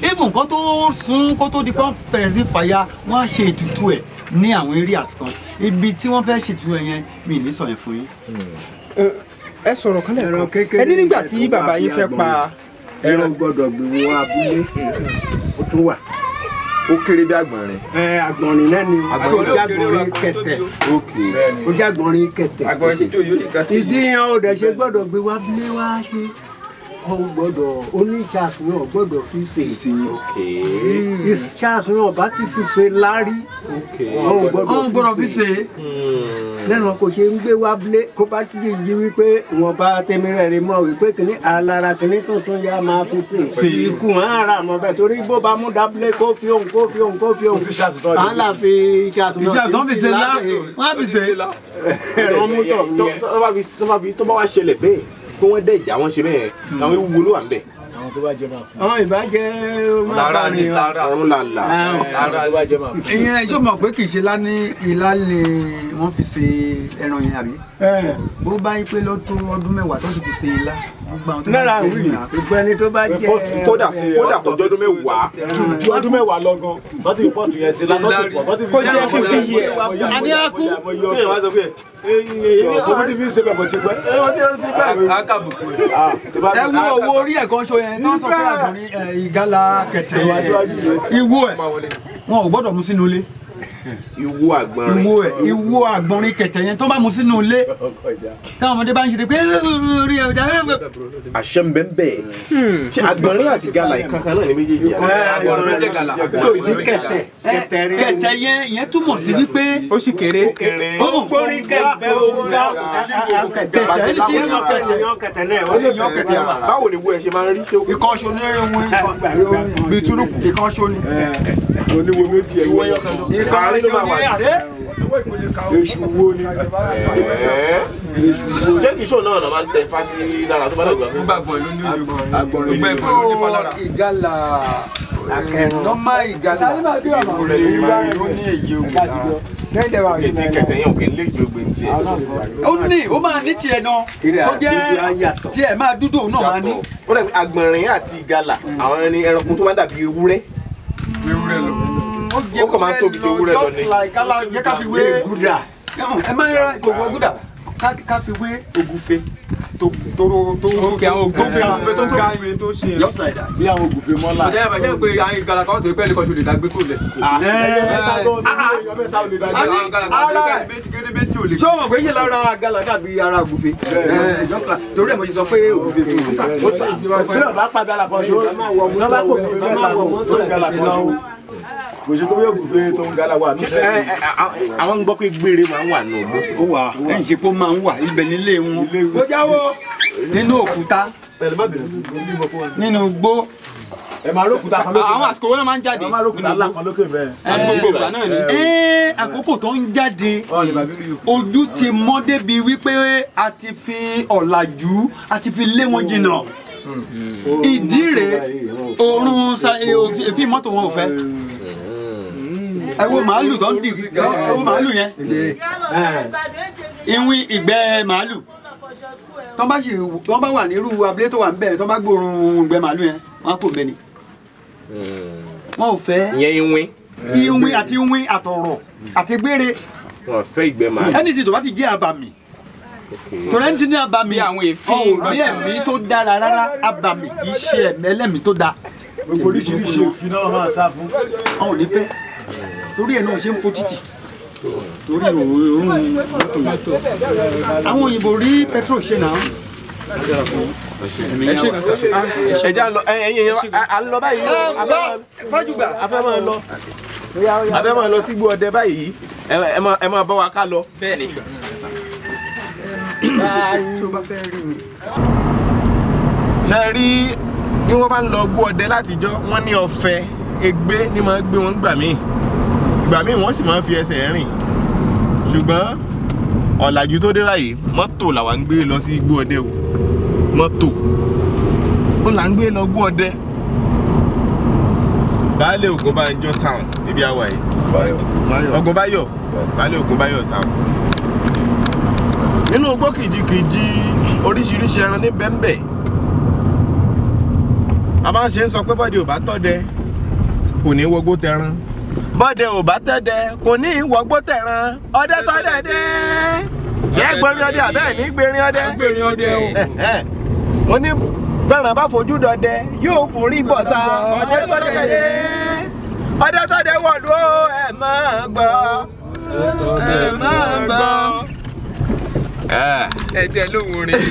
even nǹkan tó sún kó tó di pọ́n bẹ̀rẹ̀ sí fàya wọ́n á ṣe ètùtù ẹ̀ ní àwọn areas kan ibi tí wọ́n fẹ́ ṣètùtù ẹ̀ yẹn mi ní sọ yẹn fún yín. ẹ sọ̀rọ̀ kan lẹ́ẹ̀kan ẹ ní nígbà tí bàbá yín fẹ́ pa ẹran gbọ́dọ̀ gbé wọ abúlé ó tún wà. ó kéré bí àgbọ̀nrín. Àgbọ̀nrín náà ni ojágbọ̀nrín kẹtẹ ojágbọ̀nrín kẹtẹ ìdí yẹn ò dẹ̀ ṣe gbọ́dọ̀ gbé wá abúlé wá ṣe ọ gbọ́dọ̀ oníṣàfihàn gbọ́dọ̀ fi ṣe ìṣàfihàn bá ti fi ṣe lárí ọ gbọ́dọ̀ fi ṣe lẹ́nu kò ṣe ń gbé wá abúlé kó bá ti di wípé wọn bá tẹmí rẹ̀ rí mọ́ wípé kìíní alára kìíní tuntun yá máa fi ṣe ikú wọn ara mọ́ bẹ́ẹ̀ torí bó bá mú dábúlé kó fi òun à ń là fi ìṣàtúntò fi ṣe lá wọn á fi ṣe ẹ̀rọ mú tọ̀ tó bá wá ṣẹlẹ̀ bẹ́ẹ̀ kó wọ́n dẹ̀ ìjà wọn ṣe bẹ́ẹ̀ àwọn ewu ló wà ń bẹ̀. àwọn tó bá jẹ máa kú. àwọn ìbàjẹ́ sára ni sára ọ̀run làlà. sára tó bá jẹ máa kú. ìyẹn ìjọ mọ̀ pé kì í ṣe ìlà ni wọ́n fi ṣe ẹran yẹn àbí. bó bá yí pé ló tó ọdún mẹ́wàá tó ti fi ṣe ìlà gbogbo àwọn tó bá jẹ ìlà. gbogbo ẹni tó bá jẹ kódà kò jọdún mẹ́wàá. ju ọdún mẹ́wàá lọ gan tọ́tí rìpọ́ọ̀tù yẹn sí látọ́tí kó jẹ́ 50 years. àní àkú. ọmọ tí fi ń ṣe bẹ̀ bọ̀ ti pẹ́. ẹ wo owó orí ẹ̀kan ṣo yẹn tó ń sọ pé àgbọ̀nrín ìgalà kẹ̀tẹ̀ ìwo ẹ̀ wọn ò gbọ́dọ̀ mú sínú ilé. ìwo àgbọ̀nrín kẹ̀tẹ̀ yẹn tó bá mú sínú ilé táwọn ọmọdé bá ń ṣe pé orí ẹ̀ àṣẹ ń bẹ ń bẹ ṣe àgbọ̀nrín àti gàlà ìkankan náà ní méjèèjì. àgbọ̀nrín jẹ́ gàlà. so ìdí kẹ̀tẹ̀ yẹn túmọ̀ sí wípé ó sì kéré. ó gbórin kẹ̀tẹ̀ òun dá kẹ̀tẹ̀ ní ti yan kẹ̀tẹ̀ náà ó lè yan kẹ̀tẹ̀ wà. báwo ni wo ẹ ṣe máa ń rí ṣé. ìkànṣó ní ohun bíi túrùkù ìkànṣó ni. oníwo méjì ẹ̀yọ́ ìkànṣó ní àdé. èṣù wo ni. ṣé kìí ṣó náà máa ń tẹ fásí lára tó bá dàgbà. gbàgbọ́n ló ní ojú àgbọ̀nrín gbẹ̀gbọ́n ló ní falára. ìgalà nọ́mà ìgalà ìbòlè ló ní èyí ògbà. kẹ̀tẹ̀ yẹn ò kì í lé ìjọba ní tiẹ̀. ó máa ní tiẹ̀ náà tó jẹ́ tiẹ̀ máa dúdú òun náà máa ní. ó dàbí àgbọ̀nrín àti ìgalà àwọn ẹni ẹranko tó máa ń dàbí ewúrẹ́. ó kàn máa ń tóbi ju ewúrẹ́ lọ ni. jẹ́ ká fi wé gúdà ẹ máa ń ra gbogbo gúdà ká fi wé ògùfẹ̀ tó ga tó ṣe just like that. bí àwọn ògùfẹ̀ mọ́lá. ọ̀jẹ̀ yẹn bàjẹ́ pé àwọn ìgalà kan tó pẹ́ nìkan ṣe lè dàgbé kó lẹ̀. ṣé o mọ̀ pé yé lára àgàlà dàbí ara ògùfẹ̀ torí ẹ̀ mo ṣe sọ pé ògùfẹ̀ fún un. bí ọba padà la kan ṣó sábà kò ní fẹ́ mẹ́ta lọ tó ń gala kan ṣó kò ṣe kó bí ògùfẹ̀ tó ń gala wà. àwọn ń gbọ́ pé gbére máa ń wà nù ọgbọ́n. ó wà ẹ̀ ń ṣe kó máa ń wà ibẹ̀ nílé wọn. ó jáwọ́ nínú òkúta nínú igbó. ẹ máa rókúta kan lókè. àwọn àsìkò wọn náà máa ń jáde. ẹ máa rókúta ńlá kan lókè bẹ́ẹ̀. gbogbo ìgbà náà ni. àkókò tó ń jáde ojú ti mọ́ débi wípé a ti fi ọ̀làjú a ti fi lé wọn jìnnà. ìdí rèé òórùn èéfín mọ́tò wọn ò fẹ́. ẹ wo màálù tó ń dì ẹ wo màálù yẹn ìwìn ìgbẹ́ màálù tó bá wà nírú abúlé tó wà ń bẹ̀ tó bá gbóòórùn ìgbẹ́ màálù yẹn wọn á kò bẹ́ni wọn ò fẹ́ ìyẹn ìwìn àti ìwìn àtọ̀rọ̀ àti gbére wọn fẹ́ ìgbẹ́ màálù. ẹni sì tó bá ti jẹ́ àbàmì torí ẹni tí ní àbàmì ọ̀hún ní ẹ̀mí tó dára rárá àbàmì kì í ṣe ẹ̀mí ẹlẹ́mìí tó dáa. gbogbo oríṣiríṣi òfin náà máa sá fún. ọ̀hún ní fẹ́ torí ẹ̀ náà ṣe ń fo títì torí òórùn mọ́tò yìí àwọn òyìnbó rí petrol ṣe náà. ẹ jẹ́ ẹ̀yin à ń lọ báyìí fájúgbà afẹ́ máa lọ sígbó ọdẹ báyìí ẹ máa bá wa ká lọ. bẹ́ẹ̀ni. tí o bá fẹ́ rí mi. ṣe rí bí wọ́n bá ń lọ gbó ọdẹ látijọ́ wọ́n ní ọ̀fẹ́ ègbé ni máa gbé wọn gbà míì wọ́n sì máa ń fi ẹsẹ̀ rìn ṣùgbọ́n ọ̀làjú tó dé báyìí mọ́tò làwa ń gbé lọ sí igbó ọdẹ o mọ́tò ó là ń gbé lọ igbó ọdẹ baálé Ògúnbánjọ town níbi àwa yìí. Ògúnbáyọ̀ baálé Ògúnbáyọ̀ town. Nínú igbó kìjikìji oríṣiríṣi ẹran ní bẹ́ńbẹ́. A máa ń ṣe ń sọ pé bọ́dẹ ò bá tọ́dẹ kò ní wọgbó tẹran. Bọ́dẹ ò bá tọ́dẹ kò ní wọgbó tẹran. Ọdẹ tọ́dẹ dé. Ṣé gbẹ̀rin ọdẹ àbẹ́ẹ̀ ní gbẹ̀rin ọdẹ? Gbẹ̀rin ọdẹ o. Wọ́n ní bẹ́ẹ̀ràn bá fojú dọdẹ yóò forí bọ̀ta. Ọdẹ tọ́dẹ dé. Ọdẹ tọ́dẹ wọ̀lú o ẹ máa gbọ́. Ẹ máa gbọ́. Ẹ tiẹ̀ lóhùn orin.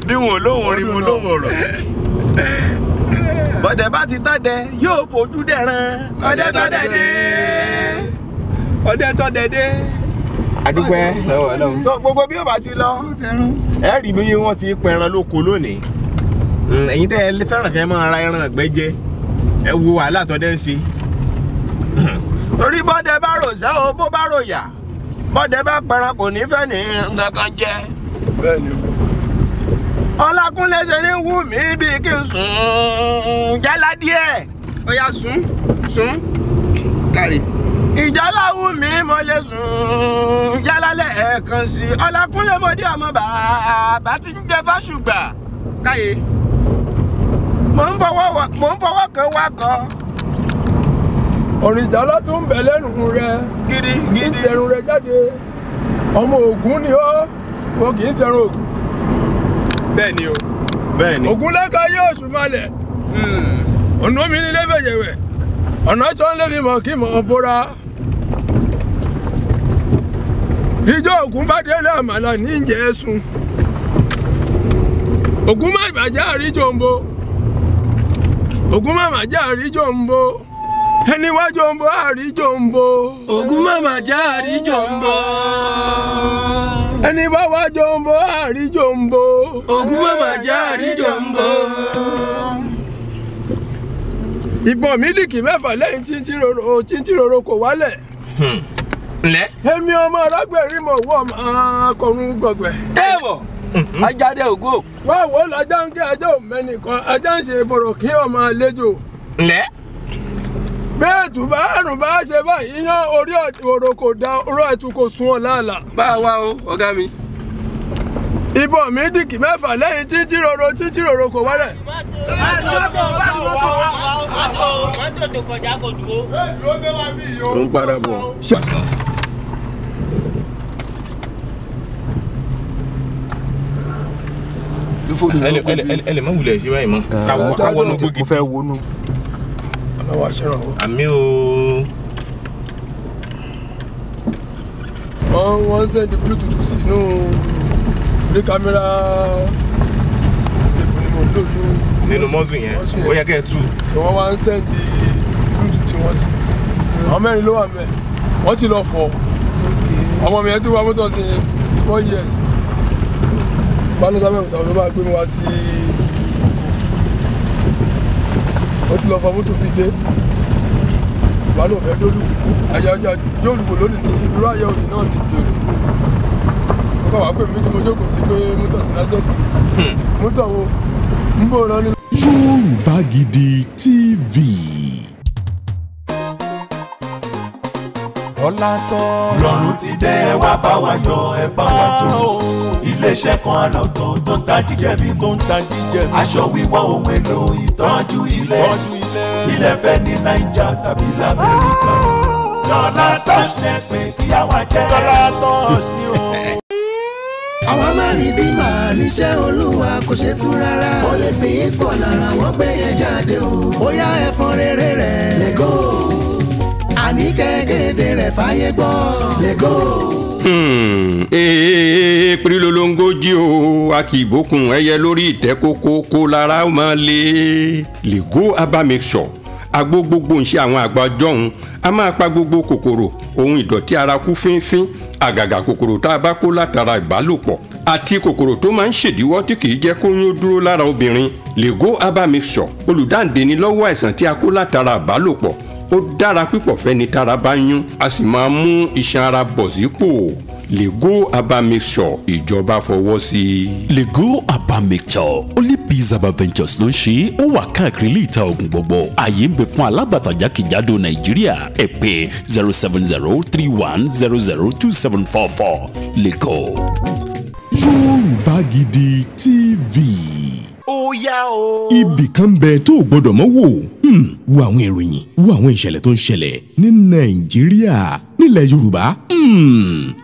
Bí wọn ò lóhùn orin mo lóhùn ọ̀rọ̀. Bọ̀dẹ̀ bá ti tọ́dẹ yóò fojú dẹ̀ran. Ọdẹ tọ́dẹ dé. Ọdẹ tọ́dẹ dé. Adúpẹ́ lọ́wọ́ Ọlọ́run. So gbogbo bí ó bá ti lọ ẹ rí bí wọ́n ti pẹran lóko lónìí. Ẹ̀yin tẹ́ ẹ fẹ́ràn kẹ́ máa ra ẹran ìgbẹ́ jẹ ẹ wo wàhálà tọ́dẹ ń ṣe. Torí bọ́dẹ bá rò sẹ́ o bó bá rò yà bọ́dẹ bá pẹran kò ní fẹ́ ní nǹkan kan jẹ. Bẹ́ẹ̀ni o. Ọlákúnlé ṣe ní wù mí bí kí n sùn jálá díẹ̀. Ó yá sùn kárí. Ìjálá wù mí mo lè sùn jálá lẹ́ẹ̀kan sí. Ọlákúnlé mo dé ọmọ bàbá tí ń jẹ fáṣùgbà. Káyé. Mo ń fọwọ́ kan wá kọ. Orin ìjálá tún ń bẹ lẹ́nu rẹ. Gidi. Ìṣẹ̀rùn rẹ jáde. Ọmọ Ògún ni ó. Wọn kì í ṣẹ̀rùn Ògún. Bẹ́ẹ̀ni o. Bẹ́ẹ̀ni. Ògún lẹ́ka yóò ṣùmọ̀lẹ̀. Ọ̀nà mi ní lẹ́fẹ̀yẹ̀wẹ̀. Ọ̀nà sọ́n lè fi mọ̀ kí mọ̀ bóra. Ìjọ Ògún bá délé àmàlà ní ìjẹ́ sùn. Ògún má bàjẹ́ àríjòǹbo. Ògún má bàjẹ́ àríjòǹbo. Ẹni wá jòǹbo àríjòǹbo. Ògún má bàjẹ́ àríjòǹbo. Ẹni bá wá jòǹbo àríjòǹbo. Ògún má bàjẹ́ àríjòǹbo. Ìbọn mílíkì mẹ́fà lẹ́yìn títíròrò kò wálẹ̀. Ǹlẹ́. Èmi ọmọ arágbẹ̀rin mọ̀ wọ́ máa kọrun gbọ̀gbẹ̀. Ẹ̀wọ̀ ajáde ògo. Wá wo lajá ń gé ajá òmẹ́nìkan ajá ń ṣe bọ̀rọ̀ kí ọmọ àlejò. Ǹlẹ́. Bẹ́ẹ̀ tù bá àrùn bá ṣe báyìí yan orí òrò kò da oró ẹ̀tù kò sún ọ̀ láàlà. Bá a wá o ọ̀gá mi. Ìbọn mílíkì mẹ́fà lẹ́yìn títíròrò kò wálẹ̀. Ń padà bọ̀. Ẹ lè má wulẹ̀ ṣe báyìí mọ́. Káwọ́ ní gbógi. Mo fẹ́ wọnú. Ọlọ́wọ́ aṣẹ́rọ̀ o. Àmì o. Wọ́n sẹ́ndì bluetooth sínú ní kámẹ́rà tèbù ni mo lò nínú mọ́sùn yẹn ó yẹ kẹ́ ẹ tú. Ṣé wọ́n wá ń sẹ́ndì bluetooth tí wọ́n sí. Àwọn mẹ́rin ló wà mẹ́. Wọ́n ti lọ fọ̀. Ọmọ mi yẹn ti wá mọ́tò sí 4 years. Bánu sábẹ́ ìwòsàn ló máa gbé mi wá sí ó ti lọ fọ mọ́tò ti dé. Ìbálò fẹ́ dólù. Ayé ọjà yóò lùwò lónìí ní irú ayé òní náà ní ìjọ rẹ̀. Ó kọ̀ wá pé mi tí mo jókòó sí pé mọ́tò ti lásẹ̀kù. Mọ́tò wo ń bò lọ nínú. Yorùbá Gidi TV. Ọlátọ́ lọ́run ti dé ẹ wá bá wa yọ ẹ bá wa jó. Iléeṣẹ́ kan àlọ́tọ̀ tó ń ta jíjẹ mímu. Aṣọ wíwọ̀ ohun èlò ìtọ́jú ilé. Ilẹ̀ fẹ́ ní Naija tàbí l'Amẹ́ríkà. Dọ́là Touch lẹ pé kí á wá jẹ́. Dọ́là Touch ni o. Àwa máa ní bí màá níṣẹ́ Olúwa kò ṣe tú rárá. Olympics bọ̀ lára wọ́n gbé yẹn jáde o. Ó yá ẹ̀fọn rere rẹ̀ lẹ́gọ́. Àní kẹ́kẹ́dẹ́ rẹ̀ fàyè gbọ́ lẹ́gọ́. Pirilolongoji o a kì í bókun ẹyẹ lórí ìtẹ́ kókó kó lára ó máa lé. Lego herbal mixture agbó gbogbo ń ṣe àwọn àgbà jọ̀hún a máa pa gbogbo kòkòrò ohun ìdọ̀tí ara kú fínfín àgàgà kòkòrò tá a bá kó látara ìbálòpọ̀ àti kòkòrò tó máa ń ṣèdíwọ́ tí kì í jẹ́ kóyún dúró lára obìnrin. Lego herbal mixture olùdáǹdè ni lọ́wọ́ àìsàn tí a kó látara ìbálòpọ̀ ó dára pípọ̀ fẹ́ni tára bá yún a sì máa mú iṣan ara bọ̀ sípò. Lego Aba Mixture ìjọba fọwọ́ sí. Lego Aba Mixture Only Peace Aba Ventures ló ń ṣe ó wà káàkiri ilé ìta oògùn gbogbo ààyè ń bẹ fún alágbàtà jákèjádò Nàìjíríà ẹ pè 07031002744 Lego. Yorùbá Gidi TV. Ó yá o. Ibì kan bẹ tó o gbọdọ̀ mọ́ wò. Wo àwọn ìròyìn, wo àwọn ìṣẹ̀lẹ̀ tó ń ṣẹlẹ̀ ní Nàìjíríà, nílẹ̀ Yorùbá.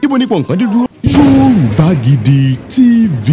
Ibo nípò nǹkan dídúró. Yorùbá Gidi TV.